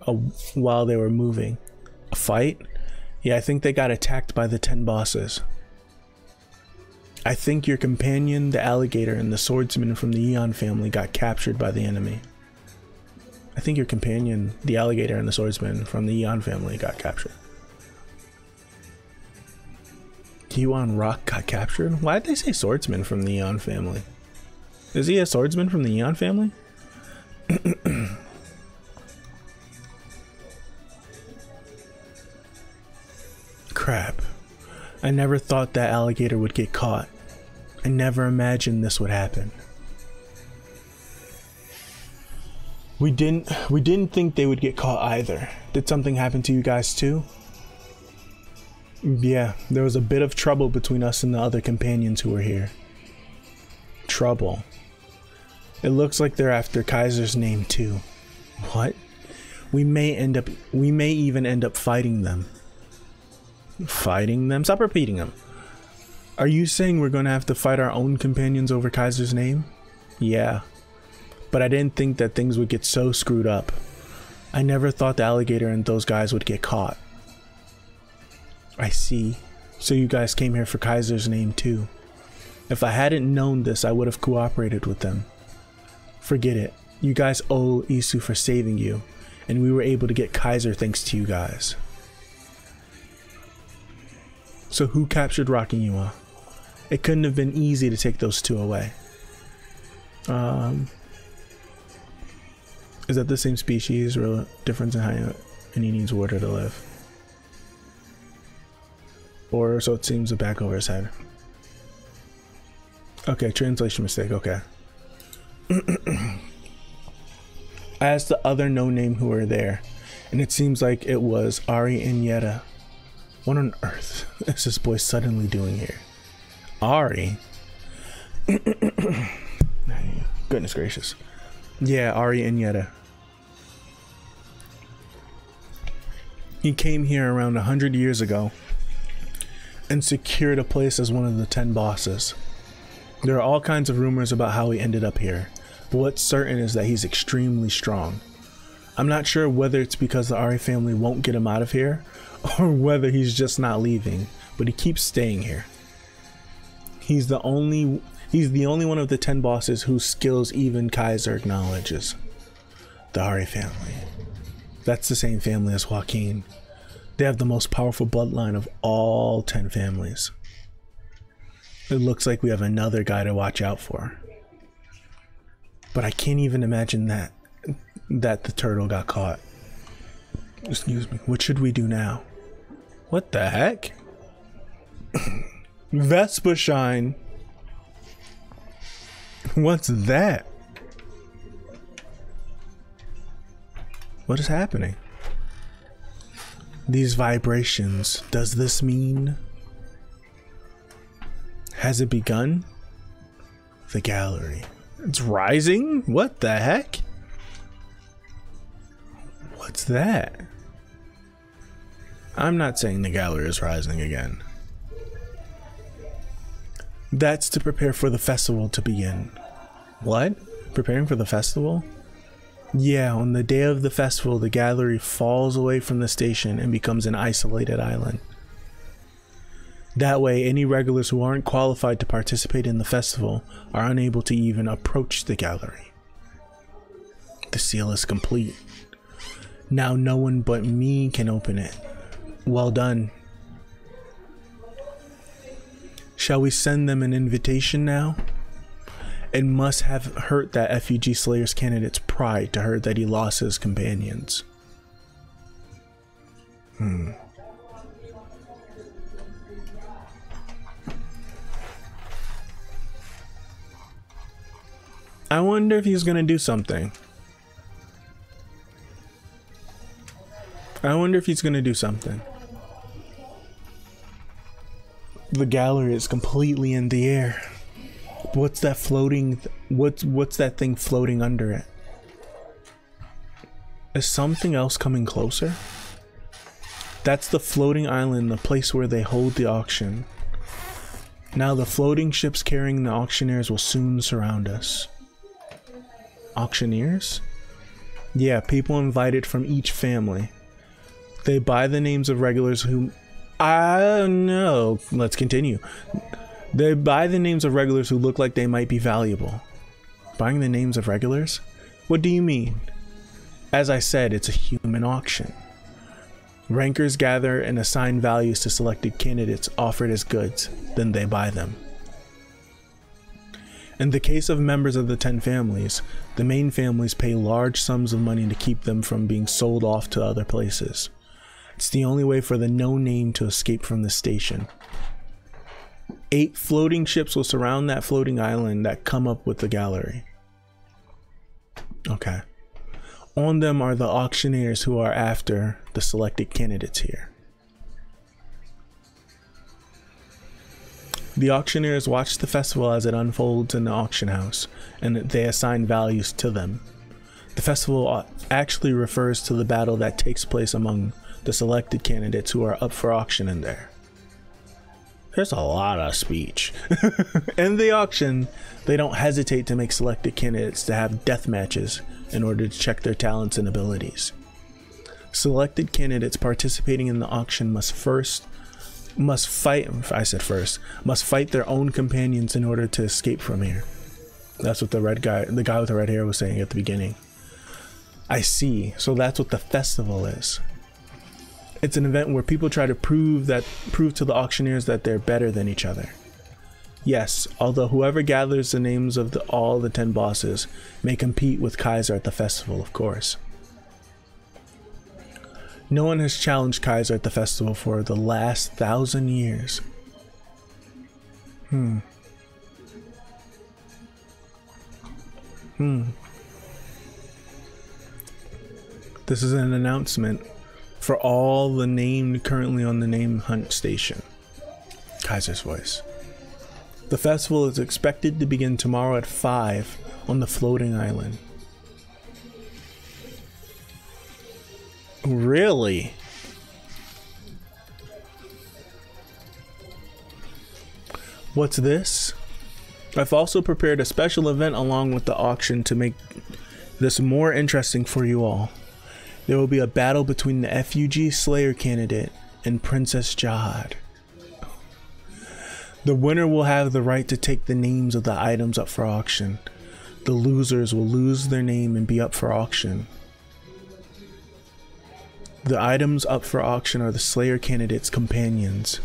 while they were moving. A fight? Yeah, I think they got attacked by the 10 bosses. I think your companion, the alligator, and the swordsman from the Eon family got captured by the enemy. I think your companion, the alligator, and the swordsman from the Eon family got captured. Eon Rock got captured? Why did they say swordsman from the Eon family? Is he a swordsman from the Eon family? Crap. I never thought that alligator would get caught. I never imagined this would happen. We didn't think they would get caught either. Did something happen to you guys too? Yeah, there was a bit of trouble between us and the other companions who were here. Trouble. It looks like they're after Kaiser's name too. What? We may even end up fighting them. Fighting them? Stop repeating them. Are you saying we're gonna have to fight our own companions over Kaiser's name? Yeah. But I didn't think that things would get so screwed up. I never thought the alligator and those guys would get caught. I see. So you guys came here for Kaiser's name too. If I hadn't known this, I would have cooperated with them. Forget it. You guys owe Isu for saving you, and we were able to get Kaiser thanks to you guys. So who captured Rocking-Yua? It couldn't have been easy to take those two away. Is that the same species? Real difference in how and he needs water to live? Or so it seems the back over his head. Okay, translation mistake, okay. I asked the other no-name who were there, and it seems like it was Ari and Yetta. What on earth is this boy suddenly doing here? Ari? Goodness gracious. Yeah, Ari and Yetta. He came here around 100 years ago and secured a place as one of the 10 bosses. There are all kinds of rumors about how he ended up here, but what's certain is that he's extremely strong. I'm not sure whether it's because the Ari family won't get him out of here, or whether he's just not leaving, but he keeps staying here. He's the only one of the 10 bosses whose skills even Kaiser acknowledges. The Ari family. That's the same family as Joaquin. They have the most powerful bloodline of all 10 families. It looks like we have another guy to watch out for. But I can't even imagine that the turtle got caught. Excuse me. What should we do now? What the heck? Vespa Shine. What's that? What is happening? These vibrations, does this mean? Has it begun? The gallery. It's rising? What the heck? What's that? I'm not saying the gallery is rising again. That's to prepare for the festival to begin. What? Preparing for the festival? Yeah, on the day of the festival, the gallery falls away from the station and becomes an isolated island. That way, any regulars who aren't qualified to participate in the festival are unable to even approach the gallery. The seal is complete. Now no one but me can open it. Well done. Shall we send them an invitation now? It must have hurt that FEG Slayer's candidate's pride to hear that he lost his companions. I wonder if he's gonna do something. The gallery is completely in the air. What's that floating? What's that thing floating under it? Is something else coming closer? That's the floating island, the place where they hold the auction. Now the floating ships carrying the auctioneers will soon surround us. Auctioneers? Yeah, people invited from each family. They buy the names of regulars who... no, let's continue. They buy the names of regulars who look like they might be valuable. Buying the names of regulars? What do you mean? As I said, it's a human auction. Rankers gather and assign values to selected candidates offered as goods, then they buy them. In the case of members of the 10 families, the main families pay large sums of money to keep them from being sold off to other places. It's the only way for the no name to escape from the station. 8 floating ships will surround that floating island that come up with the gallery. Okay. On them are the auctioneers who are after the selected candidates here. The auctioneers watch the festival as it unfolds in the auction house, and they assign values to them. The festival actually refers to the battle that takes place among the selected candidates who are up for auction in there. There's a lot of speech. In the auction, they don't hesitate to make selected candidates to have death matches in order to check their talents and abilities. Selected candidates participating in the auction must fight their own companions in order to escape from here. That's what the guy with the red hair was saying at the beginning. I see. So that's what the festival is. It's an event where people try to prove to the auctioneers that they're better than each other. Yes, although whoever gathers the names of all the 10 bosses may compete with Kaiser at the festival, of course. No one has challenged Kaiser at the festival for the last 1,000 years. This is an announcement for all the named currently on the name hunt station. Kaiser's voice. The festival is expected to begin tomorrow at 5 on the floating island. Really? What's this? I've also prepared a special event along with the auction to make this more interesting for you all. There will be a battle between the FUG Slayer candidate and Princess Jihad. The winner will have the right to take the names of the items up for auction. The losers will lose their name and be up for auction. The items up for auction are the Slayer candidate's companions.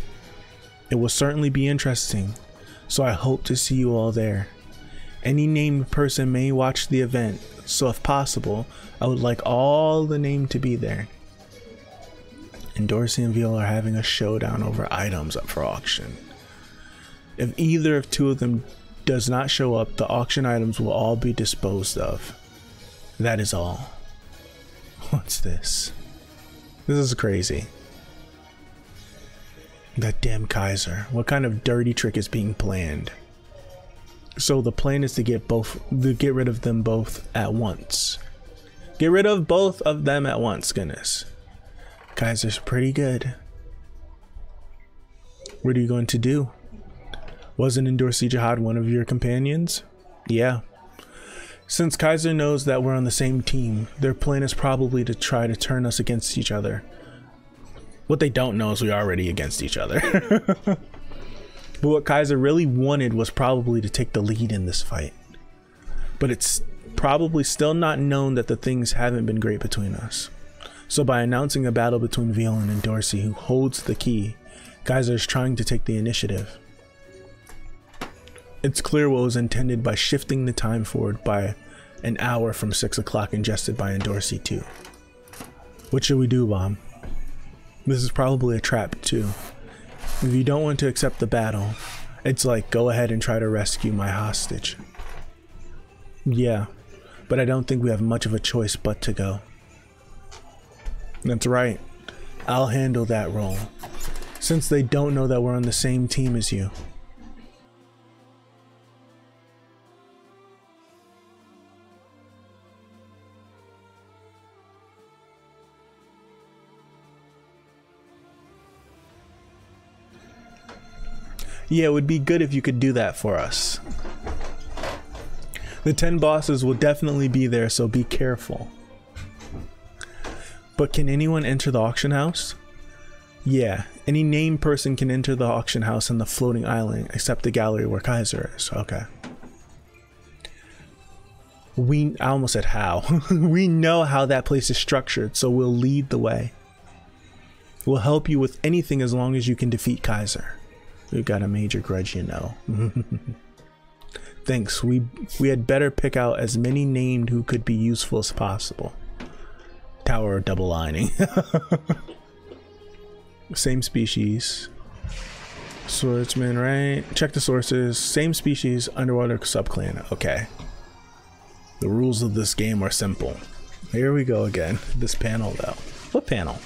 It will certainly be interesting, so I hope to see you all there. Any named person may watch the event, so if possible, I would like all the named to be there. And Dorsey and Veal are having a showdown over items up for auction. If either of two of them does not show up, the auction items will all be disposed of. That is all. What's this? This is crazy. That damn Kaiser. What kind of dirty trick is being planned? So the plan is to get rid of them both at once. Get rid of both of them at once, goodness. Kaiser's pretty good. What are you going to do? Wasn't Endorsey Jihad one of your companions? Yeah. Since Kaiser knows that we're on the same team, their plan is probably to try to turn us against each other. What they don't know is we're already against each other. But what Kaiser really wanted was probably to take the lead in this fight. But it's probably still not known that the things haven't been great between us. So by announcing a battle between Veal and Dorsey, who holds the key, Kaiser is trying to take the initiative. It's clear what was intended by shifting the time forward by an hour from 6 o'clock ingested by Dorsey too. What should we do, Bomb? This is probably a trap too. If you don't want to accept the battle, it's like, go ahead and try to rescue my hostage. Yeah, but I don't think we have much of a choice but to go. That's right. I'll handle that role, since they don't know that we're on the same team as you. Yeah, it would be good if you could do that for us. The 10 bosses will definitely be there, so be careful. But can anyone enter the auction house? Yeah, any named person can enter the auction house and the floating island except the gallery where Kaiser is. Okay. I almost said how. We know how that place is structured, so we'll lead the way. We'll help you with anything as long as you can defeat Kaiser. We've got a major grudge, you know. Thanks. We had better pick out as many named who could be useful as possible. Tower of double lining. Same species. Swordsman, right? Check the sources. Same species, underwater subclan. Okay. The rules of this game are simple. Here we go again. This panel though. What panel?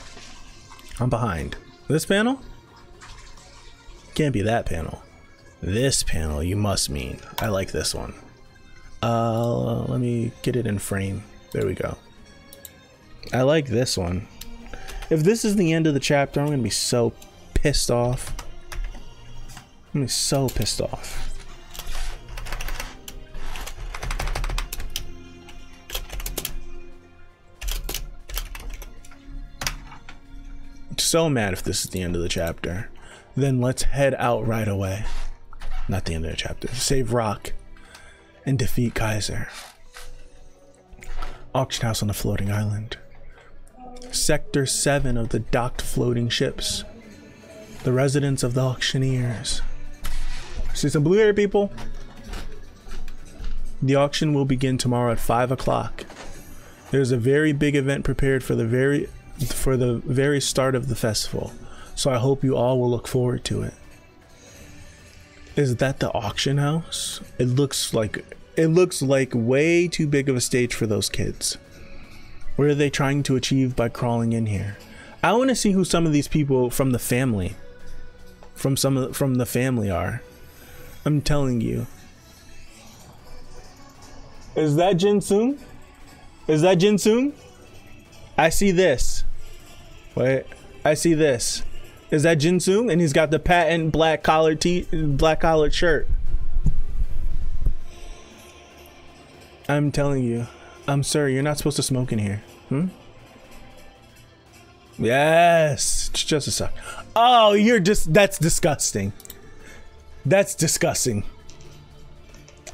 I'm behind. This panel? Can't be that panel. This panel you must mean. I like this one. Let me get it in frame. There we go. I like this one. If this is the end of the chapter, I'm gonna be so pissed off. I'm gonna be so pissed off. So mad if this is the end of the chapter. Then let's head out right away. Not the end of the chapter. Save Rock and defeat Kaiser. Auction house on the floating island. Sector 7 of the docked floating ships. The residence of the auctioneers. See some blue hair people? The auction will begin tomorrow at 5 o'clock. There's a very big event prepared for the very start of the festival, so I hope you all will look forward to it. Is that the auction house? It looks like way too big of a stage for those kids. What are they trying to achieve by crawling in here? I want to see who some of these people from the family are. I'm telling you. Is that Jinsung? Is that Jinsung? I see this. Wait, I see this. Is that Jinsung? And he's got the patent black collared shirt. I'm telling you. Sir, you're not supposed to smoke in here. Yes. Just a sec. Oh, that's disgusting. That's disgusting.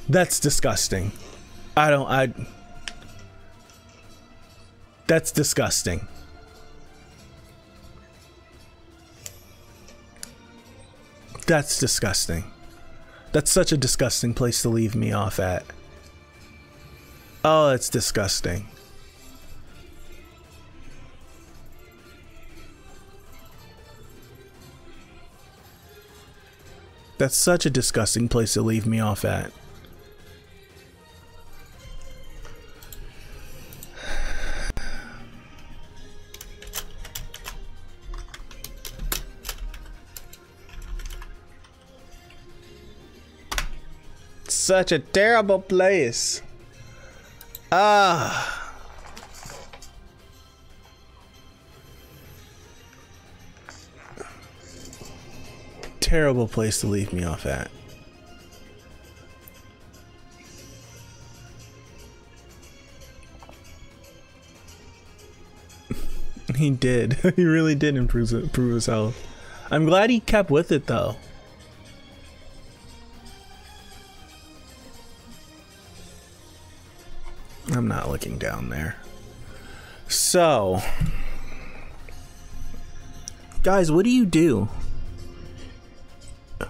That's disgusting. That's disgusting. That's disgusting. That's such a disgusting place to leave me off at. Oh, it's disgusting. That's such a disgusting place to leave me off at. Such a terrible place. Terrible place to leave me off at. He did. He really did improve his health. I'm glad he kept with it though. I'm not looking down there. So, guys, what do you do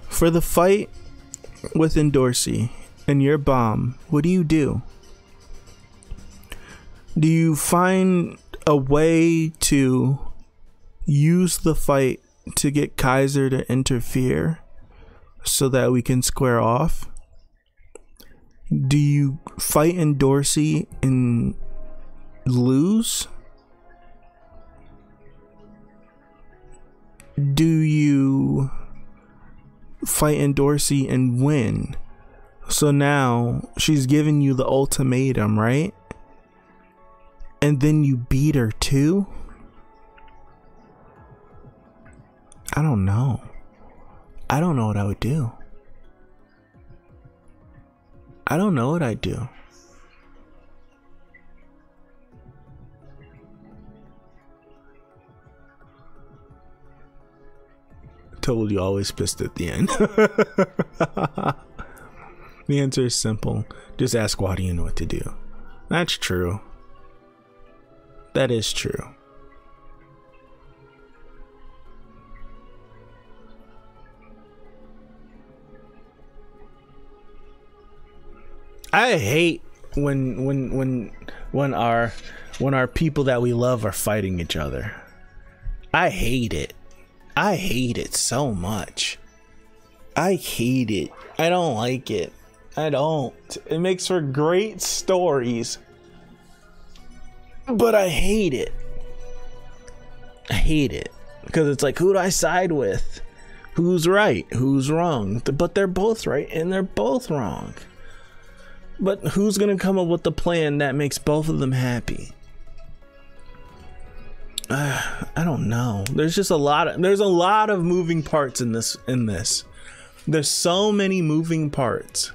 for the fight with Endorsi and your bomb? What do you do? Do you find a way to use the fight to get Kaiser to interfere so that we can square off? Do you fight Endorsi and lose? Do you fight Endorsi and win? So now she's giving you the ultimatum, right? And then you beat her too? I don't know. I don't know what I would do. I don't know what I'd do. told you, always pissed at the end. The answer is simple. Just ask Guardian what to do. That's true. That is true. I hate when our people that we love are fighting each other. I hate it. I hate it so much. I hate it. I don't like it. I don't. It makes for great stories. But I hate it. I hate it. Because it's like, who do I side with? Who's right? Who's wrong? But they're both right and they're both wrong. But who's gonna come up with the plan that makes both of them happy? I don't know. There's just a lot of moving parts in this. There's so many moving parts.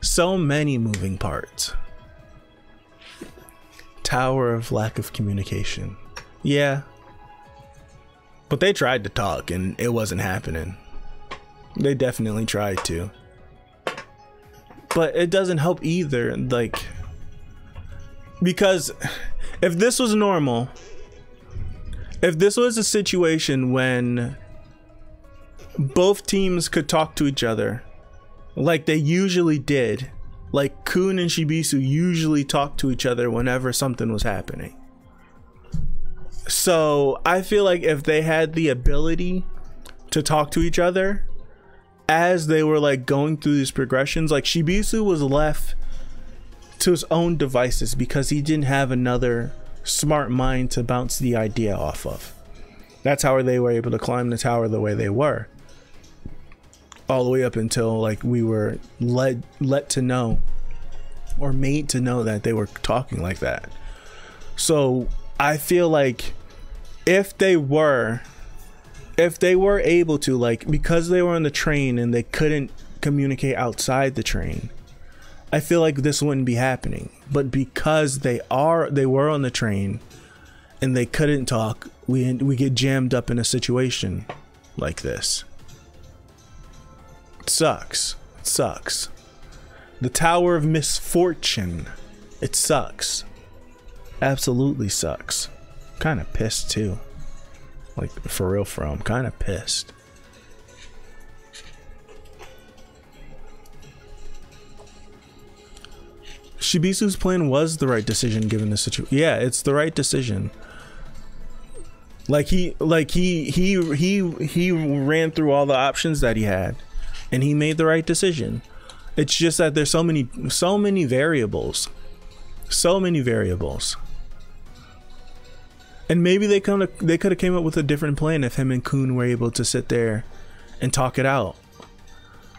So many moving parts. Tower of lack of communication. Yeah. But they tried to talk and it wasn't happening. They definitely tried to. But it doesn't help either, like, because if this was normal, if this was a situation when both teams could talk to each other like they usually did, like Kun and Shibisu usually talked to each other whenever something was happening. So I feel like if they had the ability to talk to each other as they were like going through these progressions, like Shibisu was left to his own devices because he didn't have another smart mind to bounce the idea off of. That's how they were able to climb the tower the way they were, all the way up until like we were let to know or made to know that they were talking like that. So I feel like if they were able to, like, because they were on the train and they couldn't communicate outside the train, I feel like this wouldn't be happening. But because they were on the train and they couldn't talk, we get jammed up in a situation like this. It sucks. It sucks. The Tower of Misfortune. It sucks. Absolutely sucks. Kind of pissed too. Like, for real, I'm kind of pissed. Shibisu's plan was the right decision given the situation. Yeah, it's the right decision. Like he ran through all the options that he had and he made the right decision. It's just that there's so many variables. So many variables. And maybe they could have came up with a different plan if him and Kun were able to sit there and talk it out,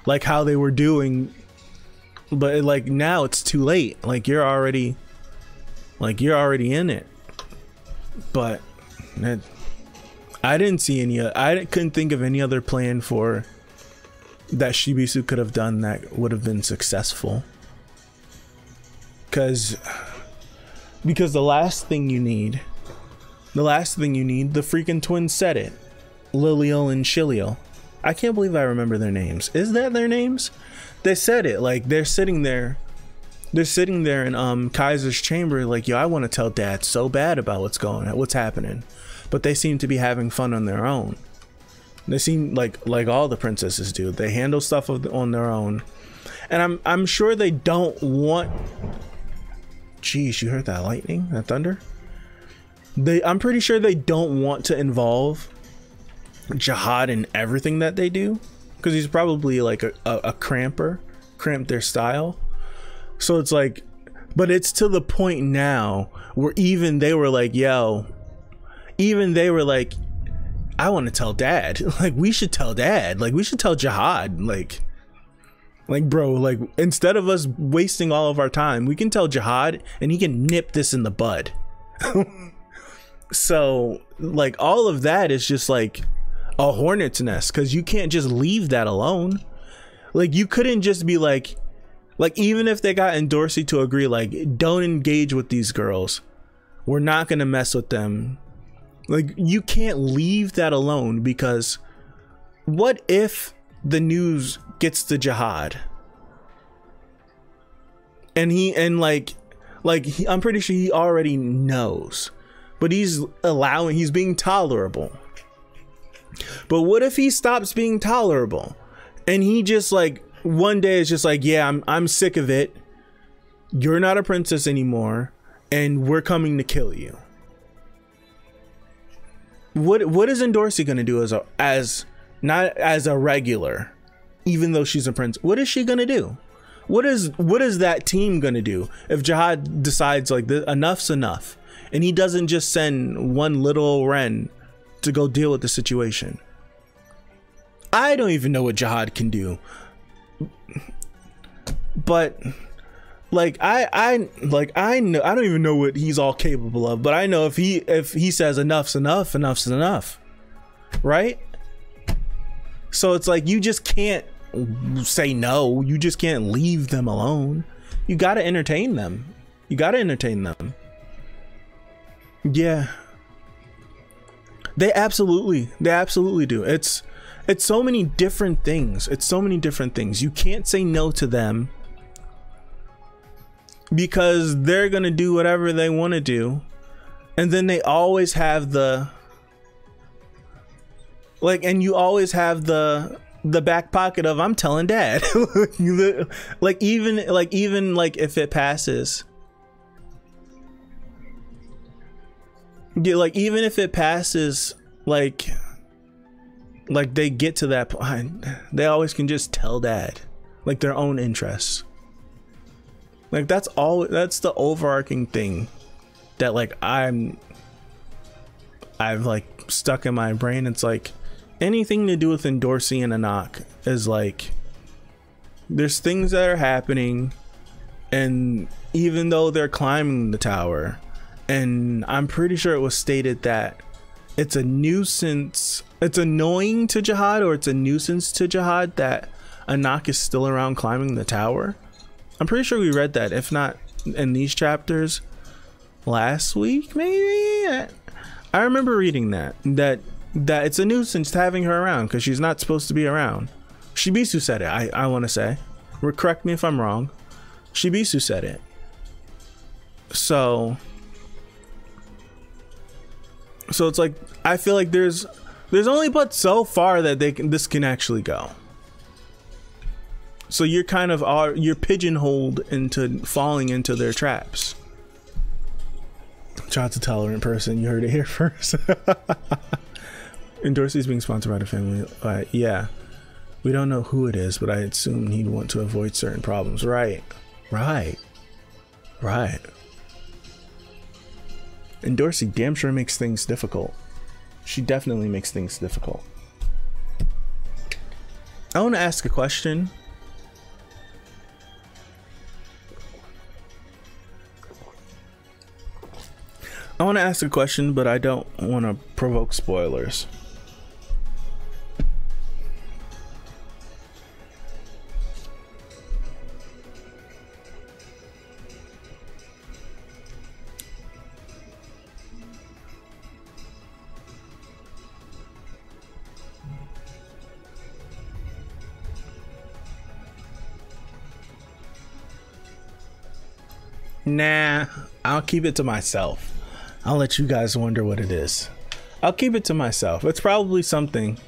like how they were doing. But like now it's too late. Like you're already in it. But I didn't see any. I couldn't think of any other plan for that Shibisu could have done that would have been successful. Because the last thing you need. The freaking twins said it. Lilio and Shilio. I can't believe I remember their names. Is that their names? They said it. Like they're sitting there in Kaiser's chamber like, yo, I want to tell Dad so bad about what's happening. But they seem to be having fun on their own. They seem like all the princesses do. They handle stuff on their own. And I'm sure they don't want. Jeez, you heard that lightning? That thunder? I'm pretty sure they don't want to involve Jihad in everything that they do, because he's probably like a cramp their style. So it's like, but it's to the point now where even they were like, I want to tell Dad. Like we should tell Dad. Like we should tell Jihad. Like bro, like instead of us wasting all of our time, we can tell Jihad and he can nip this in the bud. So like all of that is just like a hornet's nest, because you can't just leave that alone. Like you couldn't just be like even if they got Dorsey to agree, like don't engage with these girls, we're not gonna mess with them. Like you can't leave that alone because what if the news gets to Jihad and I'm pretty sure he already knows, but he's being tolerable. But what if he stops being tolerable and he just like one day is just like, yeah, I'm sick of it. You're not a princess anymore and we're coming to kill you. What is Endorsi gonna do as not as a regular, even though she's a prince? What is she gonna do? What is that team gonna do if Jihad decides like enough's enough and he doesn't just send one little Ren to go deal with the situation? I don't even know what Jihad can do, but like I know, I don't even know what he's all capable of, but I know if he says enough's enough, enough's enough, right? So it's like, you just can't say no. You just can't leave them alone. You got to entertain them. You got to entertain them. Yeah. They absolutely do. It's so many different things. It's so many different things. You can't say no to them because they're going to do whatever they want to do. And then they always have and you always have the back pocket of, I'm telling dad. like even if it passes, yeah, like even if it passes, like they get to that point, they always can just tell dad, like their own interests. Like that's the overarching thing that like I've like stuck in my brain. It's like anything to do with Endorsi and Anak is like, there's things that are happening, and even though they're climbing the tower, and I'm pretty sure it was stated that it's a nuisance, it's annoying to Jihad, or it's a nuisance to Jihad that Anak is still around climbing the tower. I'm pretty sure we read that, if not in these chapters, last week maybe. I remember reading that it's a nuisance having her around because she's not supposed to be around. Shibisu said it. I want to say, correct me if I'm wrong, Shibisu said it. So it's like, I feel like there's only but so far that this can actually go. So you're kind of you're pigeonholed into falling into their traps. Shout out to Tolerant Person, you heard it here first. Endorsi is being sponsored by the family. Yeah, we don't know who it is, but I assume he'd want to avoid certain problems. Right. Endorsi damn sure makes things difficult. She definitely makes things difficult. I want to ask a question. But I don't want to provoke spoilers. Nah, I'll keep it to myself. I'll let you guys wonder what it is. I'll keep it to myself. It's probably something.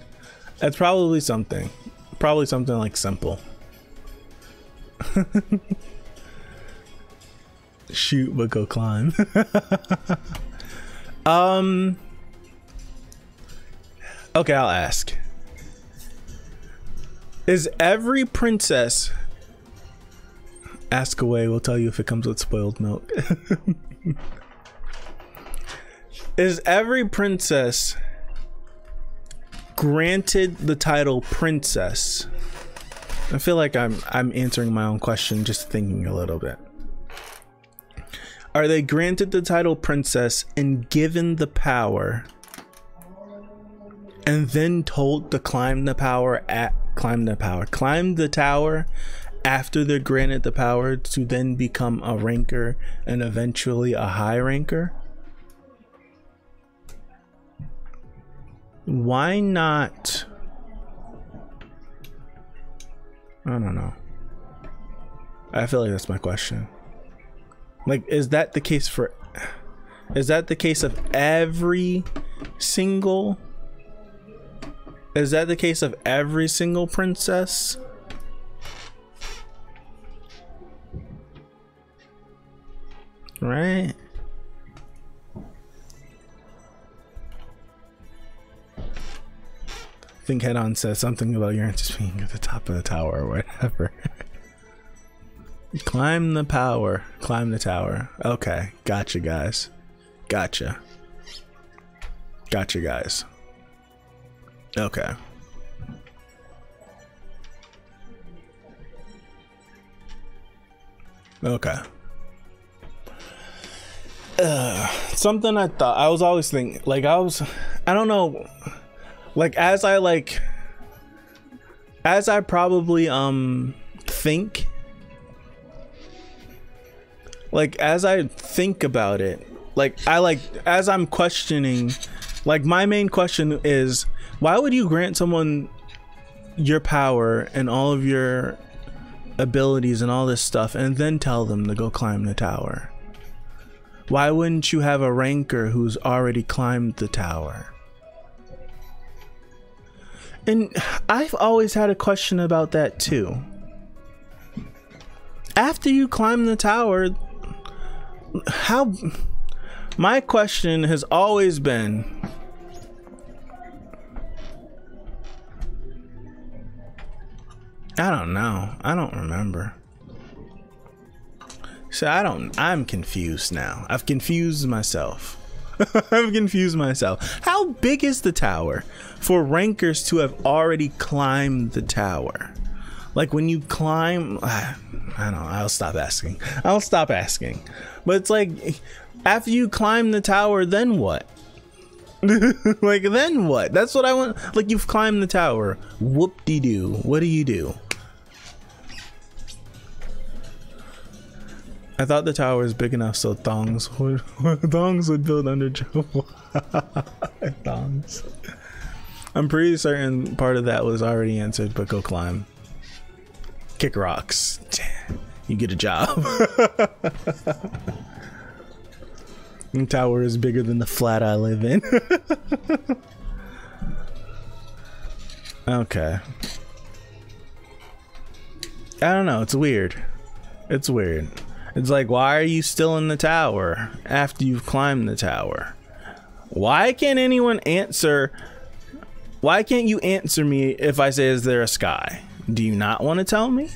It's probably something. Probably something like simple. Shoot, but go climb. Okay, I'll ask. Is every princess... Ask away, we'll tell you if it comes with spoiled milk. Is every princess granted the title princess? I feel like I'm answering my own question, just thinking a little bit. Are they granted the title princess and given the power, and then told to climb the tower after they're granted the power to then become a ranker and eventually a high ranker? Why not I don't know. I feel like that's my question. Like, is that the case for... Is that the case of every single... Is that the case of every single princess? Right? I think Head On says something about your answers being at the top of the tower or whatever. Climb the power. Climb the tower. Okay. Gotcha, guys. Gotcha. Gotcha, guys. Okay. Okay. Something I thought, I was always thinking, like, I don't know, like, as I probably think, like, as I think about it, like, as I'm questioning, like, my main question is, why would you grant someone your power and all of your abilities and all this stuff and then tell them to go climb the tower? Why wouldn't you have a ranker who's already climbed the tower? And I've always had a question about that too. After you climb the tower, how... My question has always been... I don't know. I don't remember. So I'm confused now. I've confused myself. I've confused myself. How big is the tower for rankers to have already climbed the tower? Like, when you climb, I don't know, I'll stop asking. I'll stop asking. But it's like, after you climb the tower, then what? Like, then what? That's what I want. Like, you've climbed the tower. Whoop-de-doo. What do you do? I thought the tower was big enough so thongs would build under Joe. Thongs. I'm pretty certain part of that was already answered, but go climb. Kick rocks. You get a job. The tower is bigger than the flat I live in. Okay. I don't know, it's weird. It's weird. It's like, why are you still in the tower after you've climbed the tower? Why can't anyone answer? Why can't you answer me if I say, is there a sky? Do you not want to tell me?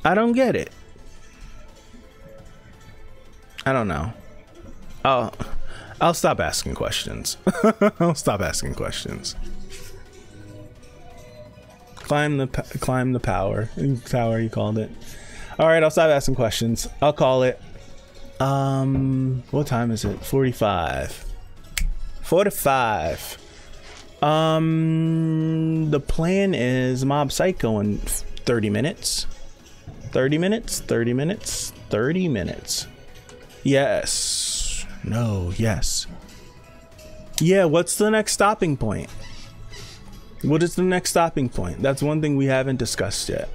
I don't get it. I don't know. I'll stop asking questions. I'll stop asking questions. Climb the power. Tower, you called it. All right, I'll stop asking questions. I'll call it. What time is it? 45. 45. The plan is Mob Psycho in 30 minutes. 30 minutes. 30 minutes. 30 minutes. Yes. No. Yes. Yeah. What's the next stopping point? What is the next stopping point? That's one thing we haven't discussed yet.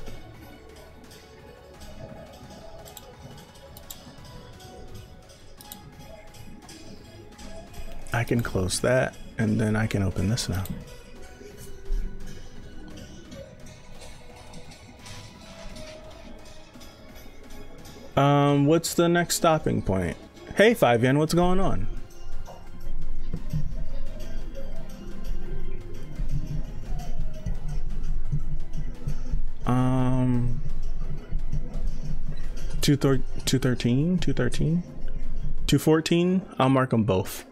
I can close that and then I can open this now. What's the next stopping point? Hey, 5 Yen, what's going on? Um, 213, 213, 214. I'll mark them both.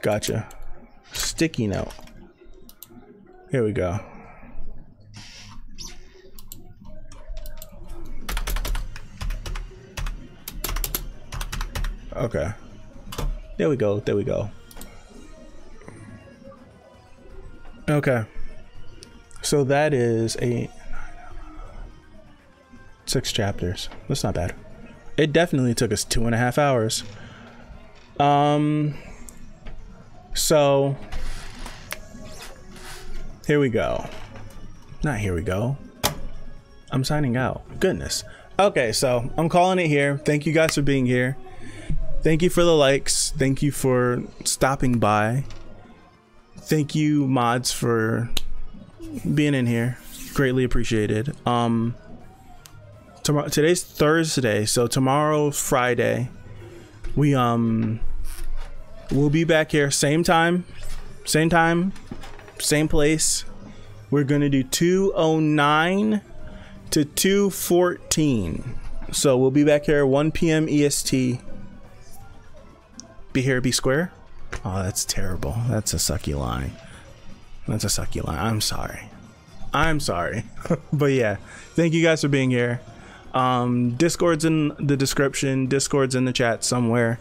Gotcha. Sticky note. Here we go. Okay. There we go. There we go. Okay. So that is 6 chapters. That's not bad. It definitely took us 2.5 hours. So here we go. Not here we go. I'm signing out. Goodness. Okay, so I'm calling it here. Thank you guys for being here. Thank you for the likes. Thank you for stopping by. Thank you, mods, for being in here. Greatly appreciated. Today's Thursday, so tomorrow, Friday, we'll be back here, same time, same place. We're gonna do 2:09 to 2:14. So we'll be back here 1 p.m. EST. Be here, be square. Oh, that's terrible. That's a sucky line. That's a sucky line. I'm sorry. I'm sorry. But yeah, thank you guys for being here. Discord's in the description. Discord's in the chat somewhere.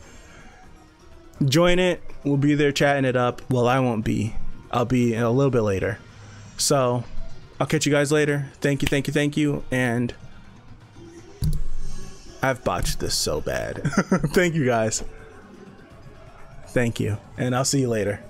Join it. We'll be there chatting it up. Well, I won't be. I'll be a little bit later. So I'll catch you guys later. Thank you, thank you, thank you. And I've botched this so bad. Thank you guys. Thank you. And I'll see you later.